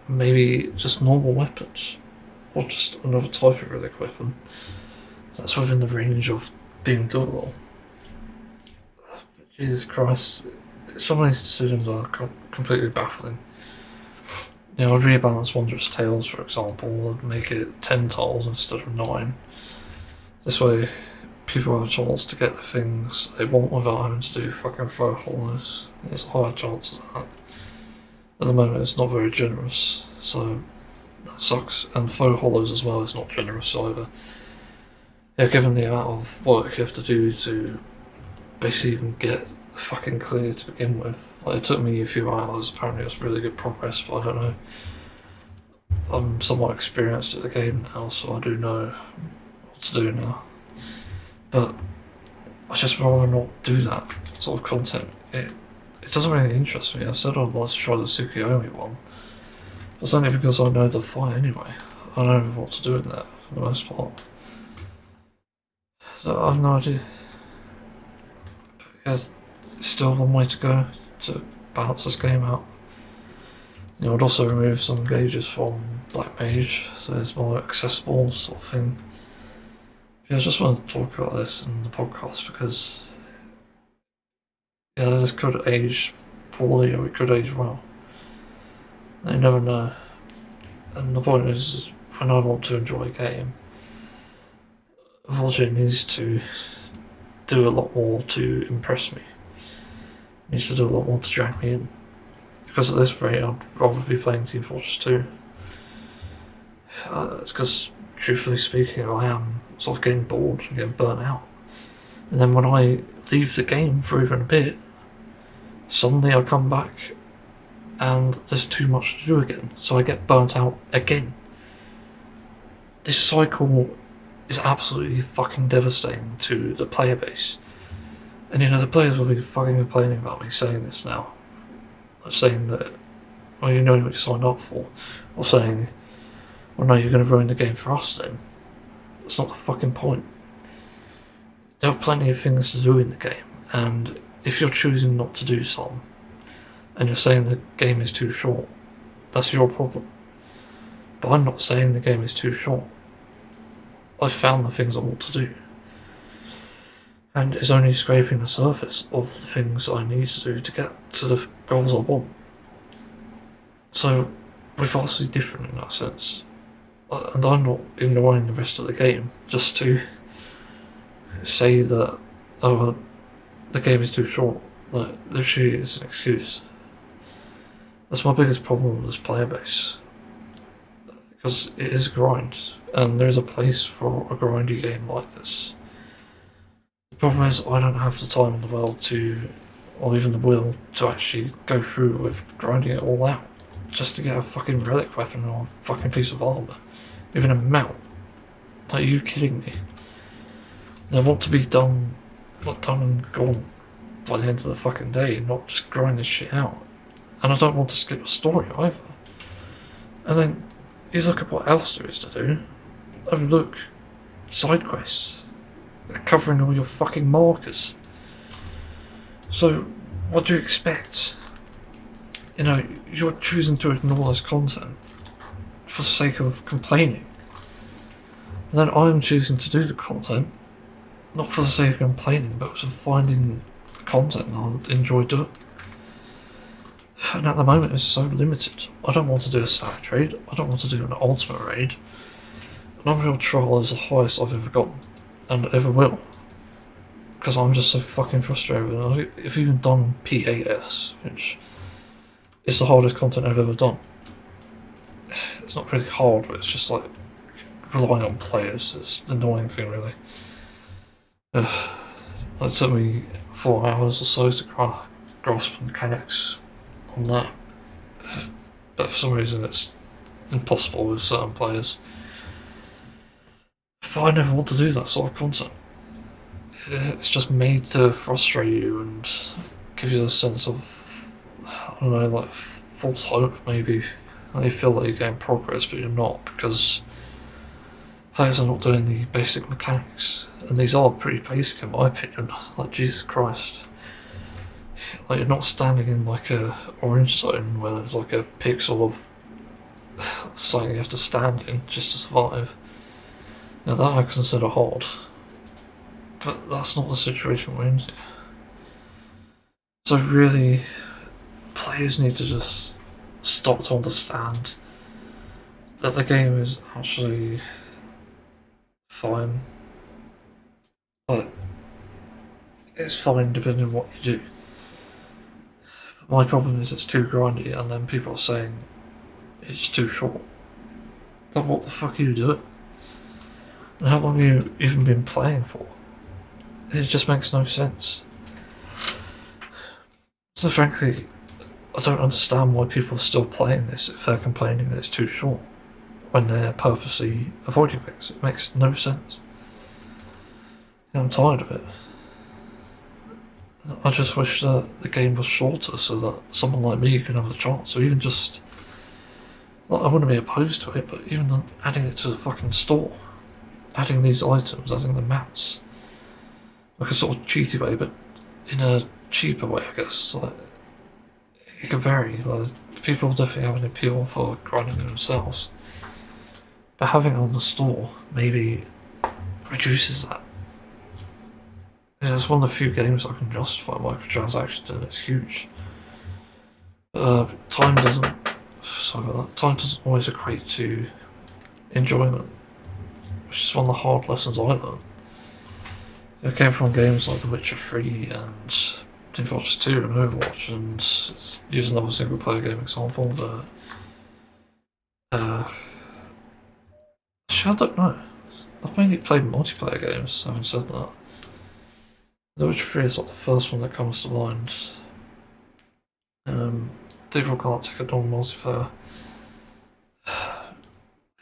maybe just normal weapons, or just another type of relic weapon that's within the range of being doable. Jesus Christ, some of these decisions are completely baffling. You know, I'd rebalance Wondrous Tales, for example, and make it 10 tiles instead of 9. This way, people have a chance to get the things they want without having to do fucking throw hollows. There's a higher chance of that. At the moment, it's not very generous, so that sucks. And faux hollows as well is not generous either. Yeah, given the amount of work you have to do to basically even get fucking clear to begin with. Like, it took me a few hours, apparently it was really good progress, but I don't know. I'm somewhat experienced at the game now, so I do know what to do now. But I just rather not do that sort of content. It doesn't really interest me. I said I'd like to try the Tsukiyomi one. But it's only because I know the fight anyway. I know what to do in that for the most part. So I have no idea. There's still a long way to go to balance this game out. You know, I'd also remove some gauges from Black Mage, so it's more accessible sort of thing. Yeah, I just want to talk about this in the podcast because yeah, this could age poorly or it could age well. You never know. And the point is when I want to enjoy a game, unfortunately it needs to do a lot more to impress me. It needs to do a lot more to drag me in. Because at this rate, I'd rather be playing Team Fortress 2. Because, truthfully speaking, I am sort of getting bored and getting burnt out. And then when I leave the game for even a bit, suddenly I come back and there's too much to do again. So I get burnt out again. This cycle is absolutely fucking devastating to the player base. And you know, the players will be fucking complaining about me saying this now. Saying that, well, you know what you signed up for. Or saying, well, no, you're going to ruin the game for us then. That's not the fucking point. There are plenty of things to do in the game, and if you're choosing not to do some, and you're saying the game is too short, that's your problem. But I'm not saying the game is too short. I've found the things I want to do. And it's only scraping the surface of the things I need to do to get to the goals I want. So we're vastly different in that sense. And I'm not ignoring the rest of the game just to say that, oh, well, the game is too short. Like, literally it's an excuse. That's my biggest problem with this player base. Because it is a grind, and there is a place for a grindy game like this. The problem is I don't have the time in the world to, or even the will, to actually go through with grinding it all out. Just to get a fucking relic weapon or a fucking piece of armour. Even a mount. Like, are you kidding me? And I want to be done, not done and gone by the end of the fucking day, not just grind this shit out. And I don't want to skip a story either. And then you look at what else there is to do. Oh look, side quests. They're covering all your fucking markers. So, what do you expect? You know, you're choosing to ignore this content for the sake of complaining. And then I'm choosing to do the content, not for the sake of complaining, but for finding content that I'll enjoy doing. And at the moment it's so limited. I don't want to do a static raid, I don't want to do an ultimate raid. An Unreal Trial is the highest I've ever gotten, and ever will. Because I'm just so fucking frustrated with it. I've even done P8S, which is the hardest content I've ever done. It's not really hard, but it's just like relying on players. It's the annoying thing, really. It took me 4 hours or so to grasp mechanics on that. But for some reason it's impossible with certain players. But I never want to do that sort of content. It's just made to frustrate you and give you a sense of, I don't know, like false hope maybe. And you feel like you're getting progress, but you're not, because players are not doing the basic mechanics. And these are pretty basic in my opinion, like Jesus Christ. Like, you're not standing in like a orange zone where there's like a pixel of something you have to stand in just to survive. Now that I consider hard. But that's not the situation we're in. So really, players need to just start to understand that the game is actually fine. Like, it's fine depending on what you do. But my problem is it's too grindy, and then people are saying it's too short. But what the fuck are you doing? And how long have you even been playing for? It just makes no sense. So frankly, I don't understand why people are still playing this if they're complaining that it's too short, when they're purposely avoiding things. It makes no sense. And I'm tired of it. I just wish that the game was shorter so that someone like me can have the chance, or even just, like, I wouldn't be opposed to it, but even adding it to the fucking store. Adding these items, adding the maps. Like a sort of cheaty way, but in a cheaper way, I guess. Like, it could vary. Like, people definitely have an appeal for grinding themselves, but having it on the store maybe reduces that. Yeah, it's one of the few games I can justify microtransactions in. It's huge. Time doesn't. Sorry about that. Time doesn't always equate to enjoyment, which is one of the hard lessons I learned. It came from games like The Witcher 3 and Team Fortress 2 and Overwatch, and use another single player game example, but actually I don't know. I've mainly played multiplayer games, having said that. The Witcher 3 is like the first one that comes to mind. People can't take a normal multiplayer.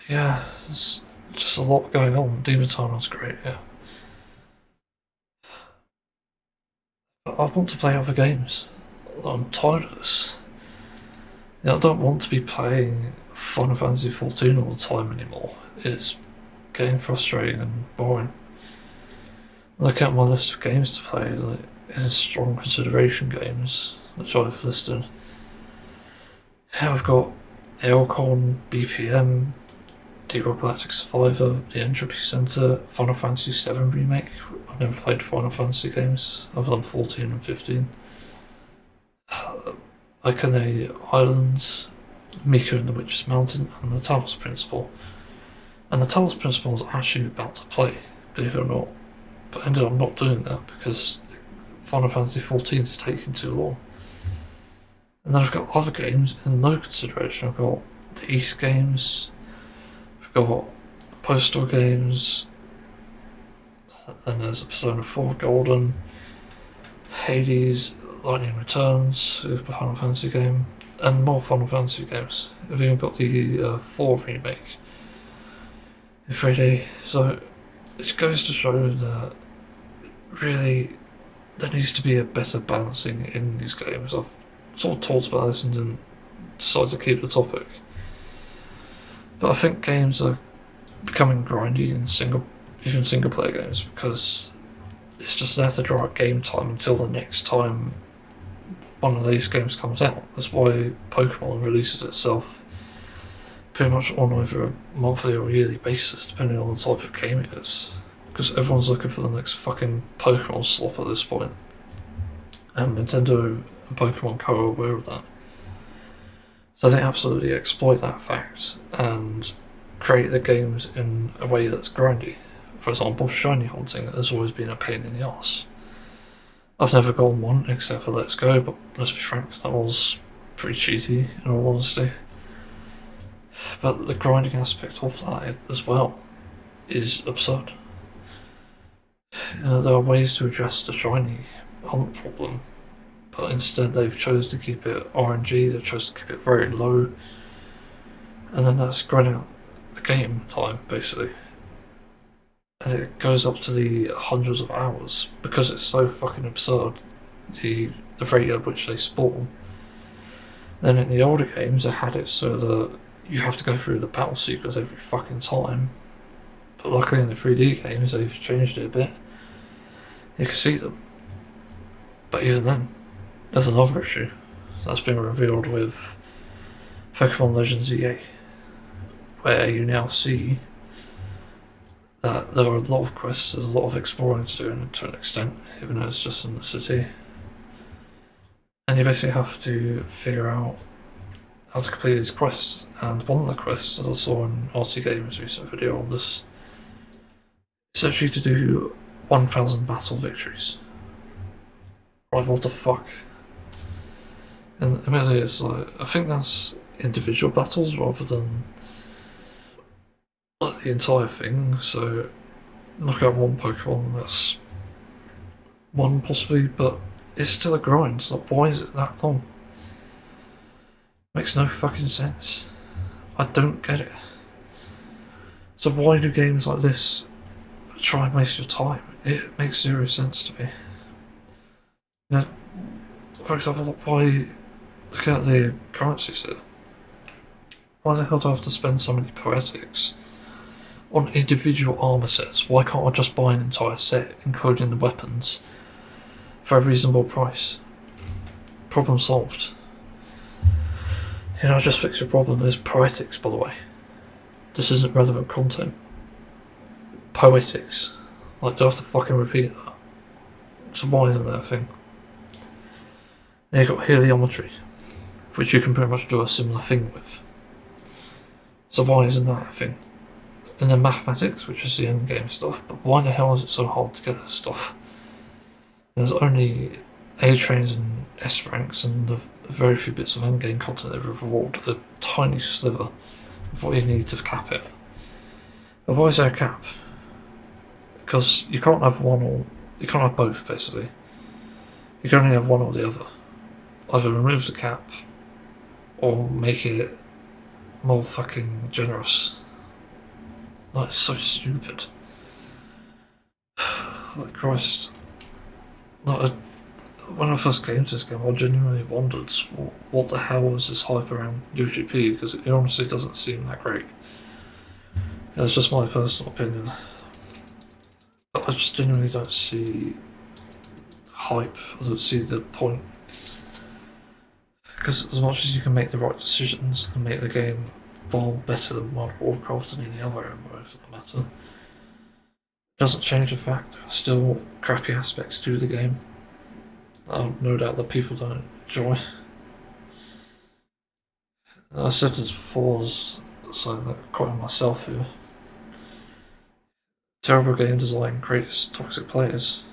Yeah, there's just a lot going on. Demon Eternal's great, yeah. But I want to play other games. I'm tired of this. I don't want to be playing Final Fantasy XIV all the time anymore. It's getting frustrating and boring. Look at my list of games to play, like in strong consideration games, which I've listed. Yeah, I've got Aircon, BPM, Deep Rock Galactic Survivor, The Entropy Center, Final Fantasy VII Remake. I've never played Final Fantasy games other than 14 and 15. Ikone Islands, Mika and the Witch's Mountain, and the Talos Principle. And the Talos Principle is actually about to play, believe it or not. But I ended up not doing that because Final Fantasy XIV is taking too long. And then I've got other games in no consideration. I've got the East games, I've got Postal games, then there's a Persona 4 Golden, Hades, Lightning Returns, the Final Fantasy game, and more Final Fantasy games. I've even got the 4 remake in 3D. So it goes to show that really there needs to be a better balancing in these games. I've sort of talked about this and didn't decide to keep the topic. But I think games are becoming grindy in even single player games, because it's just there to draw out game time until the next time one of these games comes out. That's why Pokemon releases itself pretty much on either a monthly or yearly basis, depending on the type of game it is. Because everyone's looking for the next fucking Pokemon slop at this point. And Nintendo and Pokemon Co are aware of that. So they absolutely exploit that fact and create the games in a way that's grindy. For example, shiny hunting has always been a pain in the ass. I've never gone one except for Let's Go, but let's be frank, that was pretty cheaty in all honesty. But the grinding aspect of that as well is absurd. There are ways to address the shiny hunt problem, but instead they've chose to keep it RNG, they've chose to keep it very low, and then that's grinding out the game time basically. And it goes up to the hundreds of hours because it's so fucking absurd, the rate at which they spawn. Then in the older games they had it so that you have to go through the battle sequence every fucking time. But luckily in the 3D games they've changed it a bit. You can see them. But even then, there's another issue that's been revealed with Pokemon Legends EA, where you now see that there are a lot of quests, there's a lot of exploring to do to an extent, even though it's just in the city. And you basically have to figure out how to complete these quests. And one of the quests, as I saw in RT Games' recent video on this, is actually to do 1,000 battle victories. Right, what the fuck? And admittedly, it's like, I think that's individual battles rather than like the entire thing. So, knock out one Pokemon, that's one possibly, but it's still a grind. Like, why is it that long? Makes no fucking sense. I don't get it. So why do games like this try and waste your time? It makes zero sense to me. You know, for example, why look at the currencies here? Why the hell do I have to spend so many poetics on individual armor sets? Why can't I just buy an entire set, including the weapons, for a reasonable price? Problem solved. Just fix your problem. There's poetics, by the way. This isn't relevant content. Poetics. Like, do I have to fucking repeat that? So why isn't that a thing? Then you've got heliometry, which you can pretty much do a similar thing with. So why isn't that a thing? And then mathematics, which is the end game stuff, but why the hell is it so hard to get this stuff? There's only A trains and S ranks and the very few bits of end game content that reward a tiny sliver of what you need to cap it. But why is there a cap? Because you can't have one or you can't have both basically. You can only have one or the other. Either remove the cap or make it more fucking generous. Like, it's so stupid. Like, Christ. Like, when I first came to this game, I genuinely wondered what the hell was this hype around UGP, because it honestly doesn't seem that great. That's just my personal opinion. But I just genuinely don't see hype. I don't see the point. Because as much as you can make the right decisions and make the game far better than World of Warcraft and any other MMO for that matter, it doesn't change the fact there are still crappy aspects to the game. No doubt that people don't enjoy. I said this before, so I'm quoting myself here. Terrible game design creates toxic players,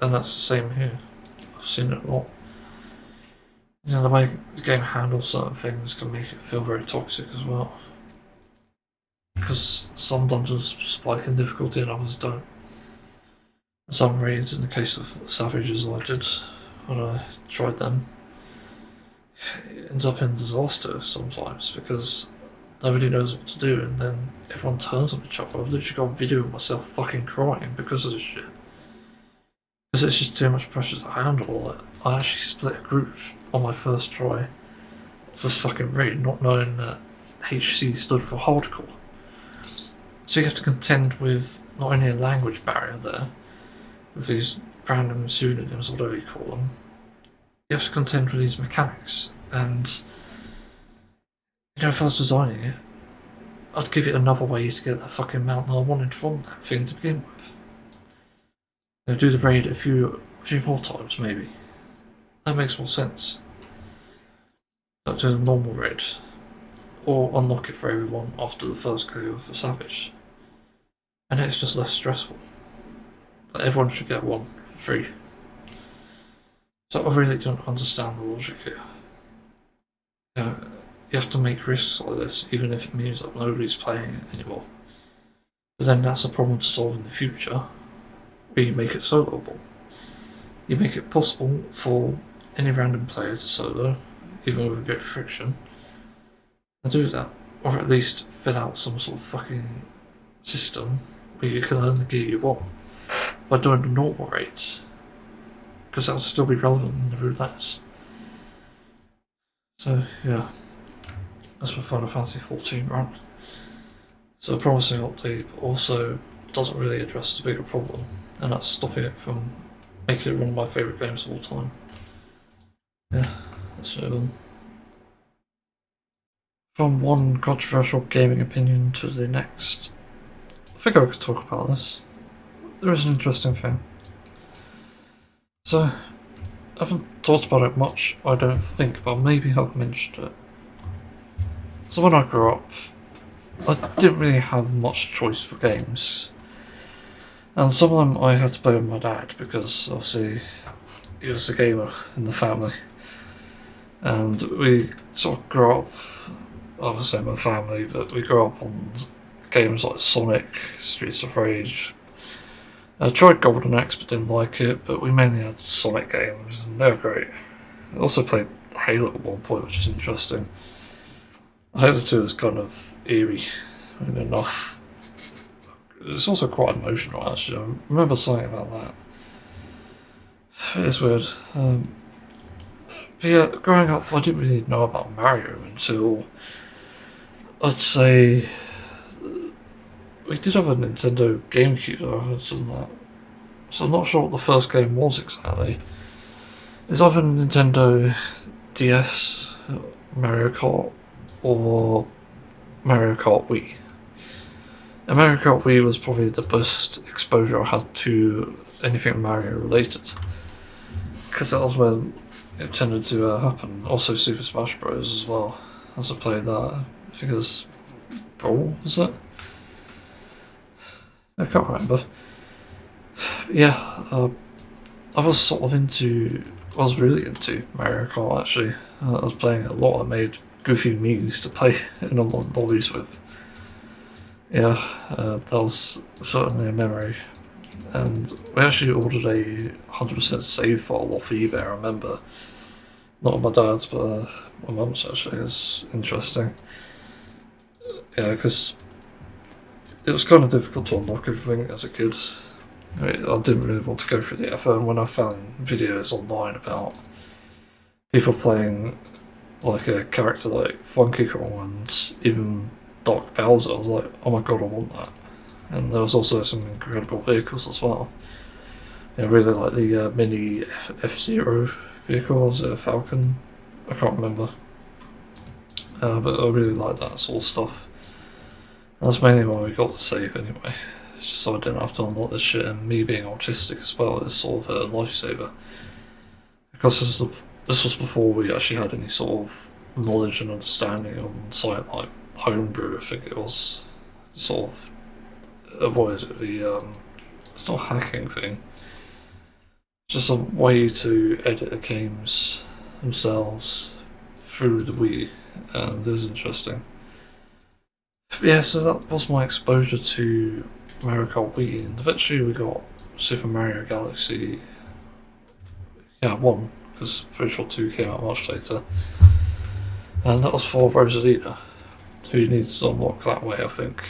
and that's the same here. I've seen it a lot. The way the game handles certain things can make it feel very toxic as well. Because some dungeons spike in difficulty and others don't. Some raids, in the case of Savages I did when I tried them, it ends up in disaster sometimes because nobody knows what to do and then everyone turns on each other. I've literally got a video of myself fucking crying because of this shit. Because it's just too much pressure to handle. I actually split a group on my first try of this fucking raid, not knowing that HC stood for hardcore. So you have to contend with not only a language barrier there, with these random pseudonyms, whatever you call them, you have to contend with these mechanics. And if I was designing it, I'd give it another way to get that fucking mount that I wanted from that thing to begin with. Do the raid a few more times maybe. That makes more sense. like do the normal raid, or unlock it for everyone after the first KO of a savage. And it's just less stressful. Like everyone should get one for free. So I really don't understand the logic here. You know, you have to make risks like this, even if it means that nobody's playing it anymore. But then that's a problem to solve in the future, where you make it soloable. You make it possible for any random player to solo, even with a bit of friction, and do that. Or at least fill out some sort of fucking system where you can earn the gear you want by doing the normal rates. Because that'll still be relevant in the roulettes. So, yeah. That's my Final Fantasy XIV rant. It's a promising update, but also doesn't really address the bigger problem, and that's stopping it from making it one of my favourite games of all time. Yeah, let's move on. From one controversial gaming opinion to the next. I think I could talk about this. There is an interesting thing. So, I haven't talked about it much, I don't think, but maybe I've mentioned it. So when I grew up, I didn't really have much choice for games. And some of them I had to play with my dad, because obviously he was the gamer in the family. And we sort of grew up, I would say my family, but we grew up on games like Sonic, Streets of Rage. I tried Golden Axe but didn't like it, but we mainly had Sonic games and they were great. I also played Halo at one point, which is interesting. Halo 2 is kind of eerie enough. It's also quite emotional actually, I remember something about that. It is weird. But yeah, growing up I didn't really know about Mario until, I'd say, we did have a Nintendo GameCube though, so I'm not sure what the first game was exactly. It's either Nintendo DS, Mario Kart, or Mario Kart Wii. And Mario Kart Wii was probably the best exposure I had to anything Mario related, because that was when it tended to happen. Also Super Smash Bros as well, as I played that. I think it was Brawl, was it? I can't remember. Yeah, I was really into Mario Kart actually. I was playing it a lot. I made goofy Mii's to play in online lobbies with. Yeah, that was certainly a memory. And we actually ordered a 100% save file off eBay, I remember. Not my dad's, but my mum's actually. It's interesting. Yeah, because it was kind of difficult to unlock everything as a kid. I didn't really want to go through the effort, and when I found videos online about people playing like a character like Funky Kong and even Dark Bowser, I was like, oh my god, I want that. And there was also some incredible vehicles as well. I really like the mini F-Zero vehicle, was it a Falcon? I can't remember. But I really like that sort of stuff. That's mainly why we got the save anyway. It's just so I didn't have to unlock this shit, and me being autistic as well is sort of a lifesaver. Because this was before we actually had any sort of knowledge and understanding on site like Homebrew, I think it was. Sort of, what is it, it's not a hacking thing. Just a way to edit the games themselves through the Wii, and it was interesting. Yeah, so that was my exposure to Mario Kart Wii, and eventually we got Super Mario Galaxy. Yeah, 1, because pretty sure 2 came out much later. And that was for Rosalina, who you need to unlock that way, I think.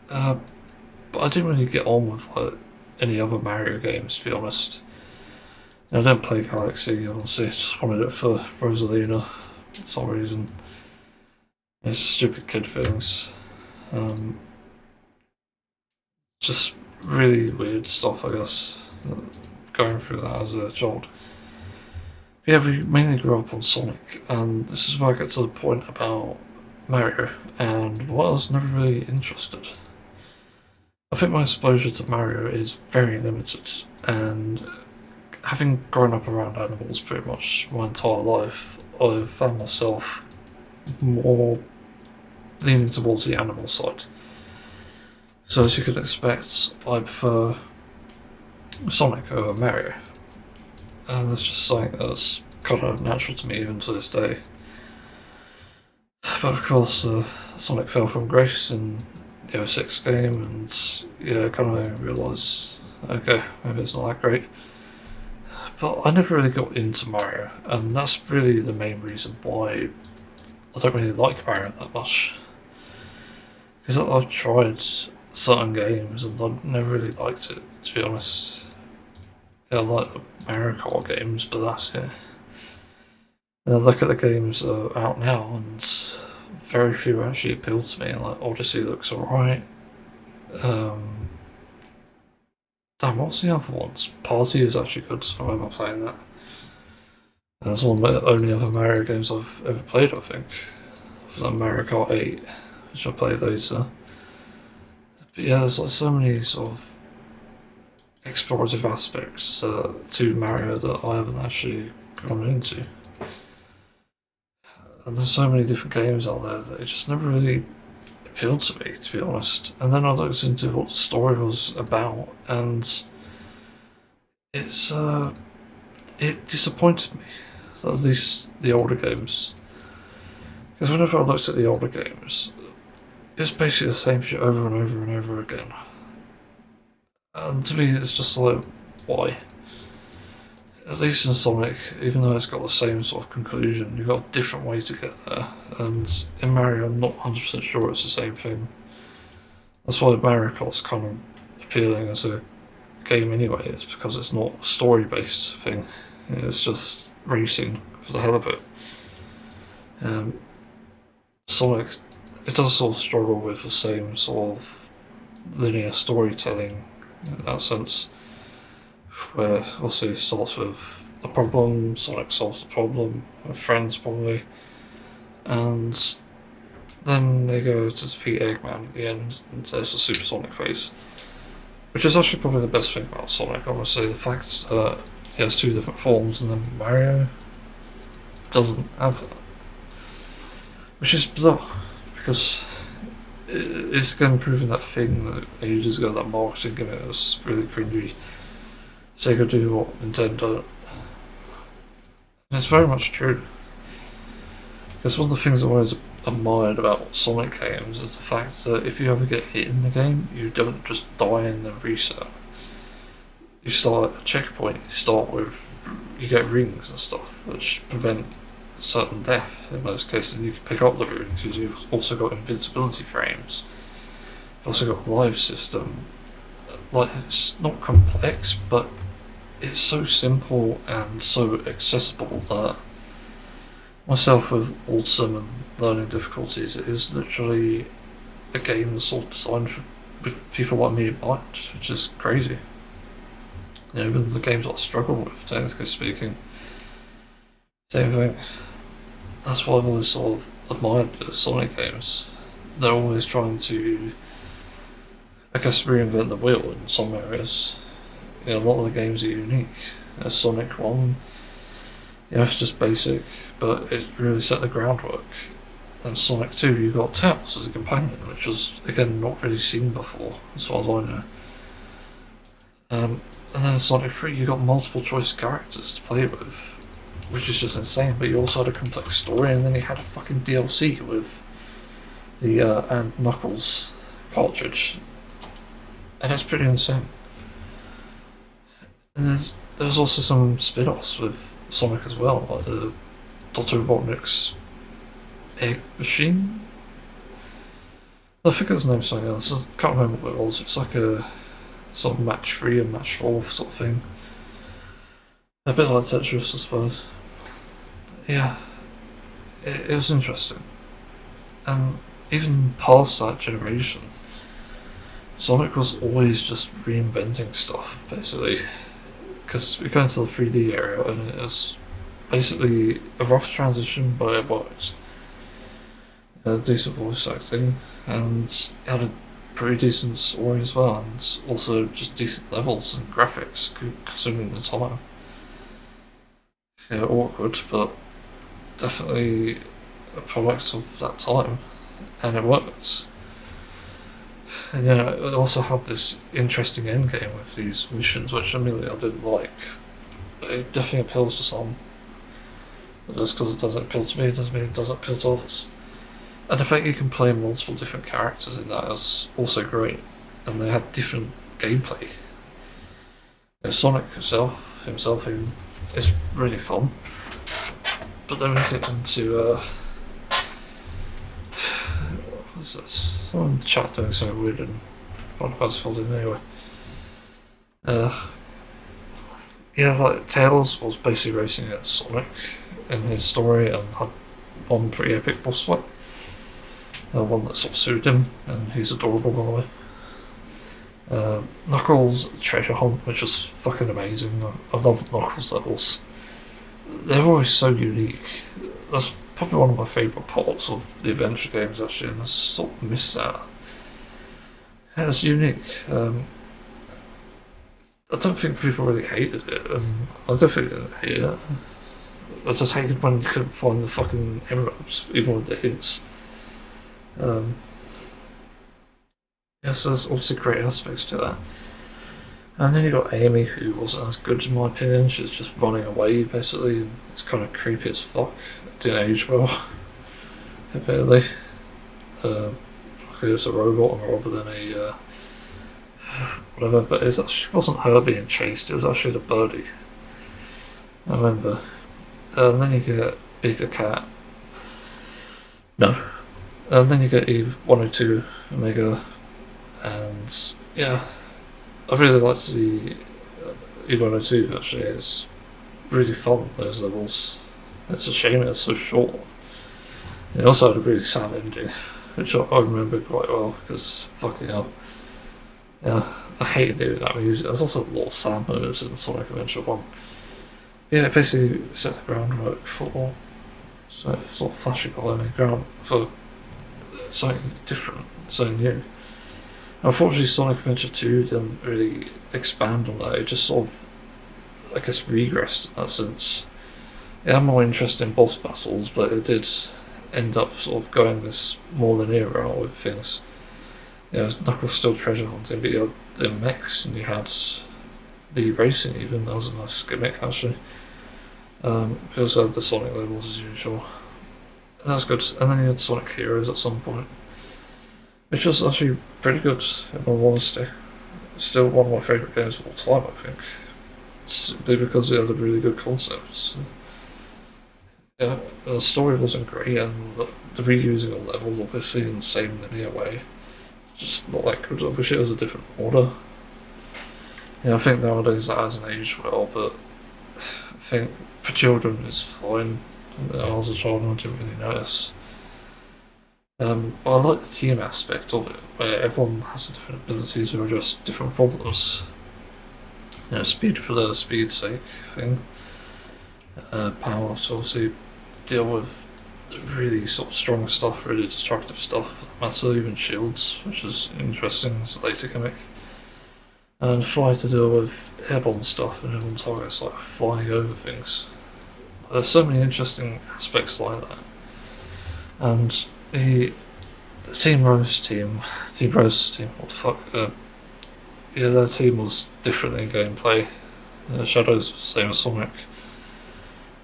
But I didn't really get on with like, any other Mario games, to be honest. I didn't play Galaxy, honestly, I just wanted it for Rosalina for some reason. It's stupid kid things. Just really weird stuff, I guess, going through that as a child. But yeah, we mainly grew up on Sonic, and this is where I get to the point about Mario, and why I was never really interested. I think my exposure to Mario is very limited, and having grown up around animals pretty much my entire life, I've found myself more leaning towards the animal side. So as you can expect, I prefer Sonic over Mario, and that's just something that's kind of natural to me even to this day. But of course, Sonic fell from grace in the 06 game, and yeah, kind of made me realise, okay, maybe it's not that great. But I never really got into Mario, and that's really the main reason why I don't really like Mario that much. Because I've tried certain games and I never really liked it, to be honest. Yeah, I like the Mario Kart games, but that's it. And I look at the games that are out now, and very few actually appeal to me. Like Odyssey looks alright. Damn, what's the other ones? Party is actually good. I remember playing that. And that's one of the only other Mario games I've ever played, I think. For Mario Kart 8, which I played later. But yeah, there's like so many sort of explorative aspects to Mario that I haven't actually gone into. And there's so many different games out there that it just never really appealed to me, to be honest. And then I looked into what the story was about, and it's it disappointed me. At least the older games, because whenever I looked at the older games, it's basically the same shit over and over and over again. And to me, it's just like, why? At least in Sonic, even though it's got the same sort of conclusion, you've got a different way to get there. And in Mario, I'm not 100% sure it's the same thing. That's why Mario Kart's kind of appealing as a game anyway, it's because it's not a story-based thing. It's just racing for the hell of it. Sonic, it does sort of struggle with the same sort of linear storytelling in that sense, where obviously it starts with a problem, Sonic solves the problem with friends probably, and then they go to defeat Eggman at the end, and there's a supersonic phase. Which is actually probably the best thing about Sonic, honestly, the fact that he has two different forms and then Mario doesn't have that. Which is bizarre, because it's again proving that thing that ages ago, that marketing gimmick was really cringy. Sega do what Nintendo don't. And it's very much true. Because one of the things I've always admired about Sonic games is the fact that if you ever get hit in the game, you don't just die and then reset. You start at a checkpoint, you get rings and stuff, which prevent certain death in most cases, and you can pick up the rings because you've also got invincibility frames. You've also got a live system. Like, it's not complex, but it's so simple and so accessible that myself with autism and learning difficulties, it is literally a game that's sort of designed for people like me in mind, which is crazy. Even the games I struggle with, technically speaking, same thing. That's why I've always sort of admired the Sonic games. They're always trying to, I guess, reinvent the wheel in some areas. A lot of the games are unique. Sonic 1, it's just basic, but it really set the groundwork. And Sonic 2, you got Tails as a companion, which was, again, not really seen before, as far as I know. And then Sonic 3, you got multiple choice characters to play with, which is just insane, but you also had a complex story, and then you had a fucking DLC with the and Knuckles cartridge. And it's pretty insane. And there's also some spin-offs with Sonic as well, like the Dr. Robotnik's egg machine? I think it was named something else, I can't remember what it was. It's like a sort of match 3 and match 4 sort of thing. A bit like Tetris, I suppose. Yeah, it was interesting. And even past that generation, Sonic was always just reinventing stuff, basically. Because we go into the 3D area and it was basically a rough transition, but it worked. It had decent voice acting, and it had a pretty decent story as well, and also just decent levels and graphics considering the time. Yeah, awkward, but definitely a product of that time, and it works. And it also had this interesting end game with these missions, which admittedly I didn't like, but it definitely appeals to some. But just because it doesn't appeal to me, it doesn't mean it doesn't appeal to others. And the fact you can play multiple different characters in that is also great, and they had different gameplay. Sonic himself is really fun, but then we get into what's this? Someone in the chat doing something weird and Final Fantasy XIV anyway. Like Tails was basically racing against Sonic in his story and had one pretty epic boss fight. One that sort of suited him, and he's adorable by the way. Knuckles' treasure hunt, which was fucking amazing. I love Knuckles levels. They're always so unique. That's probably one of my favourite parts of the adventure games actually, and I sort of miss that. Yeah, it's unique. I don't think people really hated it, and I definitely didn't hate it. I just hated when you couldn't find the fucking emeralds, even with the hints. So there's obviously great aspects to that. And then you got Amy, who wasn't as good in my opinion. She's just running away basically, and it's kind of creepy as fuck. It didn't age well, admittedly. It's a robot rather than a whatever, but it wasn't her being chased, it was actually the birdie. I remember. And then you get Bigger Cat. No. And then you get Eve 102 Omega. And yeah, I really liked the Eve 102 actually. It's really fun, those levels. It's a shame it's so short. It also had a really sad ending, which I remember quite well because fucking hell. Yeah, I hated doing that music. There's also a lot of sad moments in Sonic Adventure 1. Yeah, it basically set the groundwork for sort of flashing behind the ground for something different, something new. Unfortunately, Sonic Adventure 2 didn't really expand on that. It just sort of, I guess, regressed in that sense. It had more interesting boss battles, but it did end up sort of going this more linear route with things. Knuckles still treasure hunting, but you had the mechs and you had the racing even. That was a nice gimmick actually. You also had the Sonic levels as usual. And that was good. And then you had Sonic Heroes at some point, which was actually pretty good in all honesty. Still one of my favourite games of all time, I think. Simply because it had a really good concept. Yeah, the story wasn't great, and the reusing of levels obviously in the same linear way, just not that good. I wish it was a different order. I think nowadays that hasn't aged well, but I think for children it's fine. I was a child and I didn't really notice. But I like the team aspect of it, where everyone has different abilities or just different problems. Speed for the speed's sake thing. Power to obviously deal with really sort of strong stuff, really destructive stuff that matter, even shields, which is interesting as a later gimmick. And fly to deal with airborne stuff and airborne targets, like flying over things. There's so many interesting aspects like that. And the Team Rose team, what the fuck? Their team was different in gameplay. Shadows, same as Sonic.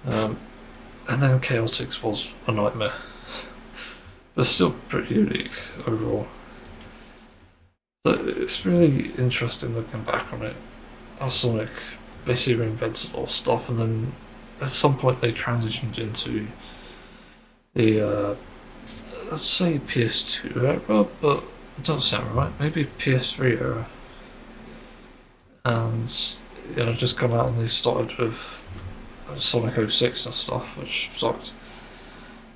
And then Chaotix was a nightmare. But still pretty unique overall. So it's really interesting looking back on it. How Sonic basically reinvented a lot of stuff, and then at some point they transitioned into the let's say PS2 era, but it doesn't sound right. Maybe PS3 era. And just come out and they started with Sonic 06 and stuff, which sucked.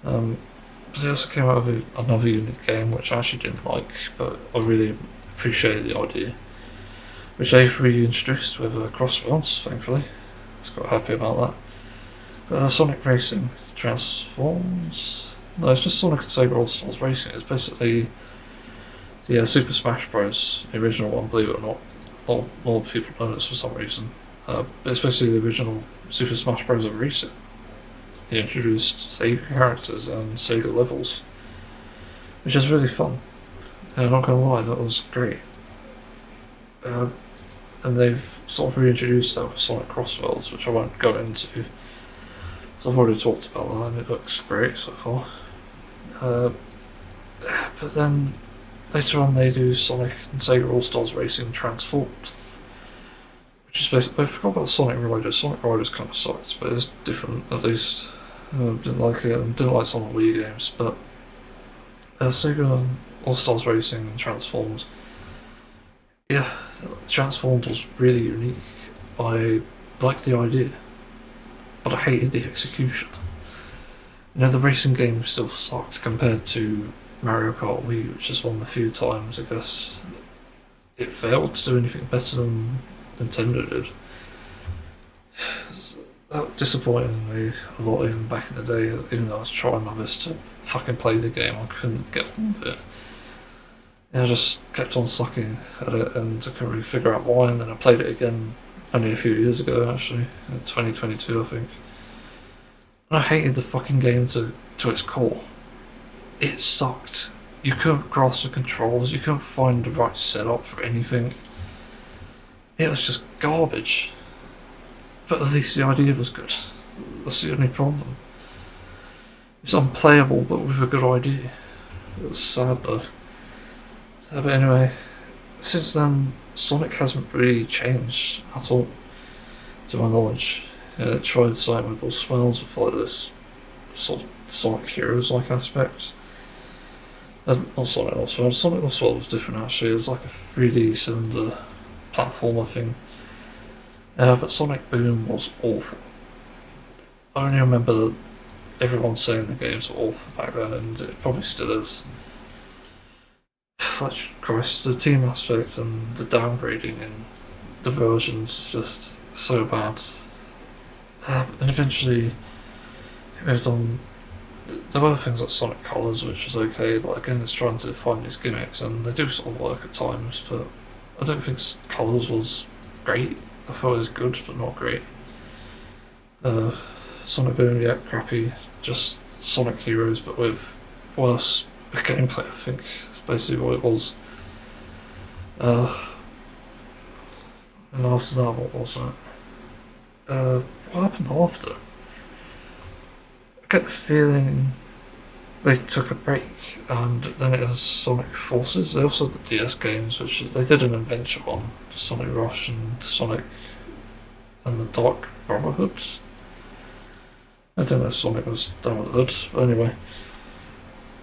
But they also came out with another unique game, which I actually didn't like, but I really appreciated the idea, which they've reintroduced with cross bounce, thankfully. I was quite happy about that. Sonic Racing transforms. No, it's just Sonic and Saber All Stars Racing. It's basically the Super Smash Bros. The original one, believe it or not. A lot more people know this for some reason. But it's basically the original Super Smash Bros. Of racing. he introduced Sega characters and Sega levels, which is really fun. And I'm not gonna lie, that was great. And they've sort of reintroduced that with Sonic Crossworlds, which I won't go into. So I've already talked about that, and it looks great so far. But then later on, they do Sonic and Sega All Stars Racing Transformed, which is basically, I forgot about Sonic Riders. Sonic Riders kind of sucked, but it's different at least. Didn't like it, and didn't like some of the Wii games, but Sega All Stars Racing and Transformed. Yeah, Transformed was really unique. I liked the idea, but I hated the execution. You know, the racing game still sucked compared to Mario Kart Wii, which is one of the few times, I guess, it failed to do anything better than Nintendo did. That disappointed me a lot even back in the day, even though I was trying my best to fucking play the game, I couldn't get on with it. Yeah, I just kept on sucking at it and I couldn't really figure out why, and then I played it again only a few years ago actually, in 2022 I think. And I hated the fucking game to its core. It sucked. You couldn't grasp the controls, you couldn't find the right setup for anything. It was just garbage. But at least the idea was good. That's the only problem. It's unplayable but with a good idea. It was sad though. But anyway, since then, Sonic hasn't really changed at all, to my knowledge. It tried something with those smiles with like this sort of Sonic Heroes-like aspect. Not Sonic Lost World. Sonic Lost World was different actually. It was like a 3D cylinder platformer thing. But Sonic Boom was awful. I only remember everyone saying the games were awful back then, and it probably still is. Like Christ, the team aspect and the downgrading in the versions is just so bad. And eventually it moved on. There were things like Sonic Colors, which was okay. Like again, it's trying to find these gimmicks, and they do sort of work at times. But I don't think Colors was great. I thought it was good, but not great. Sonic Boom, yeah, crappy. Just Sonic Heroes, but with worse gameplay, I think. That's basically what it was. And after that, what was that? What happened after? I get the feeling they took a break, and then it was Sonic Forces. They also had the DS games, which they did an adventure one, Sonic Rush and Sonic and the Dark Brotherhood. I don't know if Sonic was done with the hood, but anyway.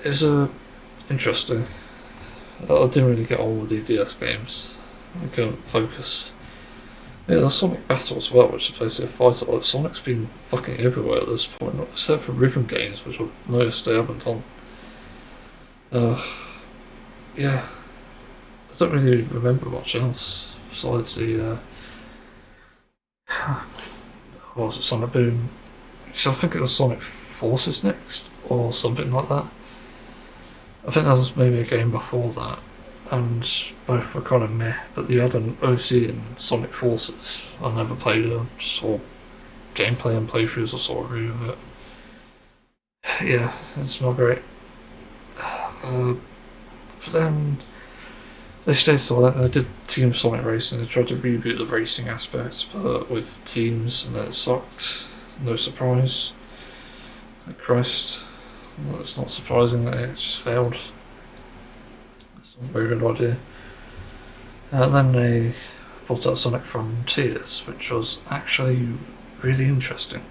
It's interesting. I didn't really get on with the DS games. I couldn't focus. Yeah, the Sonic Battle as well, which is basically a fighter. Like Sonic's been fucking everywhere at this point, except for rhythm games, which I've noticed they haven't done. Yeah, I don't really remember much else besides the what was it, Sonic Boom. So I think it was Sonic Forces next, or something like that. I think there was maybe a game before that, and both were kind of meh, but you had an OC in Sonic Forces. I never played it, just saw gameplay and playthroughs, I saw a review of it. Yeah, it's not great. But then they stayed silent. They did Team Sonic Racing, they tried to reboot the racing aspects, but with teams, and then it sucked. No surprise. Like Christ. Well, it's not surprising that it just failed. It's not a very good idea. And then they brought out Sonic Frontiers, which was actually really interesting.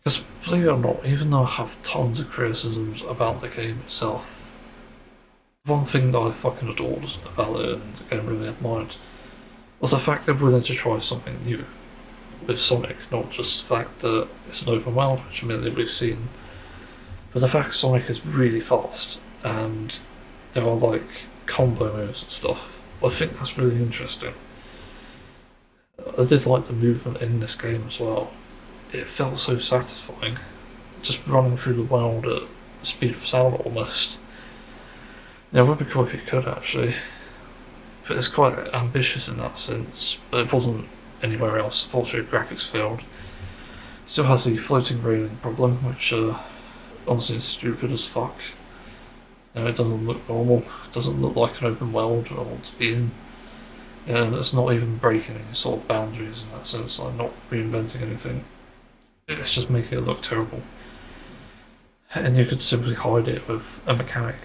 Because believe it or not, even though I have tons of criticisms about the game itself, one thing that I fucking adored about it, and again really admired, was the fact they're willing to try something new with Sonic, not just the fact that it's an open world, which admittedly we've seen, but the fact Sonic is really fast and there are like combo moves and stuff. I think that's really interesting. I did like the movement in this game as well. It felt so satisfying, just running through the world at the speed of sound almost. Yeah, it would be cool if you could actually, but it's quite ambitious in that sense, but it wasn't anywhere else. Unfortunately, graphics failed. Still has the floating railing problem, which honestly is stupid as fuck. It doesn't look normal. It doesn't look like an open world I want to be in. And it's not even breaking any sort of boundaries in that sense, like not reinventing anything. It's just making it look terrible. And you could simply hide it with a mechanic.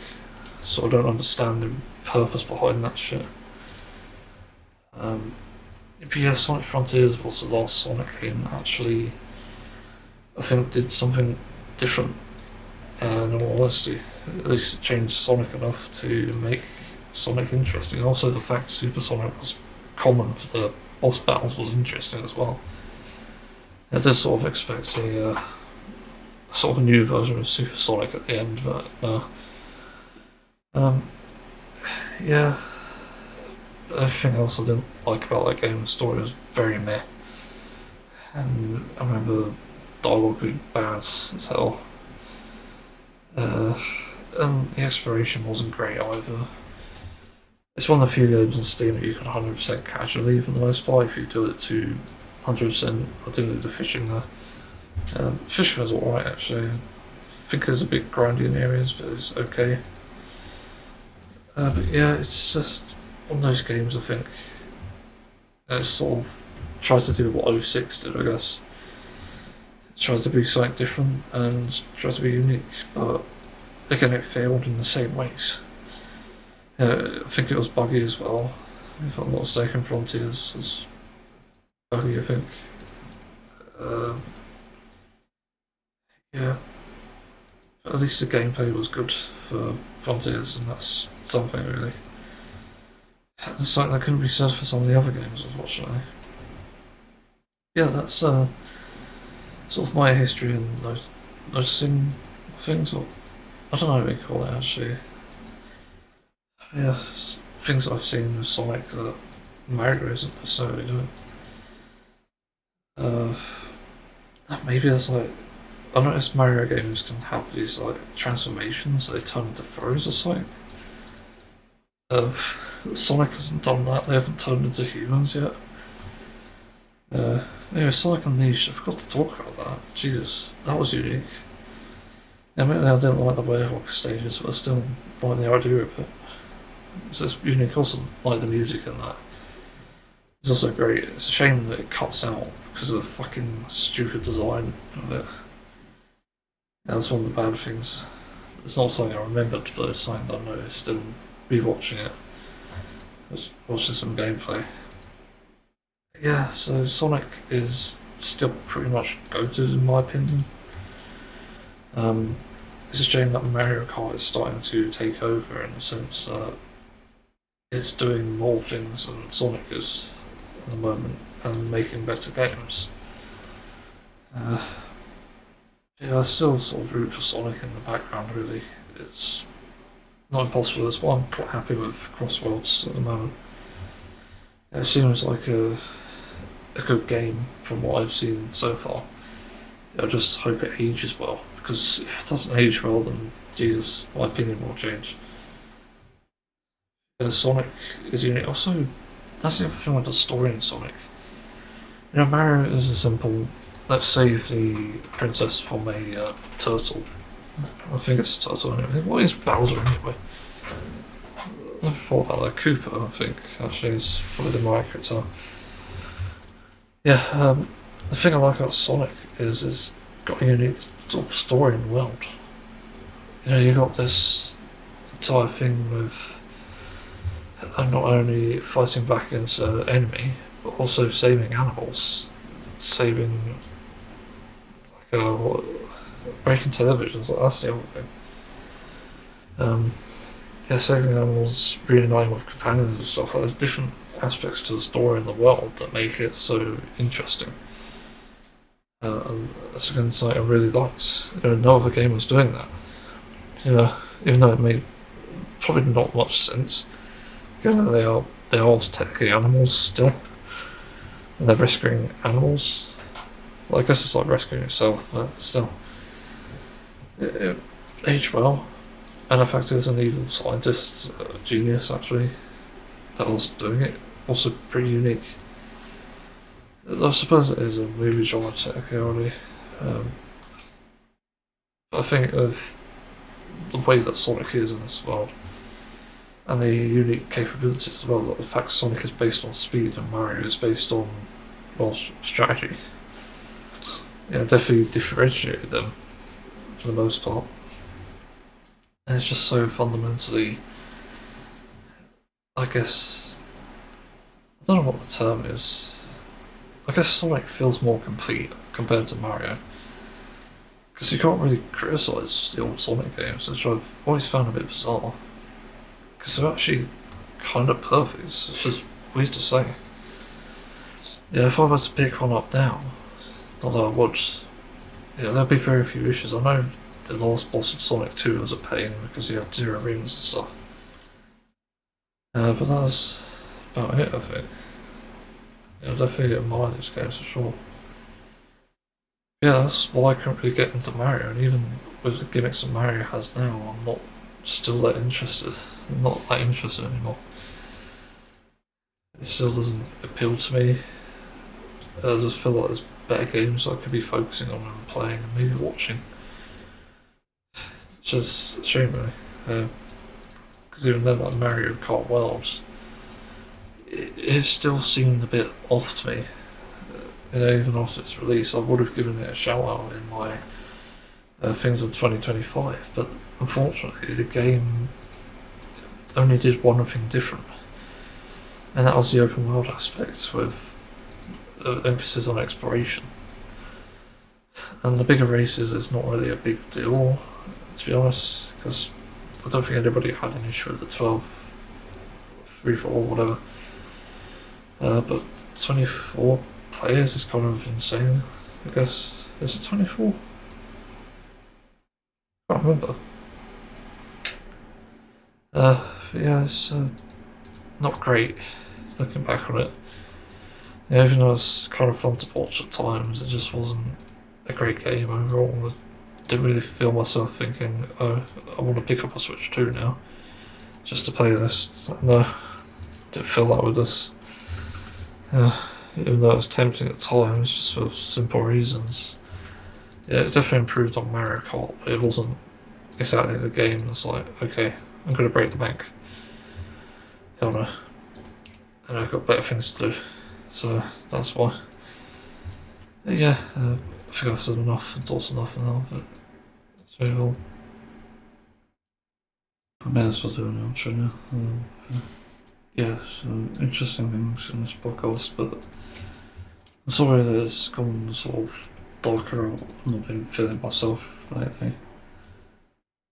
So I don't understand the purpose behind that shit. But yeah, Sonic Frontiers was the last Sonic game that actually, I think, did something different. In all honesty, at least it changed Sonic enough to make Sonic interesting. Also, the fact Super Sonic was common for the boss battles was interesting as well. I did sort of expect a sort of new version of Super Sonic at the end, but no. Yeah. Everything else I didn't like about that game, the story was very meh. And I remember dialogue being bad as hell. And the exploration wasn't great either. It's one of the few games on Steam that you can 100% casually for the most part if you do it to 100%. I didn't do the fishing there. Fishing was alright actually. I think it was a bit grindy in areas, but it's okay. But yeah, it's just one of those games I think it sort of tries to do what 06 did, I guess. It tries to be something different and tries to be unique, but again it failed in the same ways. I think it was buggy as well. If I'm not mistaken, Frontiers was buggy, I think. Yeah, but at least the gameplay was good for Frontiers, and that's something really. It's something that couldn't be said for some of the other games, unfortunately. Yeah, that's sort of my history and noticing things, or I don't know what you call it actually. Yeah, things I've seen with Sonic that Mario isn't necessarily doing. Maybe it's like I noticed Mario games can have these like transformations, they turn into throws or something. Sonic hasn't done that, they haven't turned into humans yet. Anyway, Sonic Unleashed, I forgot to talk about that. Jesus, that was unique. Yeah, maybe I didn't like the Werewolf stages, but I still like the idea of it. It's just unique, also like the music in that. It's also great. It's a shame that it cuts out because of the fucking stupid design of it. Yeah, that's one of the bad things. It's not something I remembered, but it's something that I noticed in rewatching it. Watching some gameplay. Yeah, so Sonic is still pretty much go-to in my opinion. It's a shame that Mario Kart is starting to take over in the sense that it's doing more things than Sonic is at the moment and making better games. Yeah, I still sort of root for Sonic in the background really. It's not impossible, that's why I'm quite happy with Crossworlds at the moment. It seems like a good game from what I've seen so far. I just hope it ages well, because if it doesn't age well, then Jesus, my opinion will change. Sonic is unique. Also, that's the other thing with the story in Sonic. You know, Mario is a simple, let's save the princess from a turtle. I think it's a turtle anyway. What is Bowser anyway? I thought about that. Cooper, I think, actually, is probably the more accurate term. Yeah, the thing I like about Sonic is it's got a unique sort of story in the world. You know, you got this entire thing with not only fighting back against an enemy, but also saving animals, saving breaking televisions. Like, that's the other thing. Yeah, saving animals, reuniting with companions and stuff. There's different aspects to the story in the world that make it so interesting. And that's again something I really liked. You know, no other game was doing that. You know, even though it made probably not much sense. You know, they are technically animals still, and they're rescuing animals. Well, I guess it's like rescuing yourself, but still, it aged well. And in fact, it was an evil scientist, genius actually, that was doing it. Also pretty unique. I suppose it is a movie genre technically already. Um, I think of the way that Sonic is in this world, and the unique capabilities as well. That the fact Sonic is based on speed and Mario is based on, well, strategy. Yeah, definitely differentiated them for the most part. And it's just so fundamentally, I guess, I don't know what the term is. I guess Sonic feels more complete compared to Mario. Because you can't really criticise the old Sonic games, which I've always found a bit bizarre. Because they're actually kind of perfect. It's just weird to say. Yeah, if I were to pick one up now, not that I would, there'd be very few issues. I know the last boss of Sonic 2 was a pain because you had 0 rings and stuff. But that's about it, I think. Definitely admire these games for sure. Yeah, that's why I couldn't really get into Mario, and even with the gimmicks that Mario has now, I'm not still that interested. I'm not that interested anymore. It still doesn't appeal to me. I just feel like there's better games I could be focusing on and playing and maybe watching. It's just a shame, really. Because even then, like Mario Kart Worlds, it still seemed a bit off to me. Even after its release, I would have given it a shout out in my things of 2025, but unfortunately, the game only did one thing different, and that was the open world aspect with emphasis on exploration. And the bigger races is not really a big deal, to be honest, because I don't think anybody had an issue with the 12, 3, 4, whatever. But 24 players is kind of insane, I guess. Is it 24? I can't remember. Yeah, it's not great looking back on it. Yeah, even though it's kind of fun to watch at times, it just wasn't a great game overall. I didn't really feel myself thinking, oh, I want to pick up a Switch 2 now, just to play this. No, didn't feel that with this. Even though it was tempting at times, just for simple reasons. Yeah, it definitely improved on Mario Kart, but it wasn't exactly the game that's like, okay, I'm going to break the bank. Hell no. And I've got better things to do. So that's why. Yeah, I think I've said enough and talked enough now, but let's move on. I may as well do an outro now. Yeah, some interesting things in this podcast, but I'm sorry that it's gone sort of darker. I've not been feeling myself lately.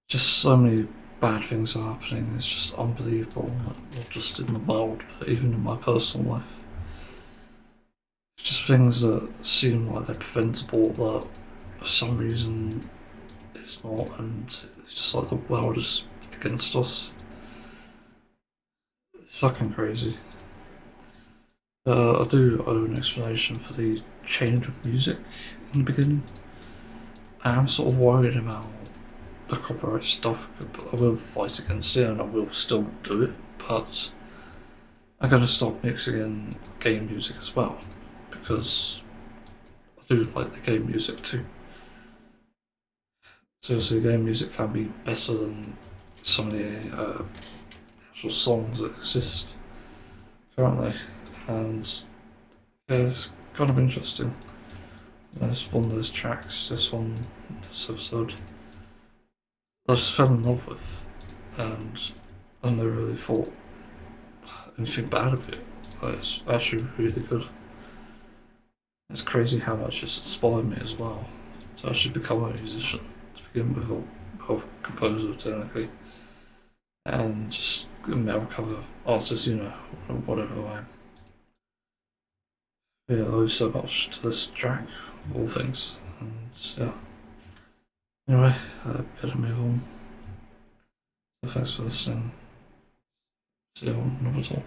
Just so many bad things are happening. It's just unbelievable. Not just in the world, but even in my personal life. It's just things that seem like they're preventable, but for some reason it's not, and it's just like the world is against us. It's fucking crazy. I do owe an explanation for the change of music in the beginning. I'm sort of worried about the copyright stuff. I will fight against it and I will still do it, but I gotta stop mixing in game music as well, because I do like the game music too. Seriously, game music can be better than some of the actual songs that exist currently, and yeah, it's kind of interesting. There's one of those tracks, this episode, I just fell in love with, and I never really thought anything bad of it. Like, it's actually really good. It's crazy how much it's inspired me as well to actually become a musician to begin with, or composer technically, and just a metal cover artist, whatever I am. Yeah, I owe so much to this track, of all things, and yeah. Anyway, I better move on. So thanks for listening. See you on another time.